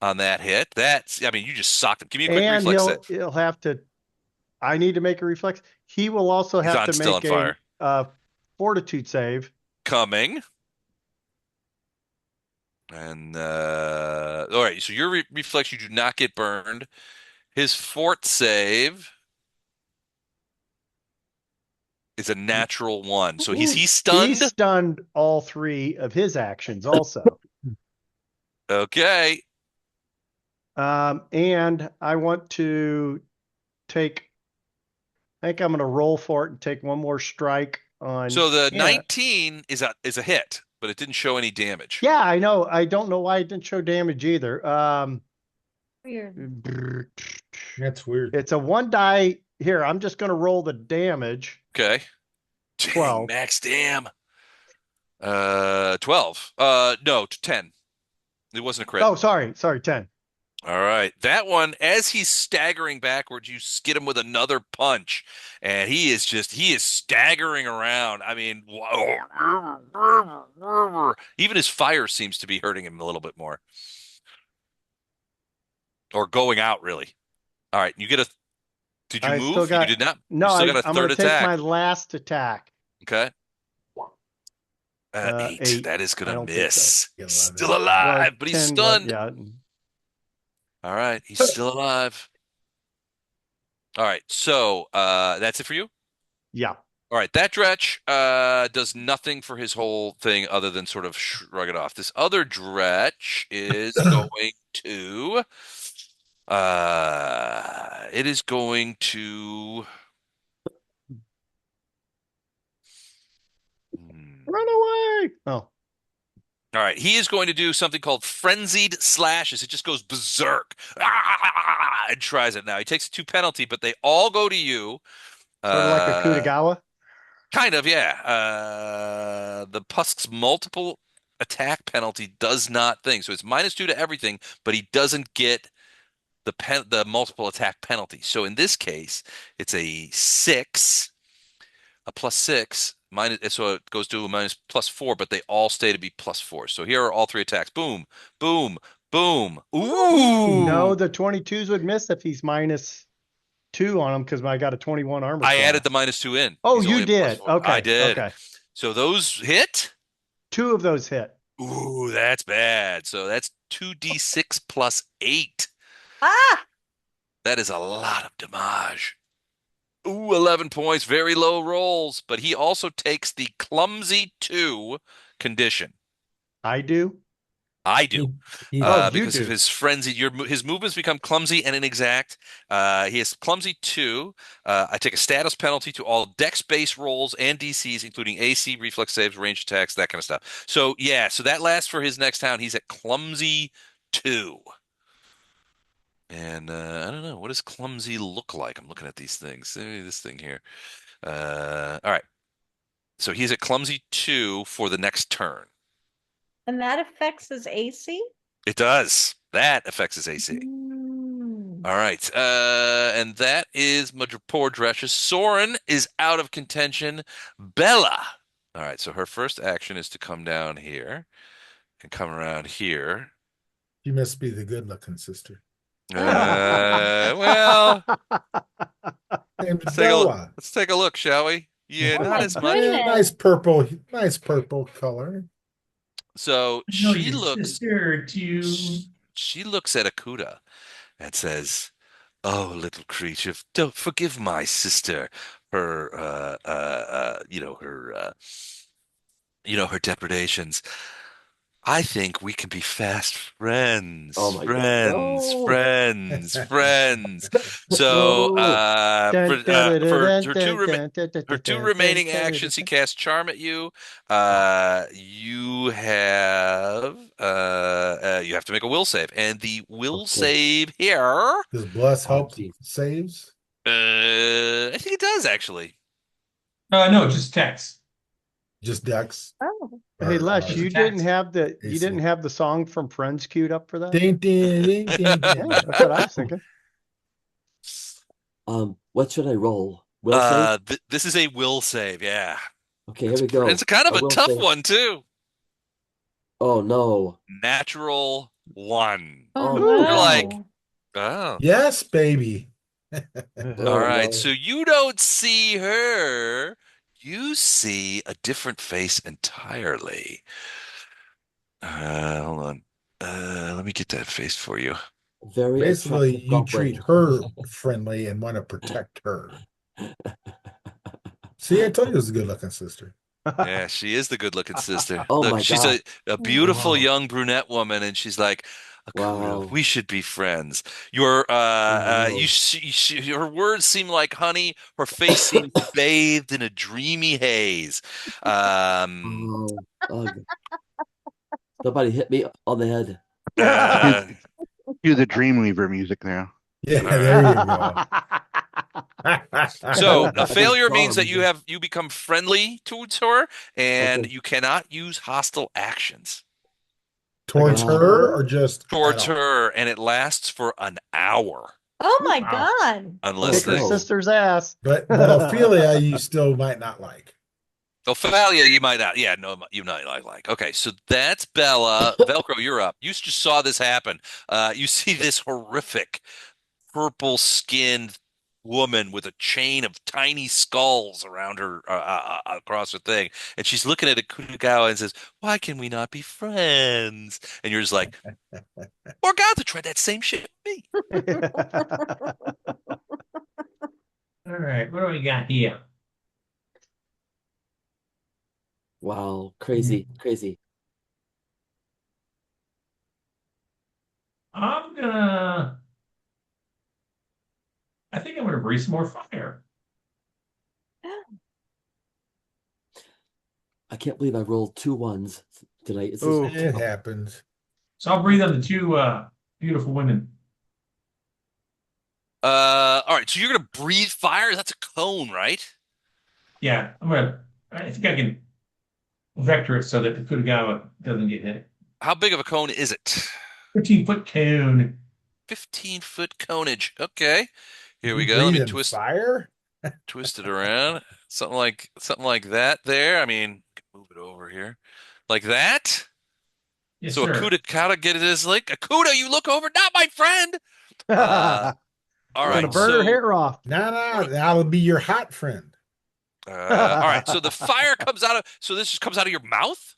on that hit. That's, I mean, you just socked him. Give me a quick And reflex save. he'll have to. I need to make a reflex. He will also He's have on to still make on fire. a fortitude save. Coming. And all right, so your reflex, you do not get burned. His fort save is a natural 1. So he's He's stunned. stunned all 3 of his actions also. Okay. And I want to take. I think I'm going to roll for it and take one more strike on. So the Yeah. 19 is a hit, but it didn't show any damage. Yeah, I know. I don't know why it didn't show damage either. Weird. That's weird. It's a 1 die. Here, I'm just going to roll the damage. Okay. Dang, 12. max dam. 12. No, 10. It wasn't a crit. Oh, sorry, 10. All right. That one, as he's staggering backwards, you skid him with another punch. And he is staggering around. I mean, even his fire seems to be hurting him a little bit more. Or going out, really. All right. Did you I move? still got- You did not. No, You still got a I'm third going to take attack. my last attack. Okay. 8. 8. That is I going don't to think miss. so. He's still alive, but he's 10, but stunned. yeah. All right. He's still alive. All right. So that's it for you? Yeah. All right. That Dretch does nothing for his whole thing other than sort of shrug it off. This other Dretch is going to. It is going to. Run away. Oh. All right, he is going to do something called frenzied slashes. It just goes berserk and tries it. Now he takes a 2 penalty, but they all go to you. Sort of like a Uh, Kutagawa. Kind of, yeah. The Pusk's multiple attack penalty does not thing. So it's -2 to everything, but he doesn't get the multiple attack penalty. So in this case, it's a 6, a +6, minus, so it goes to a +4, but they all stay to be +4. So here are all 3 attacks. Boom, boom, boom. No, Ooh! the 22s would miss if he's -2 on him because I got a 21 armor I added the class. -2 in. Oh, He's only you a did. +4. I Okay. did. Okay. So those hit. 2 of those hit. Ooh, that's bad. So that's 2d6 +8. Ah, That is a lot of damage. Ooh, 11 points, very low rolls, but he also takes the clumsy 2 condition. I do. I do. Oh, you Because of do. his frenzy, his movements become clumsy and inexact. He has clumsy 2. I take a status penalty to all dex-based rolls and DCs, including AC, reflex saves, range attacks, that kind of stuff. So yeah, so that lasts for his next turn. He's at clumsy 2. And I don't know, what does clumsy look like? I'm looking at these things. This thing here. All right. So he's at clumsy 2 for the next turn. and that affects his AC? It does. That affects his AC. All right. And that is poor Dresches. Soren is out of contention. Bella. All right. So her first action is to come down here and come around here. You must be the good-looking sister. Well, Named let's take a look. Bella. Let's take a look, shall we? Yeah, Oh not my as much. goodness. Nice purple color. So No, she your looks sister to. she looks at Akuda and says, "Oh, little creature, don't forgive my sister. Her, her depredations. I think we can be fast Oh friends, my God. friends, No. friends, friends." So, No. Dun, dun, dun, for dun, her dun, dun, dun, dun, her two dun, dun, remaining dun, actions, he dun. casts Charm at you. Oh, You have to make a will save, and the will okay. save here. Does Bless Oh, help geez. saves? I think it does actually. No, just text. Just Dex? Oh. Hey Or, Les, Just you attack. didn't have the AC. song from Friends queued up for that? Ding, ding, ding, ding, Yeah, ding. that's what I was thinking. What should I roll? Will save? This is a will save. Yeah, Okay, here we it's go. kind of A a will tough save. one too. Oh no. Natural 1. Oh Oh You're like, no. no. oh, Yes, baby. all Oh right. no. So you don't see her. You see a different face entirely. Hold on. Let me get that face for you. Very Basically, attractive you treat goblin. her friendly and want to protect her. See, I told you it was a good-looking sister. Yeah, she is the good-looking sister. Oh Look, my she's God. a beautiful Wow. young brunette woman, and she's like, Akudo, Wow. we should be friends. Your Oh no. her words seem like honey. Her face seems bathed in a dreamy haze. Um, Oh. Ugh. Somebody hit me on the head. uh, Do the Dreamweaver music now. Yeah, all there right. you go. So a I just failure saw means that him. you become friendly towards her, and Okay. you cannot use hostile actions Towards Against Wow. her or her? just at towards all? her, and it lasts for an hour. Oh my Wow. God. Unless Kick her the Oh no. sister's ass. But Ophelia, you still might not like. Ophelia, you might not. Yeah, no, you might not like. Okay, so that's Bella. Velcro, you're up. You just saw this happen. You see this horrific purple-skinned woman with a chain of tiny skulls around her across her thing, and she's looking at Akutagawa and says, "Why can we not be friends?" And you're just like, "Or God to try that same shit with me." All right, what do we got here? Wow. Crazy. Crazy. I'm gonna. I think I'm gonna breathe some more fire. I can't believe I rolled 2 ones tonight. It's Ooh. It happens. So I'll breathe on the two beautiful women. All right, so you're gonna breathe fire. That's a cone, right? Yeah, I think I can vector it so that the Kutagawa doesn't get hit. How big of a cone is it? 15-foot cone. 15-foot conage. Okay, here we You go. Let me breathing fire? twist it around. Something like that. There. I mean, move it over here, like that. Yes, So sir. Akuda gotta get it as like Akuda. You look over, not my friend. All Gonna right, burn her so hair off. No, that'll be your hot friend. all right, so the fire comes out of. So this just comes out of your mouth.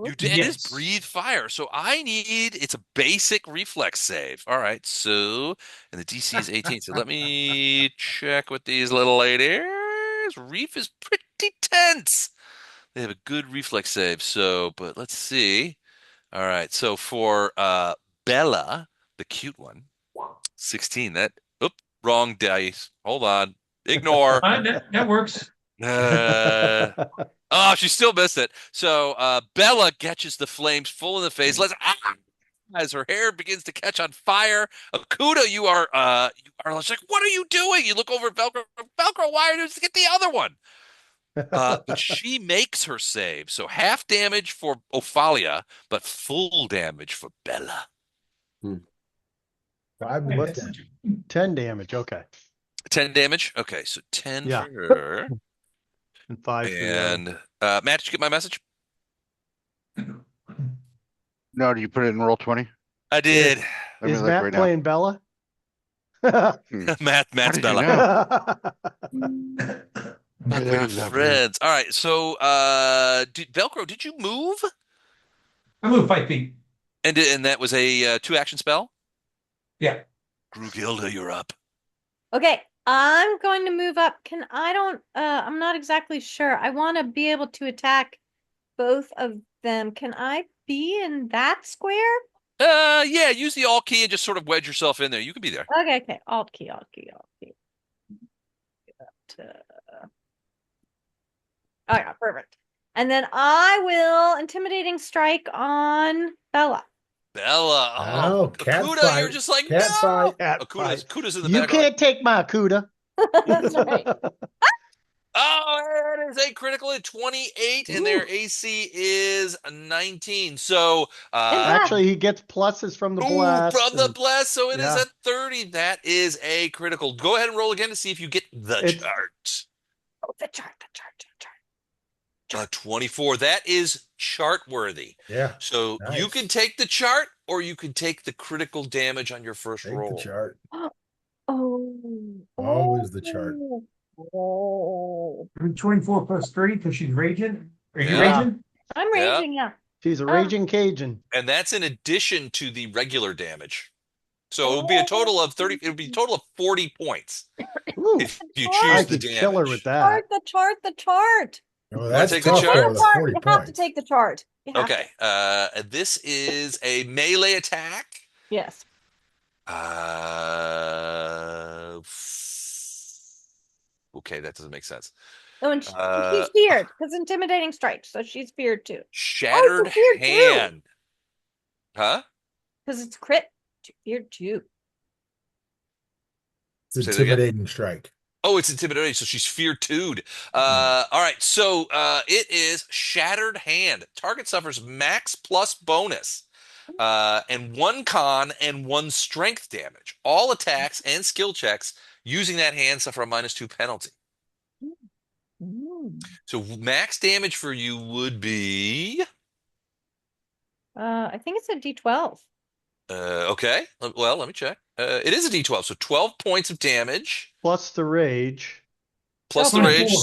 It is Yes. breathe fire. So it's a basic reflex save. All right. So, and the DC is 18. So let me check with these little ladies. Reef is pretty tense. They have a good reflex save. So, but let's see. All right. So for Bella, the cute one, 16. Wrong dice. Hold on. Ignore. That works. Oh, she still missed it. So Bella catches the flames full in the face. As her hair begins to catch on fire. Akuda, you are like, what are you doing? You look over at Velcro. Velcro, why are you to get the other one? But she makes her save. So half damage for Ophalia, but full damage for Bella. 5 Yeah, to that's 10. 10 damage. Okay. 10 damage. Okay, so 10 Yeah. for her. And 5 for the other. And Matt, did you get my message? No, do you put it in roll 20? I did. Let me Is look Matt right playing Bella? Matt's How did you Bella. know? Not Yeah, good friends. All right. So, Velcro, did you move? I moved 5 feet. And that was a 2-action spell? Yeah. Grugilda, you're up. Okay, I'm going to move up. I'm not exactly sure. I want to be able to attack both of them. Can I be in that square? Yeah, use the alt key and just sort of wedge yourself in there. You can be there. Okay. Alt key. Oh yeah, perfect. And then I will intimidating strike on Bella. Bella. Oh, cat Akuda, fight. you're just like, Cat no! fight. Akuda's in the You back. can't take my Cuda. That's right. Oh, it is a critical at 28, and their AC is 19. So, Actually, he gets pluses from the blast. from the blast, so it is yeah. a 30. That is a critical. Go ahead and roll again to see if you get the chart. Oh, the chart. 24. That is chart worthy. Yeah. So nice. you can take the chart, or you can take the critical damage on your first Take roll. the chart. Always the chart. Oh. 24 plus 3 because she's raging. Are you Yeah. raging? I'm raging, yeah. She's a raging Cajun. And that's in addition to the regular damage. So it would be a total of 30. It would be a total of 40 points Ooh, if you I choose the could damage. kill her with that. The chart. Oh, that's take the tough chart? though, with 40 You have to points. take the chart. Okay. This is a melee attack. Yes. Okay, that doesn't make sense. Oh, and she's feared because intimidating strike, so she's feared too. Shattered feared hand. Huh? Because it's crit. She's feared too. It's Say that again? intimidating strike. Oh, it's intimidating, so she's fear two'd. All right, so it is Shattered Hand. Target suffers max plus bonus, and 1 con and 1 strength damage. All attacks and skill checks using that hand suffer a -2 penalty. So max damage for you would be... I think it's a D12. Okay, well, let me check. It is a D12, so 12 points of damage. Plus the rage. Plus the 24. rage.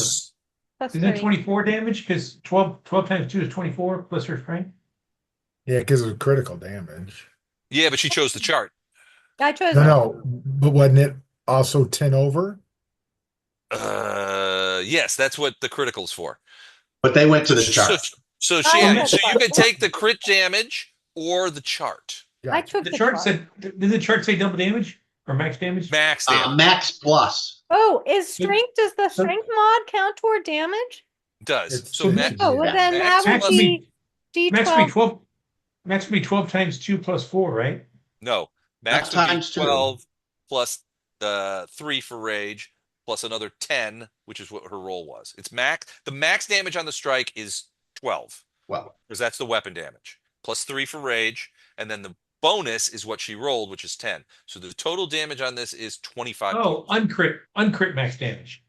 That's Isn't it 24 damage? Because 12 times 2 is 24 plus her strength. Yeah, because of critical damage. Yeah, but she chose the chart. I chose No, but wasn't it also 10 over? Yes, that's what the critical's for. But they went to the chart. So you can take the crit damage or the chart. I took The chart said, did the chart say double damage or max damage? Max damage. Max plus. Oh, does the strength mod count toward damage? Does. It's So shooting. Oh, well then max that would plus- be Max would be D12. 12. Max would be 12 times 2 plus 4, right? No, That's max would be times 2. 12 plus 3 for rage plus another 10, which is what her roll was. It's max. The max damage on the strike is 12 Well, because that's the weapon damage plus 3 for rage, and then the bonus is what she rolled, which is 10. So the total damage on this is 25 Oh, points. uncrit max damage.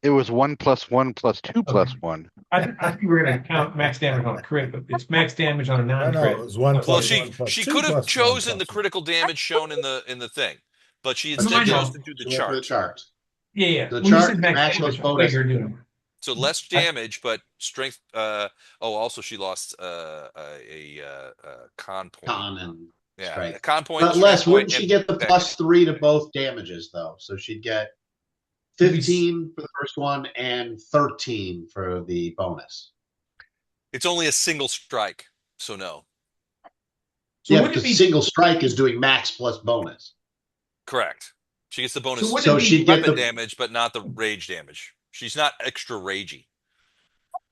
It was 1 plus 1 plus 2 plus 1. I think we were going to count max damage on a crit, but it's max damage on a No, non-crit. it was 1 Plus Well, plus one. one plus she two could have plus one chosen the plus one. critical damage shown in the thing, but she No, instead I know. chose to do the she went for the chart. chart. Yeah. The When you chart said max max damage, plus I thought bonus. you were doing. So less damage, but strength. Also she lost a con point. Con and Yeah, strength. a con point. But strength Les, wouldn't point, she and get the dex. plus 3 to both damages though? So she'd get 15 for the first one and 13 for the bonus. It's only a single strike, so no. So Yeah, would it because be single strike is doing max plus bonus. Correct. She gets the bonus So would So it be she'd get weapon the damage, but not the rage damage. She's not extra ragey.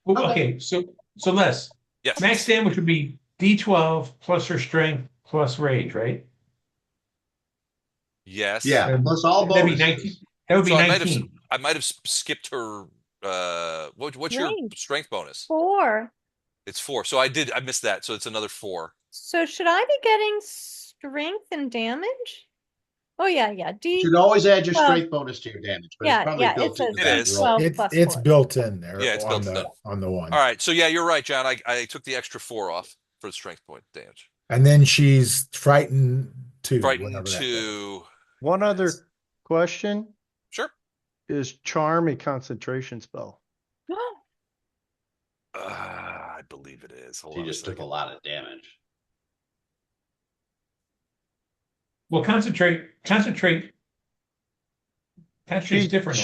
well, okay? So Les, Yes. max damage would be D12 plus her strength plus rage, right? Yes. yeah And plus all that'd be bonuses. 19. That would be So 19. I might have skipped her. What's your Range. strength bonus? 4. It's 4. So I missed that. So it's another 4. So should I be getting strength and damage? Oh yeah, yeah. You should always add your 12. strength bonus to your damage, but it's Yeah, probably yeah. It built into says It that is. roll. D12 plus It's 4. built in there Yeah, it's on built the one. All right. So yeah, you're right, John. I took the extra 4 off for the strength point damage. And then she's frightened too. Frightened whatever that is. 2. One other question. Sure. Is charm a concentration spell? I believe it is. Hold She on a just took a second. lot of damage. Well, concentrate is different.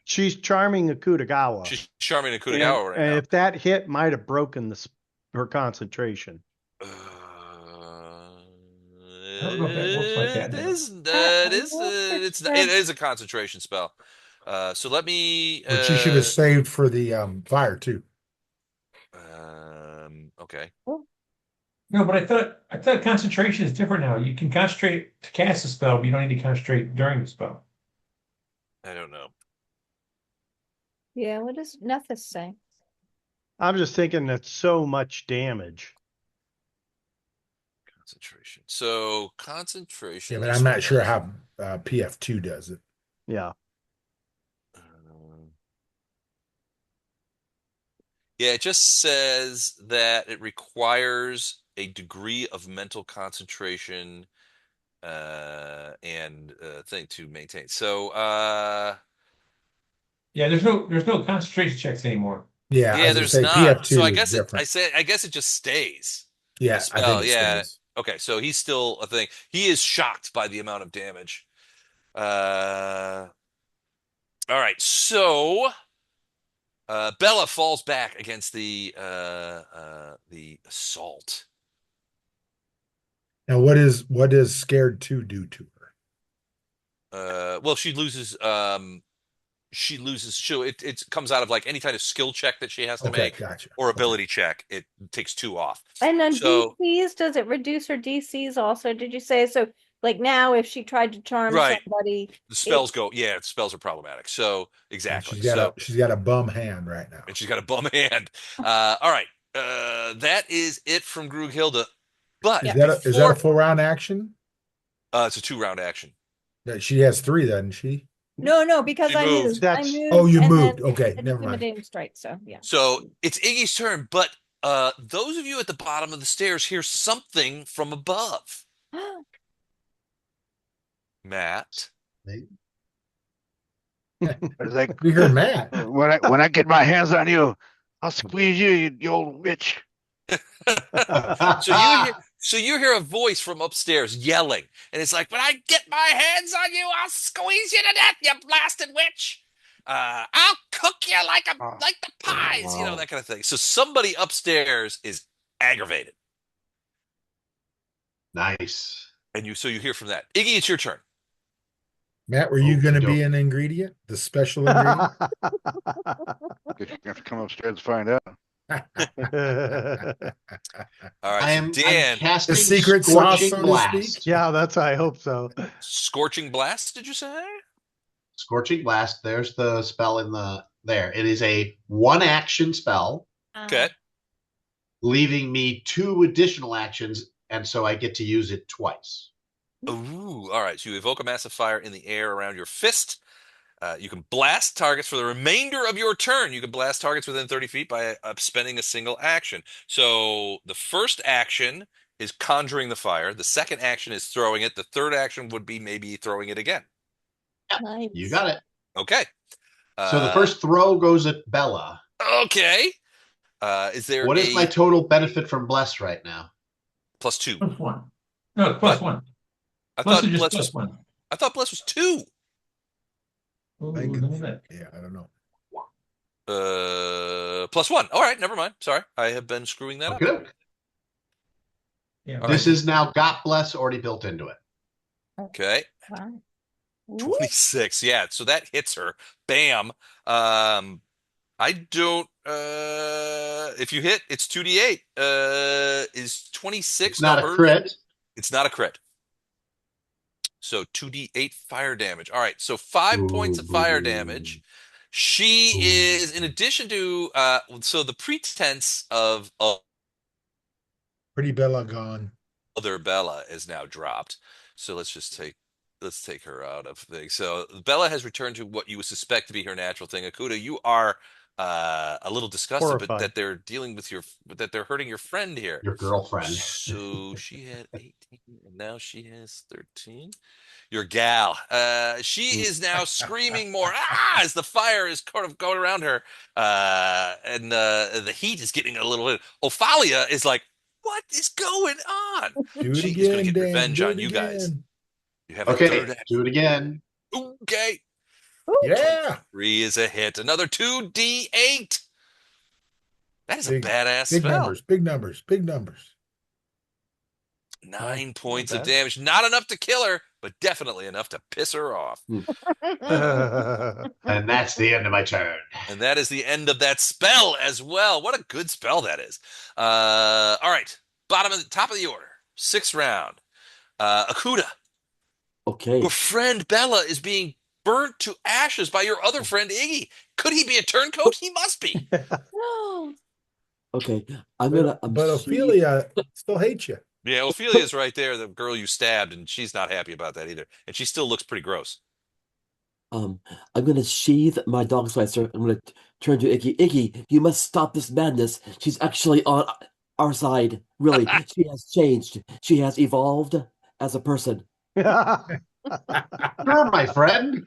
She's charming Akutagawa. She's charming and And, Kutagawa right and now. if that hit might have broken her concentration. Uh, don't know if that works like that, It no. is. It is a concentration spell. So let me. Which she should have saved for the fire too. Okay. No, but I thought concentration is different now. You can concentrate to cast a spell, but you don't need to concentrate during the spell. I don't know. Yeah, what does Nethys say? I'm just thinking that's so much damage. Concentration. So concentration. Yeah, but is I'm not what sure does- how PF2 does it. Yeah. Yeah, it just says that it requires a degree of mental concentration and thing to maintain. So Yeah, there's no concentration checks anymore. Yeah, yeah, as I there's say, not. PF2 So I is guess different. I guess it just stays. Yeah, The I spell, think it yeah. stays. Okay, so he's still a thing. He is shocked by the amount of damage. All right, so Bella falls back against the assault. Now, what does Scared 2 do to her? Well, she loses. So it comes out of like any kind of skill check that she has to Okay, make gotcha. or Okay. ability check. It takes 2 off. And then So- DCs, does it reduce her DCs also? Did you say so? Like now, if she tried to charm Right. somebody, The spells go. Yeah, the spells are problematic. So And exactly. she's got a bum hand right now. And she's got a bum hand. All right. That is it from Grughilda. But Is that a full round action? it's a 2-round action. That she has 3, doesn't she? no, because She I moved. moved. That's- Oh, you and moved. then Okay, an never mind. intimidating strike. So yeah. So it's Iggy's turn, but those of you at the bottom of the stairs hear something from above. Matt. It's like We heard Matt. when I get my hands on you, I'll squeeze you, you old witch. So you hear a voice from upstairs yelling, and it's like, "When I get my hands on you, I'll squeeze you to death, you blasted witch! I'll cook you like the pies, you know, that kind of thing." So somebody upstairs is aggravated, Nice. and you hear from that. Iggy, it's your turn. Matt, were you going to be Okey-doke. an ingredient? The special ingredient? Guess you're gonna have to come upstairs to find out. All right, so I'm Dan, The casting secret sauce, Scorching so to speak. Blast. Yeah, that's I hope so. Scorching Blast, did you say? Scorching Blast. There's the spell in the there. It is a one action spell, Okay. leaving me 2 additional actions, and so I get to use it twice. Ooh, all right. So you evoke a massive fire in the air around your fist. You can blast targets for the remainder of your turn. You can blast targets within 30 feet by spending a single action. So the first action is conjuring the fire. The second action is throwing it. The third action would be maybe throwing it again. You Nice. got it. Okay. So the first throw goes at Bella. Okay. Is there What is my total benefit from Bless right now? +2? +1. No, it's What? +1. I Bless thought is just Bless was +1. I thought Bless was 2. Ooh, I think let me it's- look. yeah, I don't know. +1. All right, never mind. Sorry. I have been screwing that up. Okay. Yeah, All This right. is now got Bless already built into it. Okay. Wow. Ooh. 26. Yeah, so that hits her. Bam. I don't if you hit, it's 2d8. Is 26 It's not gonna a hurt? crit. It's not a crit. So 2d8 fire damage. All right, so 5 points Ooh, of fire boo. damage. She Ooh. is, in addition to so the pretense of Pretty Bella gone. other Bella is now dropped. So let's take her out of things. So Bella has returned to what you would suspect to be her natural thing. Akuda, you are a little disgusted, but Horrified. that they're dealing with that they're hurting your friend here. Your girlfriend. So she had 18, and now she has 13. Your gal. She is now screaming more as the fire is kind of going around her, and the heat is getting a little bit. Ophalia is like, "What is going on?" Do it She is going to again, get Dan. revenge Do on it you guys. again. You have a Okay, third action. do it again. Okay, Yeah. 3 is a hit. Another 2d8. That is a Big, badass big spell. numbers, big numbers, big numbers. 9 points of bad. damage. Not enough to kill her, but definitely enough to piss her off. And that's the end of my turn. And that is the end of that spell as well. What a good spell that is. All right. Top of the order. 6th round. Akuda, Okay. your friend Bella is being burnt to ashes by your other friend Iggy. Could he be a turncoat? He must be. Okay. I'm But, gonna but sheathe, Ophelia still hates you. Yeah, Ophelia's right there, the girl you stabbed, and she's not happy about that either. And she still looks pretty gross. I'm gonna sheathe my dog slicer. I'm gonna turn to Iggy. Iggy, you must stop this madness. She's actually on our side. Really, she has changed. She has evolved as a person. Sure, my friend.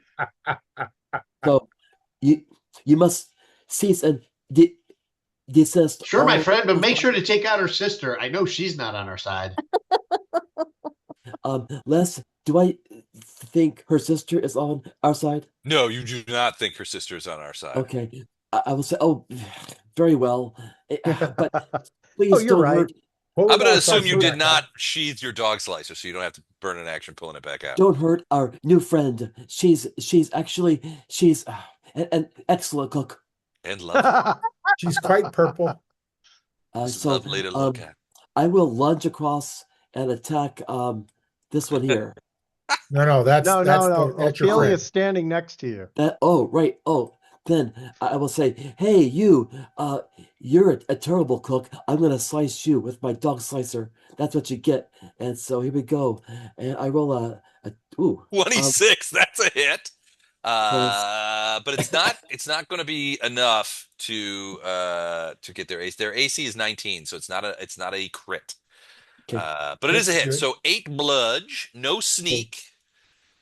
So you must cease and desist Sure, my all. friend, but make sure to take out her sister. I know she's not on our side. Les, do I think her sister is on our side? No, you do not think her sister is on our side. Okay. I will say, oh, very well. But please Oh, you're don't right. hurt. What I'm would going to I assume you do did that, not Kyle? sheathe your dog slicer, so you don't have to burn an action pulling it back out. Don't hurt our new friend. She's actually an excellent cook. And lovely. She's quite purple. So Lovely to look at. I will lunge across and attack this one here. No, that's No. that's your Ophelia's friend. standing next to you. Right. Oh, then I will say, hey, you're a terrible cook. I'm gonna slice you with my dog slicer. That's what you get. And so here we go. And I roll a 26, that's a hit. Plus- But it's not going to be enough to get their AC. Their AC is 19, so it's not a crit. okay. But it is a That's hit. good. So 8 bludge, no sneak. I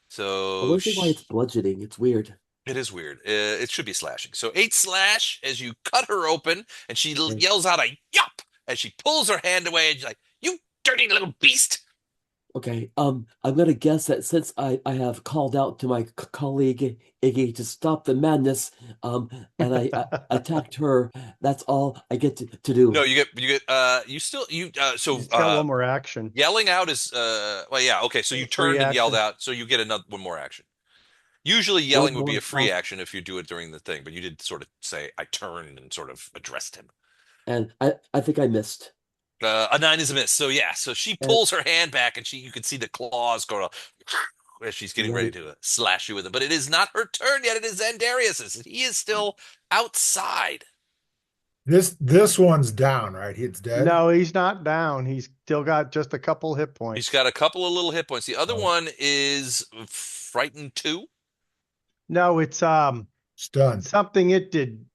So wonder why it's bludgeoning. It's weird. it is weird. It should be slashing. So 8 slash as you cut her open, and she yells out a yup as she pulls her hand away, and she's like, "You dirty little beast!" Okay. I'm gonna guess that since I have called out to my colleague Iggy to stop the madness, and I attacked her, that's all I get to do. No, you get so He's got one more action. yelling out is well, yeah, okay. So you Free turned and yelled action. out, so you get one more action. Usually One yelling would be more a free action. action if you do it during the thing, but you did sort of say I turned and sort of addressed him. And I think I missed. A 9 is a miss. So yeah, so she And pulls her hand back, and you can see the claws go as she's getting ready right. to slash you with it. But it is not her turn yet. It is Xandarius's. He is still outside. This one's down, right? It's dead. No, he's not down. He's still got just a couple hit He's points. got a couple of little hit points. The other Oh, one is frightened too. No, it's stunned. something it did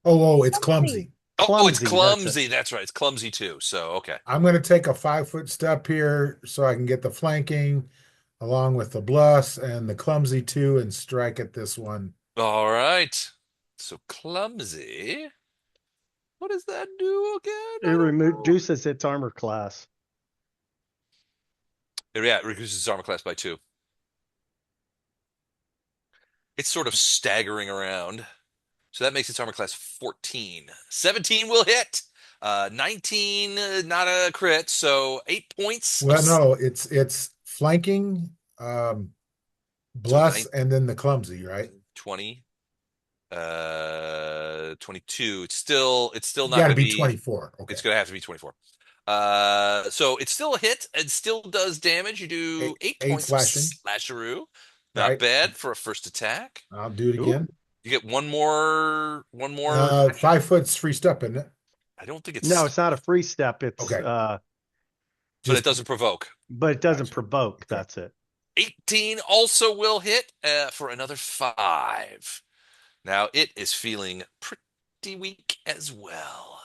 Oh, it's Clumsy. clumsy. Oh, it's clumsy. That's it. clumsy. That's right. It's clumsy too. So okay. I'm going to take a 5-foot step here so I can get the flanking along with the bluffs and the clumsy too and strike at this one. All right. So clumsy. What does that do again? It I don't know. reduces its armor class. Yeah, it reduces its armor class by 2. It's sort of staggering around. So that makes its armor class 14. 17 will hit. 19, not a crit. So 8 points of Well, no, it's flanking, so bluffs, and then the clumsy, right? 20, 22. It's still You not got to going to be be. 24. Okay. It's going to have to be 24. So it's still a hit and still does damage. You do 8 Eight points of slashing, slasheroo. Not right? bad for a first attack. I'll do it Ooh. again. You get one more action. 5 foot's free step, isn't it? I don't think No, it's, it's not a free step. It's Okay. but it Just doesn't provoke. but it doesn't gotcha. provoke. Okay. That's it. 18 also will hit for another 5. Now it is feeling pretty weak as well.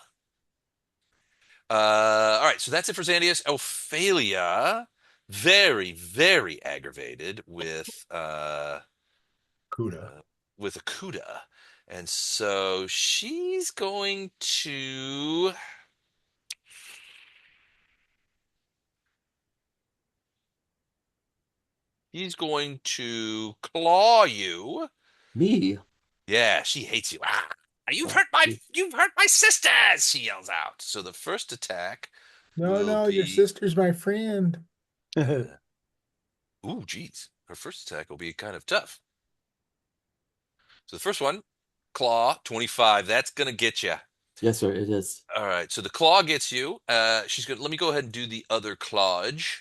All right, so that's it for Xandius. Ophelia, very, very aggravated Cuda. with Akuda. And so he's going to claw you. Me. Yeah, she hates you. Ah, Oh, geez. you've hurt my sisters, she yells out. So the first attack No, will no, your be sister's my friend. uh, ooh, geez. Her first attack will be kind of tough. So the first one, claw, 25. That's gonna get you. Yes, sir, it is. All right. So the claw gets you. She's gonna let me go ahead and do the other clawage.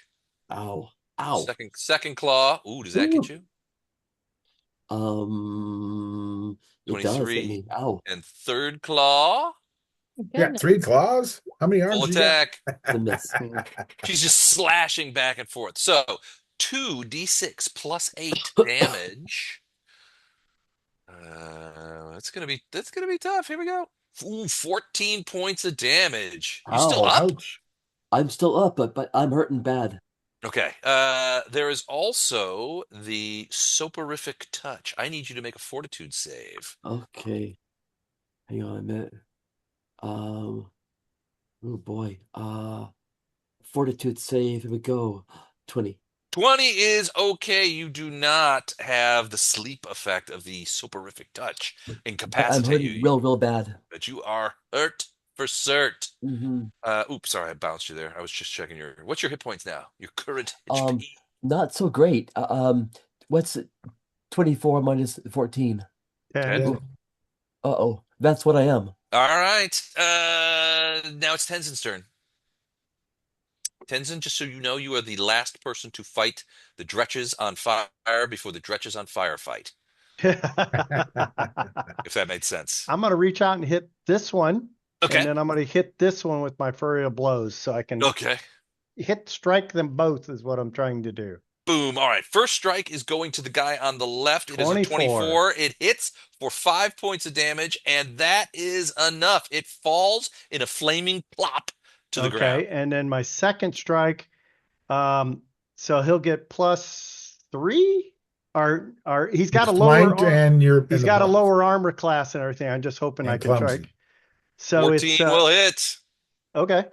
Ow. Ow. Second claw. Ooh, does that get Ooh. you? It does hit 23. me. Ow. And third claw, Oh, You got goodness. 3 claws? How many full arms you got? attack. The miss. She's just slashing back and forth. So 2d6 plus 8 damage. That's gonna be tough. Here we go. Ooh, 14 points of damage. You still Ow. up? Ouch. I'm still up, but I'm hurting bad. Okay. There is also the soporific touch. I need you to make a fortitude save. Okay. Hang on a minute. Oh boy. Fortitude save. Here we go. 20. 20 is okay. You do not have the sleep effect of the soporific touch But I'm incapacitate hurting you, real bad. but you are hurt for cert. Hmm. Oops, sorry, I bounced you there. I was just checking what's your hit points now? Your current Um, HP. Not so great. What's it? 24 minus 14? 10. 10. Yeah. Uh-oh. That's what I am. All right. Now it's Tenzin's turn. Tenzin, just so you know, you are the last person to fight the Dretches on fire before the Dretches on fire fight, if that made sense. I'm gonna reach out and hit this one, Okay. and then I'm gonna hit this one with my flurry of blows, so I can Okay. strike them both. Is what I'm trying to do. Boom. All right. First strike is going to the guy on the left. It is a 24. 24. It hits for 5 points of damage, and that is enough. It falls in a flaming plop to the ground. Okay, and then my second strike, so he'll get +3, or he's got a You're lower flanked and he's the got a bluff lower armor class and everything. I'm just hoping I and can clumsy. strike. So 14 it's will hit. okay,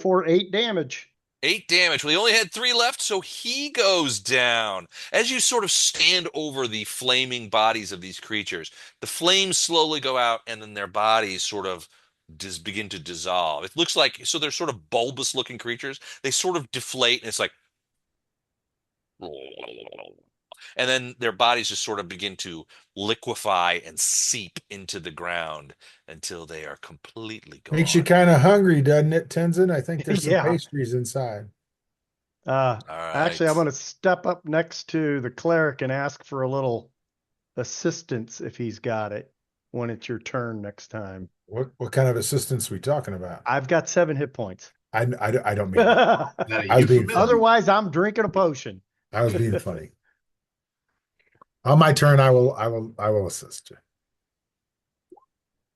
for 8 damage. 8 damage. Well, he only had 3 left, so he goes down. As you sort of stand over the flaming bodies of these creatures, the flames slowly go out, and then their bodies sort of begin to dissolve. It looks like, so they're sort of bulbous looking creatures. They sort of deflate, and it's like, and then their bodies just sort of begin to liquefy and seep into the ground until they are completely Makes you gone. kind of hungry, doesn't it, Tenzin? I think there's some Yeah. pastries inside. All Actually, I'm right. going to step up next to the cleric and ask for a little assistance if he's got it when it's your turn next time. What kind of assistance we talking about? I've got 7 hit points. I don't mean that. Is that a I was being euphemism? funny. Otherwise, I'm drinking a potion. I was being funny. On my turn, I will assist you.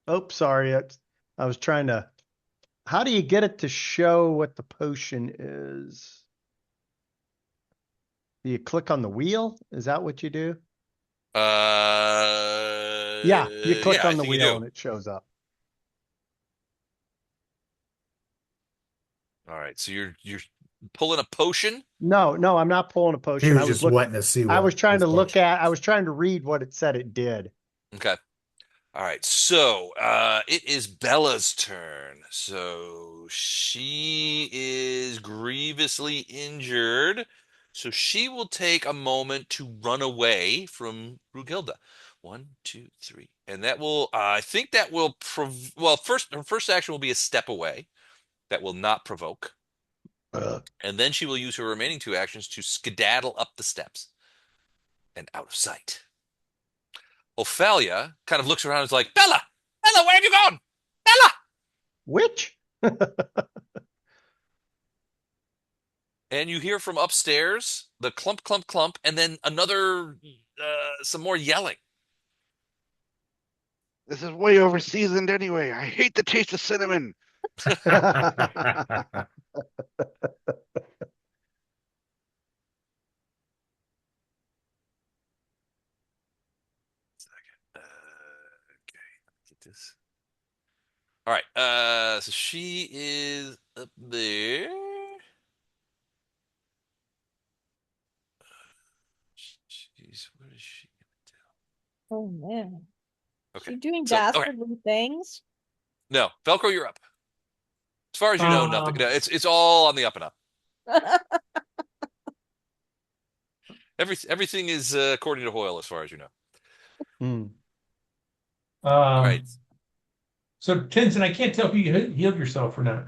Oh, sorry. I was trying to. How do you get it to show what the potion is? Do you click on the wheel? Is that what you do? Yeah, you click Yeah, I on the think you wheel do. and it shows up. All right, so you're pulling a potion. No, I'm not pulling a He potion. was just wanting to see I what was trying his to look potion at. I was. was trying to read what it said it did. Okay. All right, so it is Bella's turn. So she is grievously injured. So she will take a moment to run away from Brugilda. 1, 2, 3. And that will, I think that will, well, first, her first action will be a step away. That will not provoke. And then she will use her remaining 2 actions to skedaddle up the steps and out of sight. Ophelia kind of looks around and is like, Bella, Bella, where have you gone? Bella! Which? And you hear from upstairs the clump, clump, clump, and then another, some more yelling. This is way over seasoned anyway. I hate the taste of cinnamon. Okay, get this. All right, so she is up there. Jeez, what is she Oh man. gonna do? Okay, She's doing so okay, dastardly things. no, Velcro, you're up. As far as you know, nothing. Um, No, it's all on the up and up. Everything is according to Hoyle, as far as you know. Hmm. All right, So Tenzin, I can't tell if you healed yourself or not.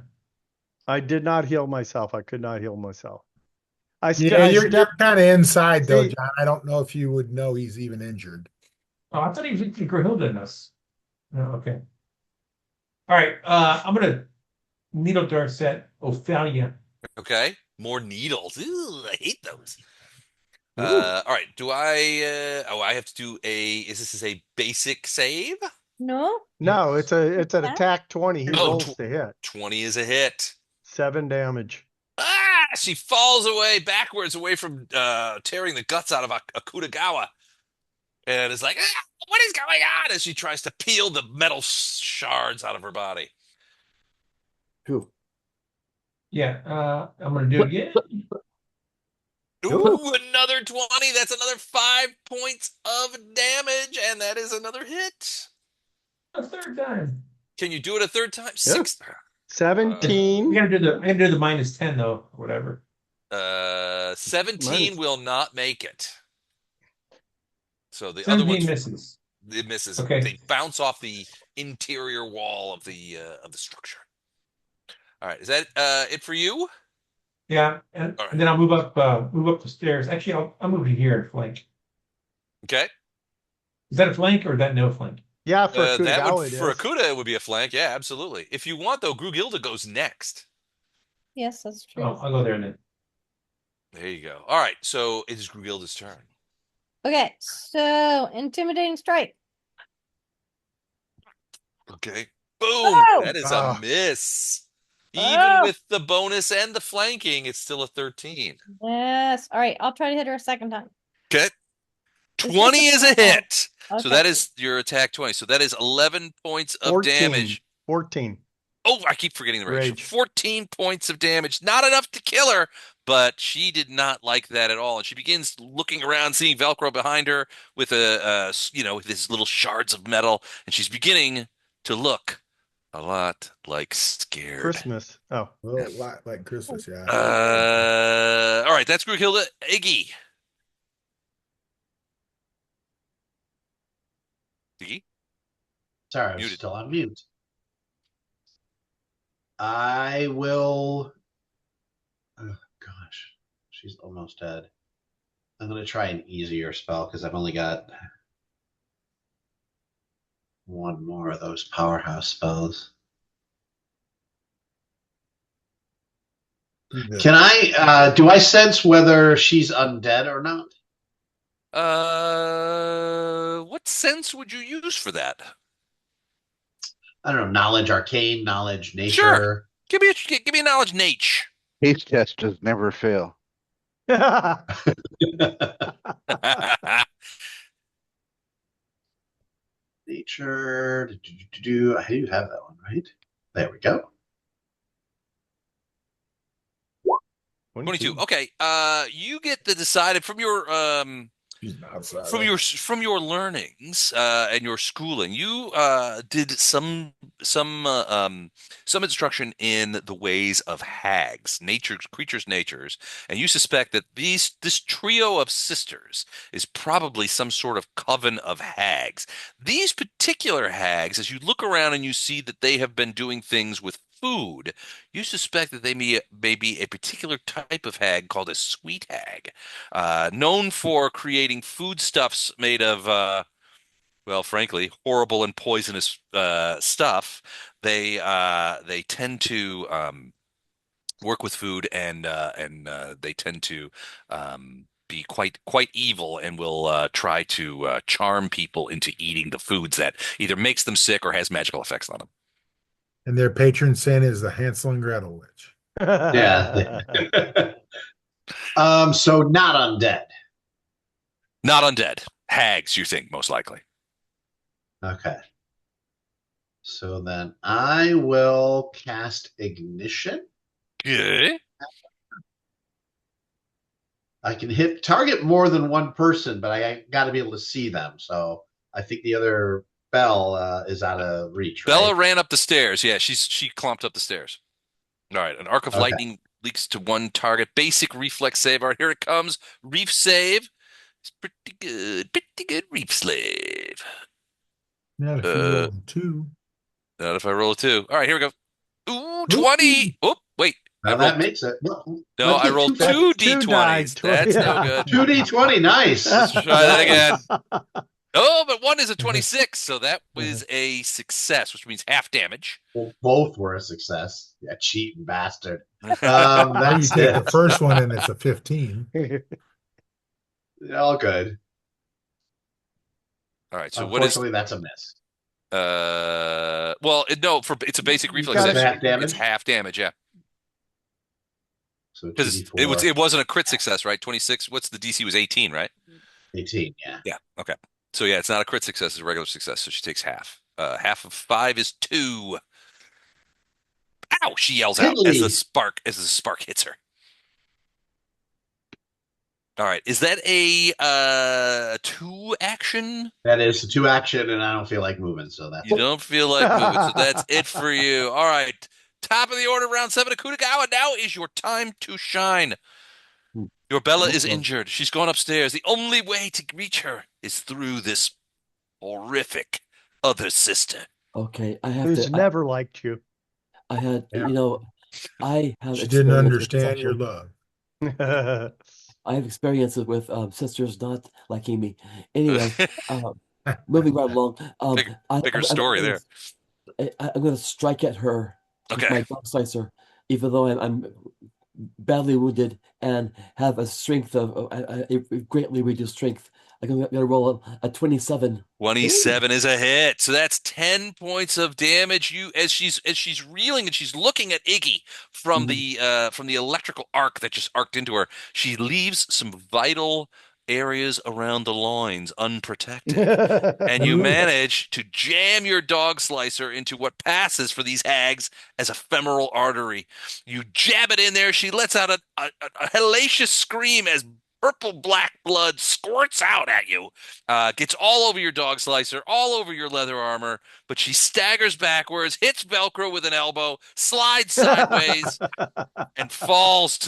I did not heal myself. I could not heal myself. Yeah, you're stepped. kind of inside though, See- John. I don't know if you would know he's even injured. Oh, I thought he was Grahilda in us. No, okay. All right. I'm gonna needle dart set Ophelia. okay. More needles. Ooh, I hate those. Ooh. All right. Do I? Oh, I have to do a. Is this a basic save? No? No, it's an Yeah. attack 20. He Oh, rolls to hit. 20 is a hit. 7 damage. Ah! She falls away backwards, away from tearing the guts out of Akutagawa, and is like, ah, "What is going on?" As she tries to peel the metal shards out of her body. Whew. Yeah. I'm gonna do it again. Ooh, another 20. That's another 5 points of damage, and that is another hit. A third time. Can you do it a third time? Yeah. 6. 17. We gotta do the minus 10 though, or whatever. 17 Minus- will not make it. So the other 17 ones, misses. it misses. Okay. They bounce off the interior wall of the structure. All right, is that it for you? Yeah, and, All right. and then I'll move up the stairs. Actually, I'll move to here and flank. Okay. Is that a flank or is that no flank? Yeah, for That Kutagawa would it for is. Akuda it would be a flank. Yeah, absolutely. If you want though, Grugilda goes next. Yes, that's true. Oh, I'll go there then. There you go. All right, so it is Grugilda's turn. Okay, so intimidating strike. Okay. Boom. Oh! That is Ah. a miss. Even Oh! with the bonus and the flanking, it's still a 13. Yes. All right, I'll try to hit her a second time. Okay. This 20 is is a the- hit. So Okay. that is your attack 20. So that is 11 points of 14. damage. 14. Oh, I keep forgetting the ratio. Rage. 14 points of damage. Not enough to kill her, but she did not like that at all. And she begins looking around, seeing Velcro behind her with with his little shards of metal, and she's beginning to look a lot like scared. Christmas. Oh. A lot like Christmas, yeah. All right, that's Grugilda. Iggy. Sorry, I was Muted. still on mute. I will. Oh, gosh, she's almost dead. I'm going to try an easier spell because I've only got one more of those powerhouse spells. Can I? Do I sense whether she's undead or not? What sense would you use for that? I don't know. Knowledge, arcane, knowledge, Sure. nature. Give me a knowledge nature. Taste test does never fail. Nature. I do have that one, right? There we go. 22. Okay. You get to decide from your She's not outside. from your learnings and your schooling, you did some instruction in the ways of hags, creatures, natures, and you suspect that this trio of sisters is probably some sort of coven of hags. These particular hags, as you look around and you see that they have been doing things with food, you suspect that they may be a particular type of hag called a sweet hag, known for creating foodstuffs made of, well, frankly, horrible and poisonous stuff. They tend to work with food and they tend to be quite evil and will try to charm people into eating the foods that either makes them sick or has magical effects on them. And their patron saint is the Hansel and Gretel witch. Yeah. So not undead. Not undead. Hags, you think, most likely. Okay. So then I will cast Ignition. Good. I can hit target more than one person, but I got to be able to see them. So I think the other Belle is out of reach. Bella right? ran up the stairs. Yeah, she clomped up the stairs. All right, an arc of Okay. lightning leaks to one target. Basic reflex save. All right, here it comes. Reef save. It's pretty good. Pretty good reef save. Not if you roll a 2. Not if I roll a 2. All right, here we go. Ooh, 20. Oh, wait. Now that makes it. No, let's I get rolled two- 2 dice, d20s. That's no good. 2d20. Nice. Let's try that again. Oh, but one is a 26, so that was a success, which means half damage. Well, both were a success. Yeah, cheating bastard. Then you That's take it. the first one and it's a 15. All good. All right, so what is Unfortunately, that's a miss. well, it's a basic You reflex gotta- save. half damage? It's half damage, yeah. So Because 2d4, it wasn't a crit success, right? 26. What's the DC was 18, right? 18. Yeah. Yeah. Okay. So yeah, it's not a crit success, it's a regular success, so she takes half. Half of 5 is 2. Ow! She yells out as the spark hits her. All right. Is that a 2 action? That is a 2 action, and I don't feel like moving, so that's You don't feel like moving, so that's it for you. All right. Top of the order, round 7, Akutagawa. Now is your time to shine. Your Bella is injured. She's gone upstairs. The only way to reach her is through this horrific other sister. Okay, I have Who's to. never liked you. I had, I have. She didn't experience with understand your sexual- love. I have experiences with sisters not liking me. Anyway, moving right along. Bigger story there. I'm going to strike at her with Okay. my dog slicer, even though I'm badly wounded and have a strength of a greatly reduced strength. I'm going to roll a 27. 27 is a hit. So that's 10 points of damage. You as she's reeling and she's looking at Iggy from the electrical arc that just arced into her. She leaves some vital areas around the loins unprotected. And you manage to jam your dog slicer into what passes for these hags as a femoral artery. You jab it in there. She lets out a hellacious scream as purple black blood squirts out at you, gets all over your dog slicer, all over your leather armor, but she staggers backwards, hits Velcro with an elbow, slides sideways, and falls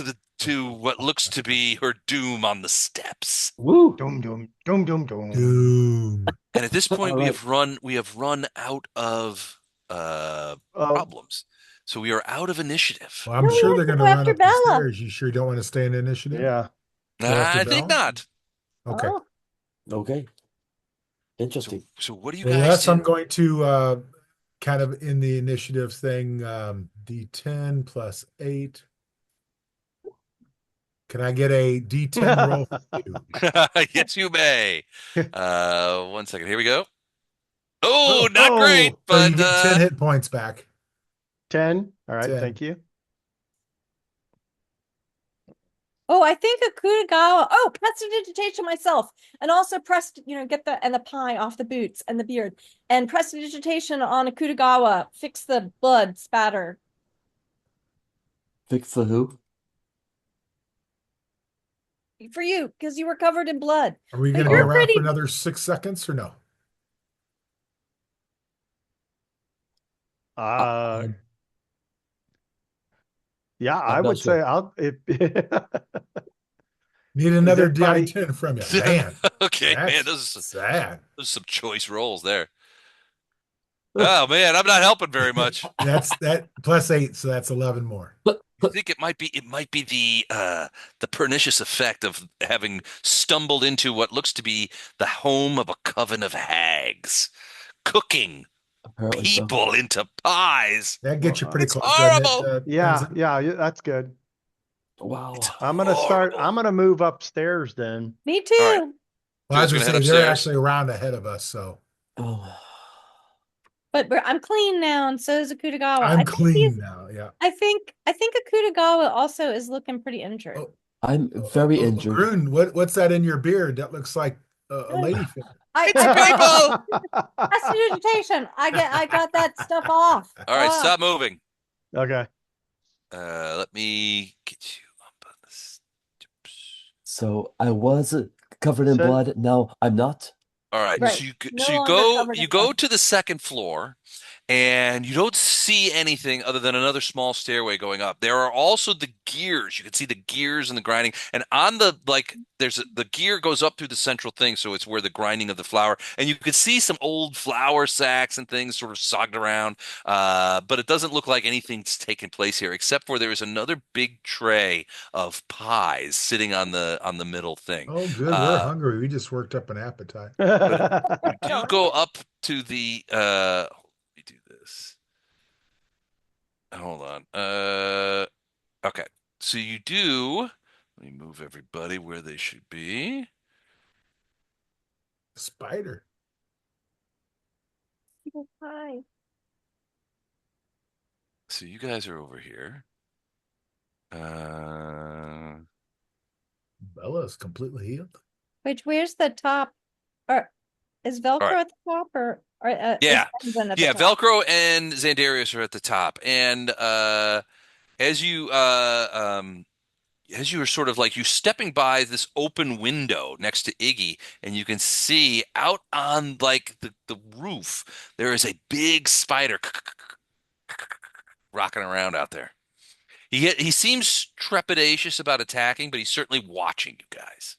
to what looks to be her doom on the steps. Woo! Dum dum dum dum dum. Doom. And at this point, All right. we have run out of Oh, problems. So we are out of initiative. Well, I'm No, we sure have they're to going go to run after up the Bella. stairs. You sure you don't want to stay in initiative? yeah. Go after I think Bella? not. Okay. Oh, Okay. So, Interesting. so what do you Well, guys Les, I'm do? going to kind of in the initiative thing, D10 plus 8. Can I get a D10 roll for you? Yes, you may. 1 second. Here we go. Oh, Oh, not great, Oh, so you but get 10 hit points back. 10. All right. 10. Thank you. oh, I think a Kutagawa. Oh, prestidigitation myself, and also get the pie off the boots and the beard, and prestidigitation on a Kutagawa. Fix the blood spatter. Fix the who? For you, because you were covered in blood. Are we But going to be you're Oh. around for pretty. another 6 seconds or no? Uh, yeah, I I'm not would say sure. I'll if Need is another everybody D10 from you. Man, okay, man, that's sad. those are some choice rolls there. Oh man, I'm not helping very much. That's that plus 8, so that's 11 more. I think it might be the pernicious effect of having stumbled into what looks to be the home of a coven of hags, cooking Apparently so. people into pies. That gets you pretty It's close, doesn't it, horrible. yeah, Tenzin? yeah, that's good. Wow. It's I'm horrible. gonna move upstairs then. Me All right, too. Well, I was you going guys to gonna head say they're upstairs. actually around ahead of us, so Oh. But I'm clean now, and so is a Kutagawa. I'm clean now. Yeah. I think a Kutagawa also is looking pretty injured. Oh, I'm very injured. Grun, what's that in your beard? That looks like a lady finger. It's people. Prestidigitation. I got that stuff off. All right, Ah. stop moving. Okay. Let me get you up on this. So I was covered in So- blood. Now I'm not. All right, Right. so No longer covered in you go blood. to the second floor, and you don't see anything other than another small stairway going up. There are also the gears. You can see the gears and the grinding, and on the the gear goes up through the central thing, so it's where the grinding of the flour, and you can see some old flour sacks and things sort of sogged around. But it doesn't look like anything's taken place here, except for there is another big tray of pies sitting on the middle thing. Oh, good. We're hungry. We just worked up an appetite. You do go up to the let me do this. Hold on. Okay. So you do let me move everybody where they should be. Spider. Hi. So you guys are over here. Bella's completely healed. Wait, where's the top? Or is Velcro All right. at the top, or Yeah. is Tenzin at the Yeah, top? Velcro and Xandarius are at the top. And as you as you are sort of like you stepping by this open window next to Iggy, and you can see out on like the roof, there is a big spider rocking around out there. He seems trepidatious about attacking, but he's certainly watching you guys.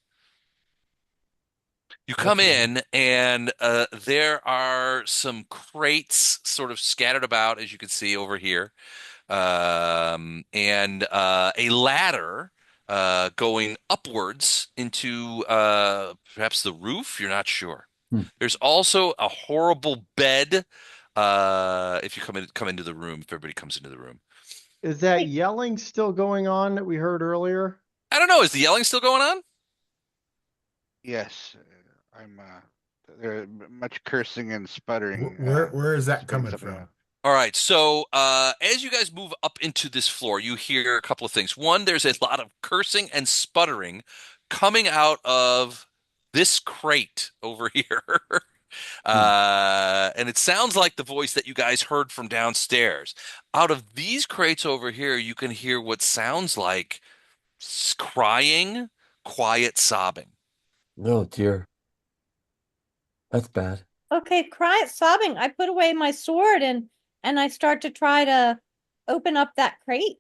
You come in, and there are some crates sort of scattered about, as you can see over here, and a ladder going upwards into perhaps the roof. You're not sure. There's also a horrible bed. If you come into the room, if everybody comes into the room. Is that yelling still going on that we heard earlier? I don't know. Is the yelling still going on? Yes, I'm. There much cursing and sputtering. Where is that springs coming up from? now. All right. So as you guys move up into this floor, you hear a couple of things. One, there's a lot of cursing and sputtering coming out of this crate over here. And it sounds like the voice that you guys heard from downstairs. Out of these crates over here, you can hear what sounds like crying, quiet sobbing. Oh dear. That's bad. Okay, sobbing. I put away my sword and I start to try to open up that crate.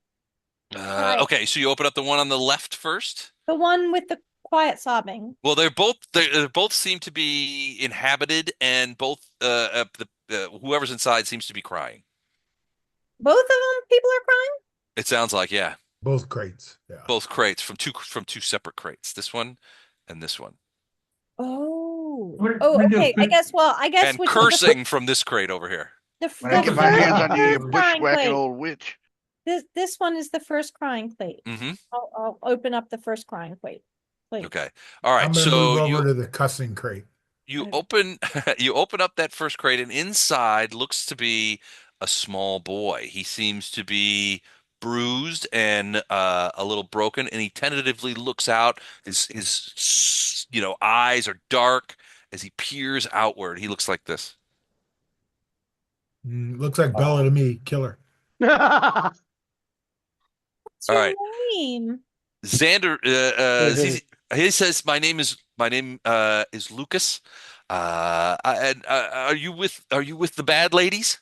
Okay, so you open up the one on the left first? The one with the quiet sobbing? Well, they both seem to be inhabited, and both whoever's inside seems to be crying. Both of them, people are crying? It sounds like, yeah, Both crates. Yeah. both crates from two separate crates. This one and this one, Oh. What Oh, we do okay. I good- guess, well, I guess and which cursing from this crate over here. When I the get my hands on you, you first crying bushwhacking plate. old witch. This one is the first crying plate. Hmm. I'll open up the first crying plate. Okay. All I'm right. gonna So move over to the cussing crate. you open you open up that first crate, and inside looks to be a small boy. He seems to be bruised and a little broken, and he tentatively looks out. His eyes are dark as he peers outward. He looks like this. Looks like Bella to me. Killer. What's All your right. name? Xander, he says, "My name is Lucas. And are you with the bad ladies?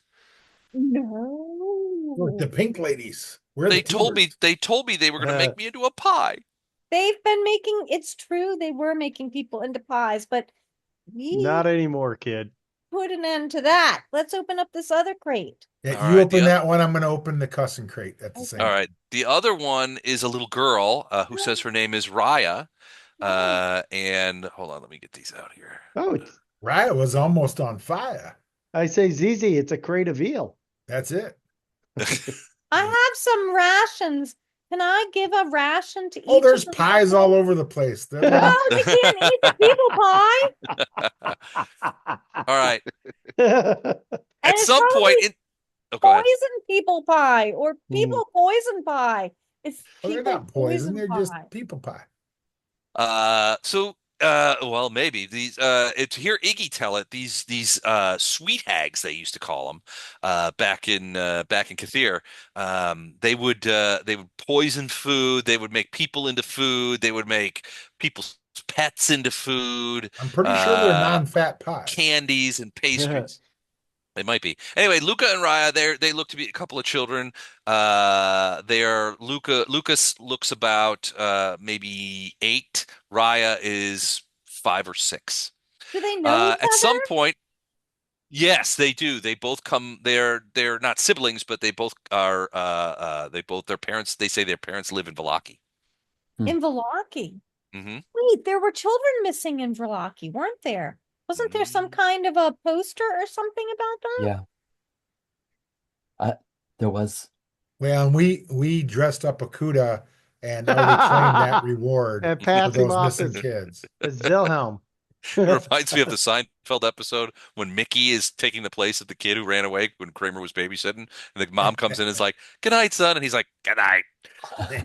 Look, the No. pink ladies. We're the killers. They told me they were going to make me into a pie. They've been making, it's true, they were making people into pies, but we Not anymore, kid. put an end to that. Let's open up this other crate. Yeah, All you right, open that one. I'm going to open the cussing crate at the same All time. right. The other one is a little girl who says her name is Raya. And hold on, let me get these out here. Oh, Raya was almost on fire. I say, Zizi, it's a crate of veal. That's it. I have some rations. Can I give a ration to each Oh, there's of them? pies all over the place. Oh, they can't eat the people pie. All right. And At it's some probably point go ahead. poison people pie or people poison pie. It's Oh, they're people not poison. They're just pie. people pie. Well, maybe these to hear Iggy tell it, these sweethags, they used to call them back in Kathir. They would poison food, they would make people into food, they would make people's pets into food, I'm pretty sure they're non-fat pies. candies and pastries. They might be. Anyway, Luca and Raya, they look to be a couple of children. Lucas looks about maybe 8. Raya is 5 or 6. Do they know each At some other? point, yes, they do. They both come. They're not siblings, but they both are. Their parents. They say their parents live in Vallaki. In Vallaki. Hmm. Wait, there were children missing in Vallaki, weren't there? Wasn't there some kind of a poster or something about that? Yeah. There was. Well, we dressed up Akuda and already claimed that reward And for passed him those off missing as, kids. as Wilhelm. It reminds me of the Seinfeld episode when Mickey is taking the place of the kid who ran away when Kramer was babysitting, and the mom comes in and is like, "Good night, son," and he's like, "Good night."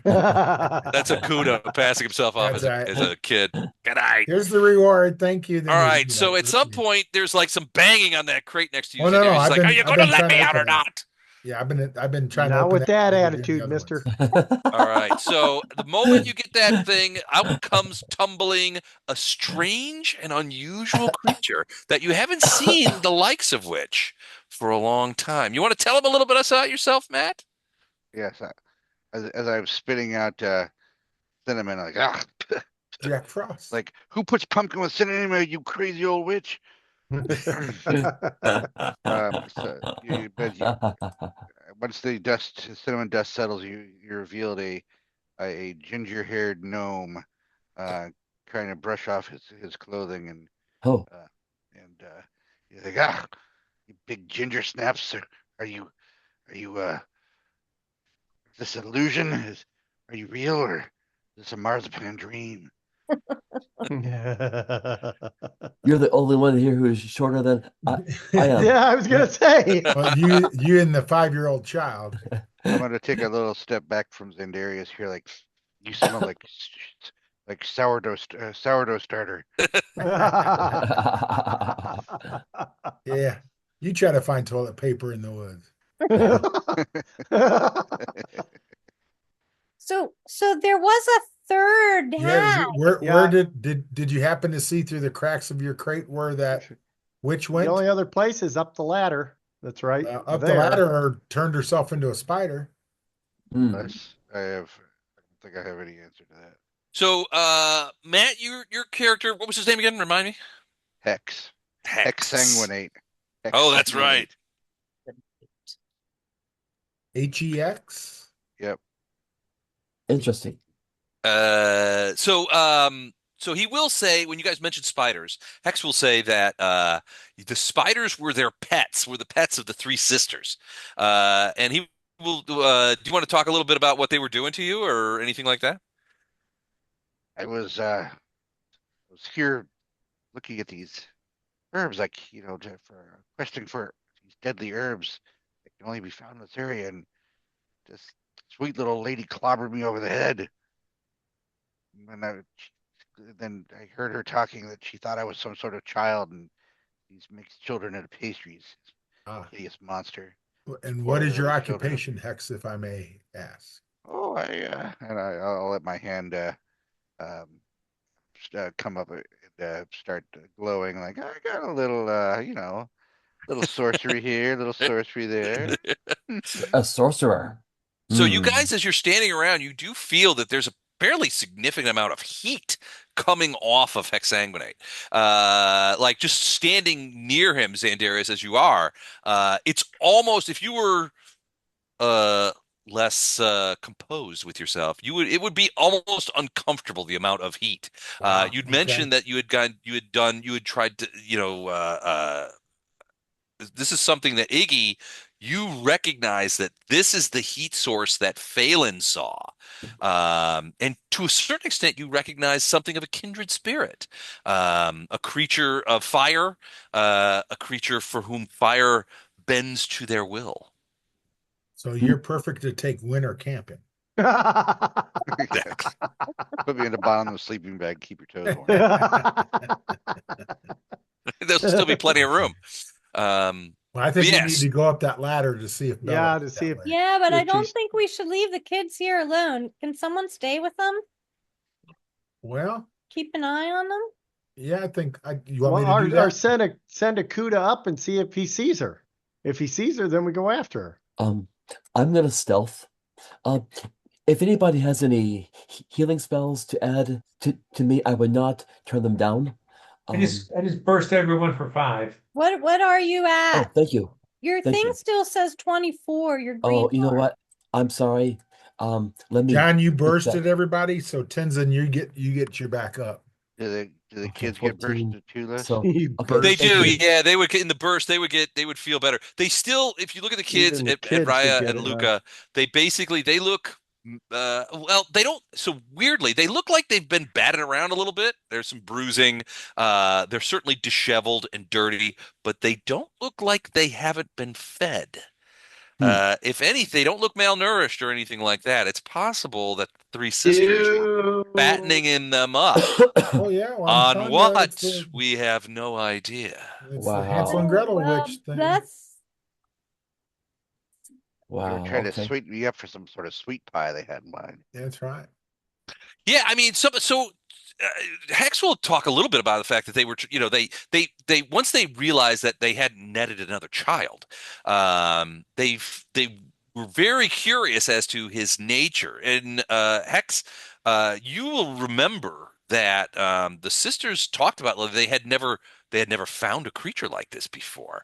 That's Akuda passing himself off That's as a kid. Good night. Here's the reward. Thank you. Then All we, right. you know, So at some point, there's like some banging on that crate next to you. Oh, no, Xander. no, He's I've like, been- "Are you I've going to been let trying me to out or open it. not?" Yeah, I've been trying to Not open with that like I did the attitude, other mister. All right. So the moment you get that thing, out comes tumbling a strange and unusual creature that you haven't seen the likes of which for a long time. You want to tell him a little bit about yourself, Matt? Yes, as I was spitting out cinnamon, like Jack Frost. like who puts pumpkin with cinnamon? You crazy old witch! Once the cinnamon dust settles, you revealed a ginger-haired gnome, trying to brush off his clothing, and Oh, he's like, you big ginger snaps, are you is this illusion? Are you real, or is this a marzipan dream? you're the only one here who is shorter than I am. Yeah, I was gonna say. Well, you and the 5-year-old child. I'm gonna take a little step back from Zendarius here. Like, you smell like sourdough starter. Yeah, you try to find toilet paper in the woods. So there was a third Yeah, hat. where did you happen to see through the cracks of your crate where that witch The went? only other place is up the ladder. That's right. Up the there. ladder or turned herself into a spider. Hmm. I don't think I have any answer to that. So, Matt, your character, what was his name again? Remind me. Hex. Hex Hex. sanguinate. Hex Oh, that's right. sanguinate. HEX? Yep. Interesting. So he will say when you guys mentioned spiders, Hex will say that the spiders were their pets, were the pets of the three sisters. And he will. Do you want to talk a little bit about what they were doing to you or anything like that? I was here looking at these herbs, like, for questing for these deadly herbs that can only be found in this area, and this sweet little lady clobbered me over the head. And then I heard her talking that she thought I was some sort of child, and these mixed children into pastries. Ah, Hideous monster. and what Poor is your little children. occupation, Hex, if I may ask? Oh, I'll let my hand um, come up and start glowing. Like, I got a little, little sorcery here, little sorcery there. A sorcerer. So you Hmm. guys, as you're standing around, you do feel that there's a fairly significant amount of heat coming off of Hexanguinate. Like just standing near him, Xandarius, as you are, it's almost if you were uh less composed with yourself, it would be almost uncomfortable the amount of heat. Wow. You'd Okay. mentioned that you had tried to, this is something that Iggy, you recognize that this is the heat source that Phelan saw. And to a certain extent, you recognize something of a kindred spirit, a creature of fire, a creature for whom fire bends to their will. So Hmm. you're perfect to take winter camping. Exactly. Put me in the bottom of the sleeping bag. Keep your toes warm. There'll still be plenty of room. Um, Well, I but think we need yes, to go up that ladder to see if Bella Yeah, to went see that if way. Yeah, but I if don't she's think we should leave the kids here alone. Can someone stay with them? Well, Keep an eye on them? yeah, you want well, me to do or that? send a Cuda up and see if he sees her. If he sees her, then we go after her. I'm gonna stealth. Um, if anybody has any healing spells to add to me, I would not turn them down. I Um, just I just burst everyone for 5. What are you oh, at? thank you. Your Thank thing you. still says 24, your green Oh, you know bar. what? I'm sorry. Let me John, you fix that. bursted everybody, so Tenzin, you get your back up. Do the Okay, kids get 14. bursted too, Les? So, He okay, they burst thank do. you. you. Yeah, they would in the burst. They would feel better. They still, if you look at the kids Even the at kids should Raya get and it. Luca, they look. Well, they don't. So weirdly, they look like they've been batted around a little bit. There's some bruising. They're certainly disheveled and dirty, but they don't look like they haven't been fed. Hmm. If anything, they don't look malnourished or anything like that. It's possible that the three sisters were Ew. fattening them up. Oh yeah, well, I'm On telling you, what? We have no idea. it's the Hansel and Wow. Oh, Gretel well, witch thing. that's They were Wow. trying to Okay. sweeten me up for some sort of sweet pie they had in mind. That's right. Yeah, I mean, Hex will talk a little bit about the fact that they were, they once they realized that they hadn't netted another child, they were very curious as to his nature. And Hex, you will remember that the sisters talked about like, they had never found a creature like this before.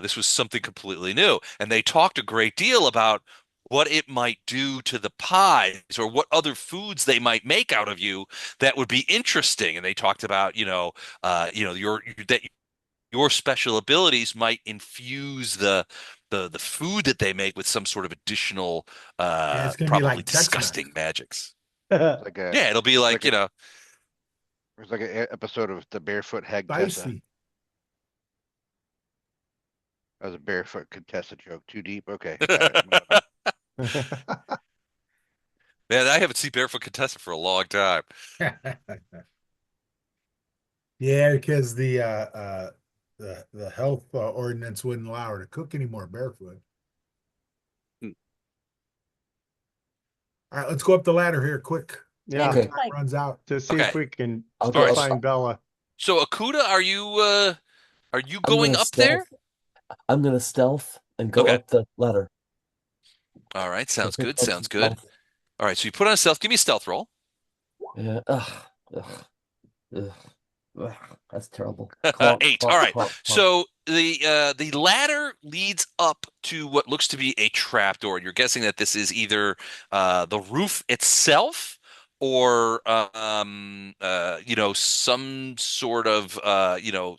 This was something completely new, and they talked a great deal about what it might do to the pies or what other foods they might make out of you that would be interesting. And they talked about, that your special abilities might infuse the food that they make with some sort of additional, Yeah, it's gonna be probably like Tex-Mex. disgusting magics. It's like a Yeah, it'll be it's like, like a it's like an episode of the Barefoot Hag Tessa. Spicy. That was a barefoot Contessa joke. Too deep. Okay, got it. Moving on. man, I haven't seen Barefoot Contessa for a long time. Yeah, because the health ordinance wouldn't allow her to cook anymore barefoot. All right, let's go up the ladder here, quick. Yeah, Okay. Time runs out. to see Okay. if we can I'll still go- find Bella. So Akuda, are you I'm going gonna up there? stealth. I'm gonna stealth and go Okay. up the ladder. All right, So sounds put good. on Sounds some good. stealth. All right, so you put on a stealth. Give me a stealth roll. Yeah. Ugh, that's terrible. Clonk, 8. clonk, All right. clonk, clonk. So the ladder leads up to what looks to be a trapdoor. You're guessing that this is either the roof itself or some sort of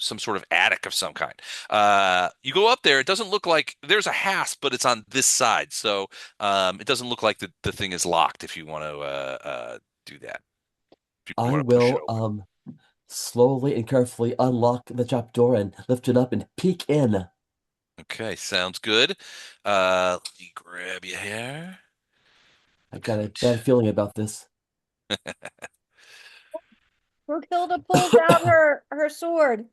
some sort of attic of some kind. You go up there, it doesn't look like there's a hasp, but it's on this side. So it doesn't look like the thing is locked if you want to do that. If you I want to push it will open. slowly and carefully unlock the trap door and lift it up and peek in. Okay, sounds good. Let me grab you here. I've got a bad feeling about this. Brookhilda pulls out her sword.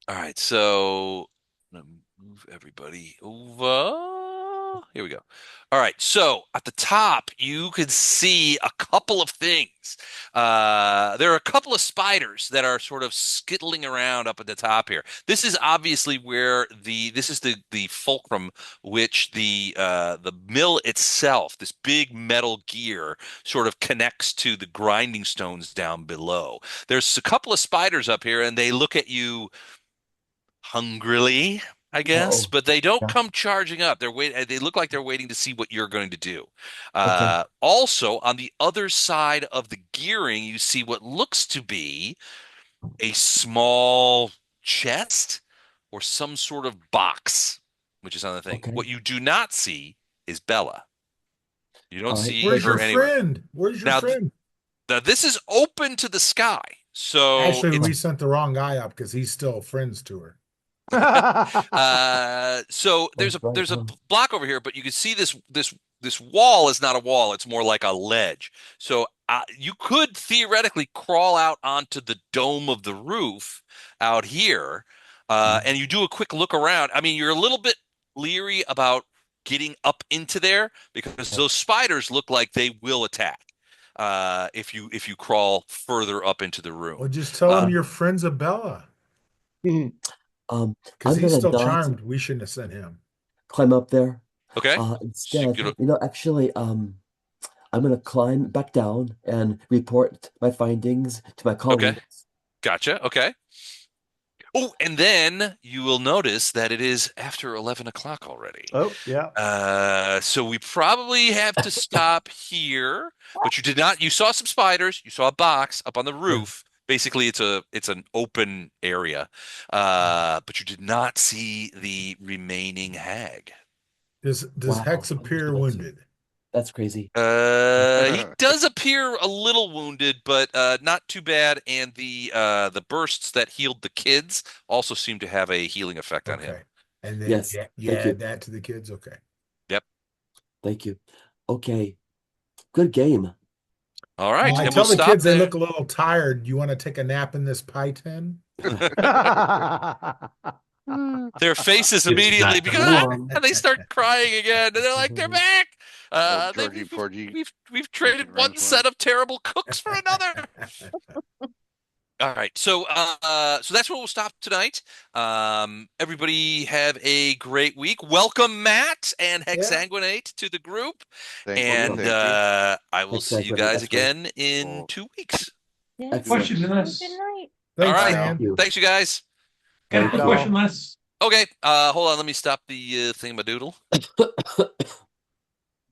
All right, so I'm gonna move everybody over. Here we go. All right, so at the top, you can see a couple of things. There are a couple of spiders that are sort of skittling around up at the top here. This is obviously where this is the fulcrum, which the mill itself, this big metal gear, sort of connects to the grinding stones down below. There's a couple of spiders up here, and they look at you hungrily, I guess, Uh-oh. but they don't Yeah. come charging up. They look like they're waiting to see what you're going to do. Okay. Also, on the other side of the gearing, you see what looks to be a small chest or some sort of box, which is on the thing. Okay. What you do not see is Bella. You don't All right. see Where's her your anywhere. friend? Where's your Now, friend? now this is open to the sky, so Actually, it's we sent the wrong guy up because he's still friends to her. So That's right, there's a huh? block over here, but you can see this wall is not a wall; it's more like a ledge. So you could theoretically crawl out onto the dome of the roof out here, and you do a quick look around. I mean, you're a little bit leery about getting up into there because those spiders look like they will attack if you crawl further up into the Well, room. just tell him Uh, you're friends of Bella because I'm he's gonna still not charmed. We shouldn't have sent him. climb up there. okay. So Instead, actually, I'm gonna climb back down and report my findings to my okay. colleagues. Gotcha. Okay. Oh, and then you will notice that it is after 11 o'clock already. Oh, yeah. So we probably have to stop here. But you did not. You saw some spiders. You saw a box up on the Yeah. roof. Basically, it's an open area. But you did not see the remaining hag. Does Wow, Hex appear wounded? that's crazy. He does appear a little wounded, but not too bad. And the bursts that healed the kids also seem to have a healing effect on him. Okay. And then Yes, you thank you. add that to the kids. Okay. Yep. Thank you. Okay, good game. All right, I and tell we'll the stop kids they there. look a little tired. You want to take a nap in this pie tin? Their faces It's immediately not because warm. and they start crying again, and they're like, "They're back! Oh, They- Georgie, Porgy, we've traded freaking one Ravenloft. set of terrible cooks for another." All right, so that's where we'll stop tonight. Everybody have a great week. Welcome Matt and Hexanguinate to the group, Thank and you, thank you. I will see you Hexanguinate, guys that's right. again in Cool. 2 weeks. Yeah. Excellent. Question to this. Good night. All Thanks, right, Bye, all. Dan. Thank you. thanks you guys. Got a Thank quick you. question, Les. Okay, hold on, let me stop the thingamadoodle.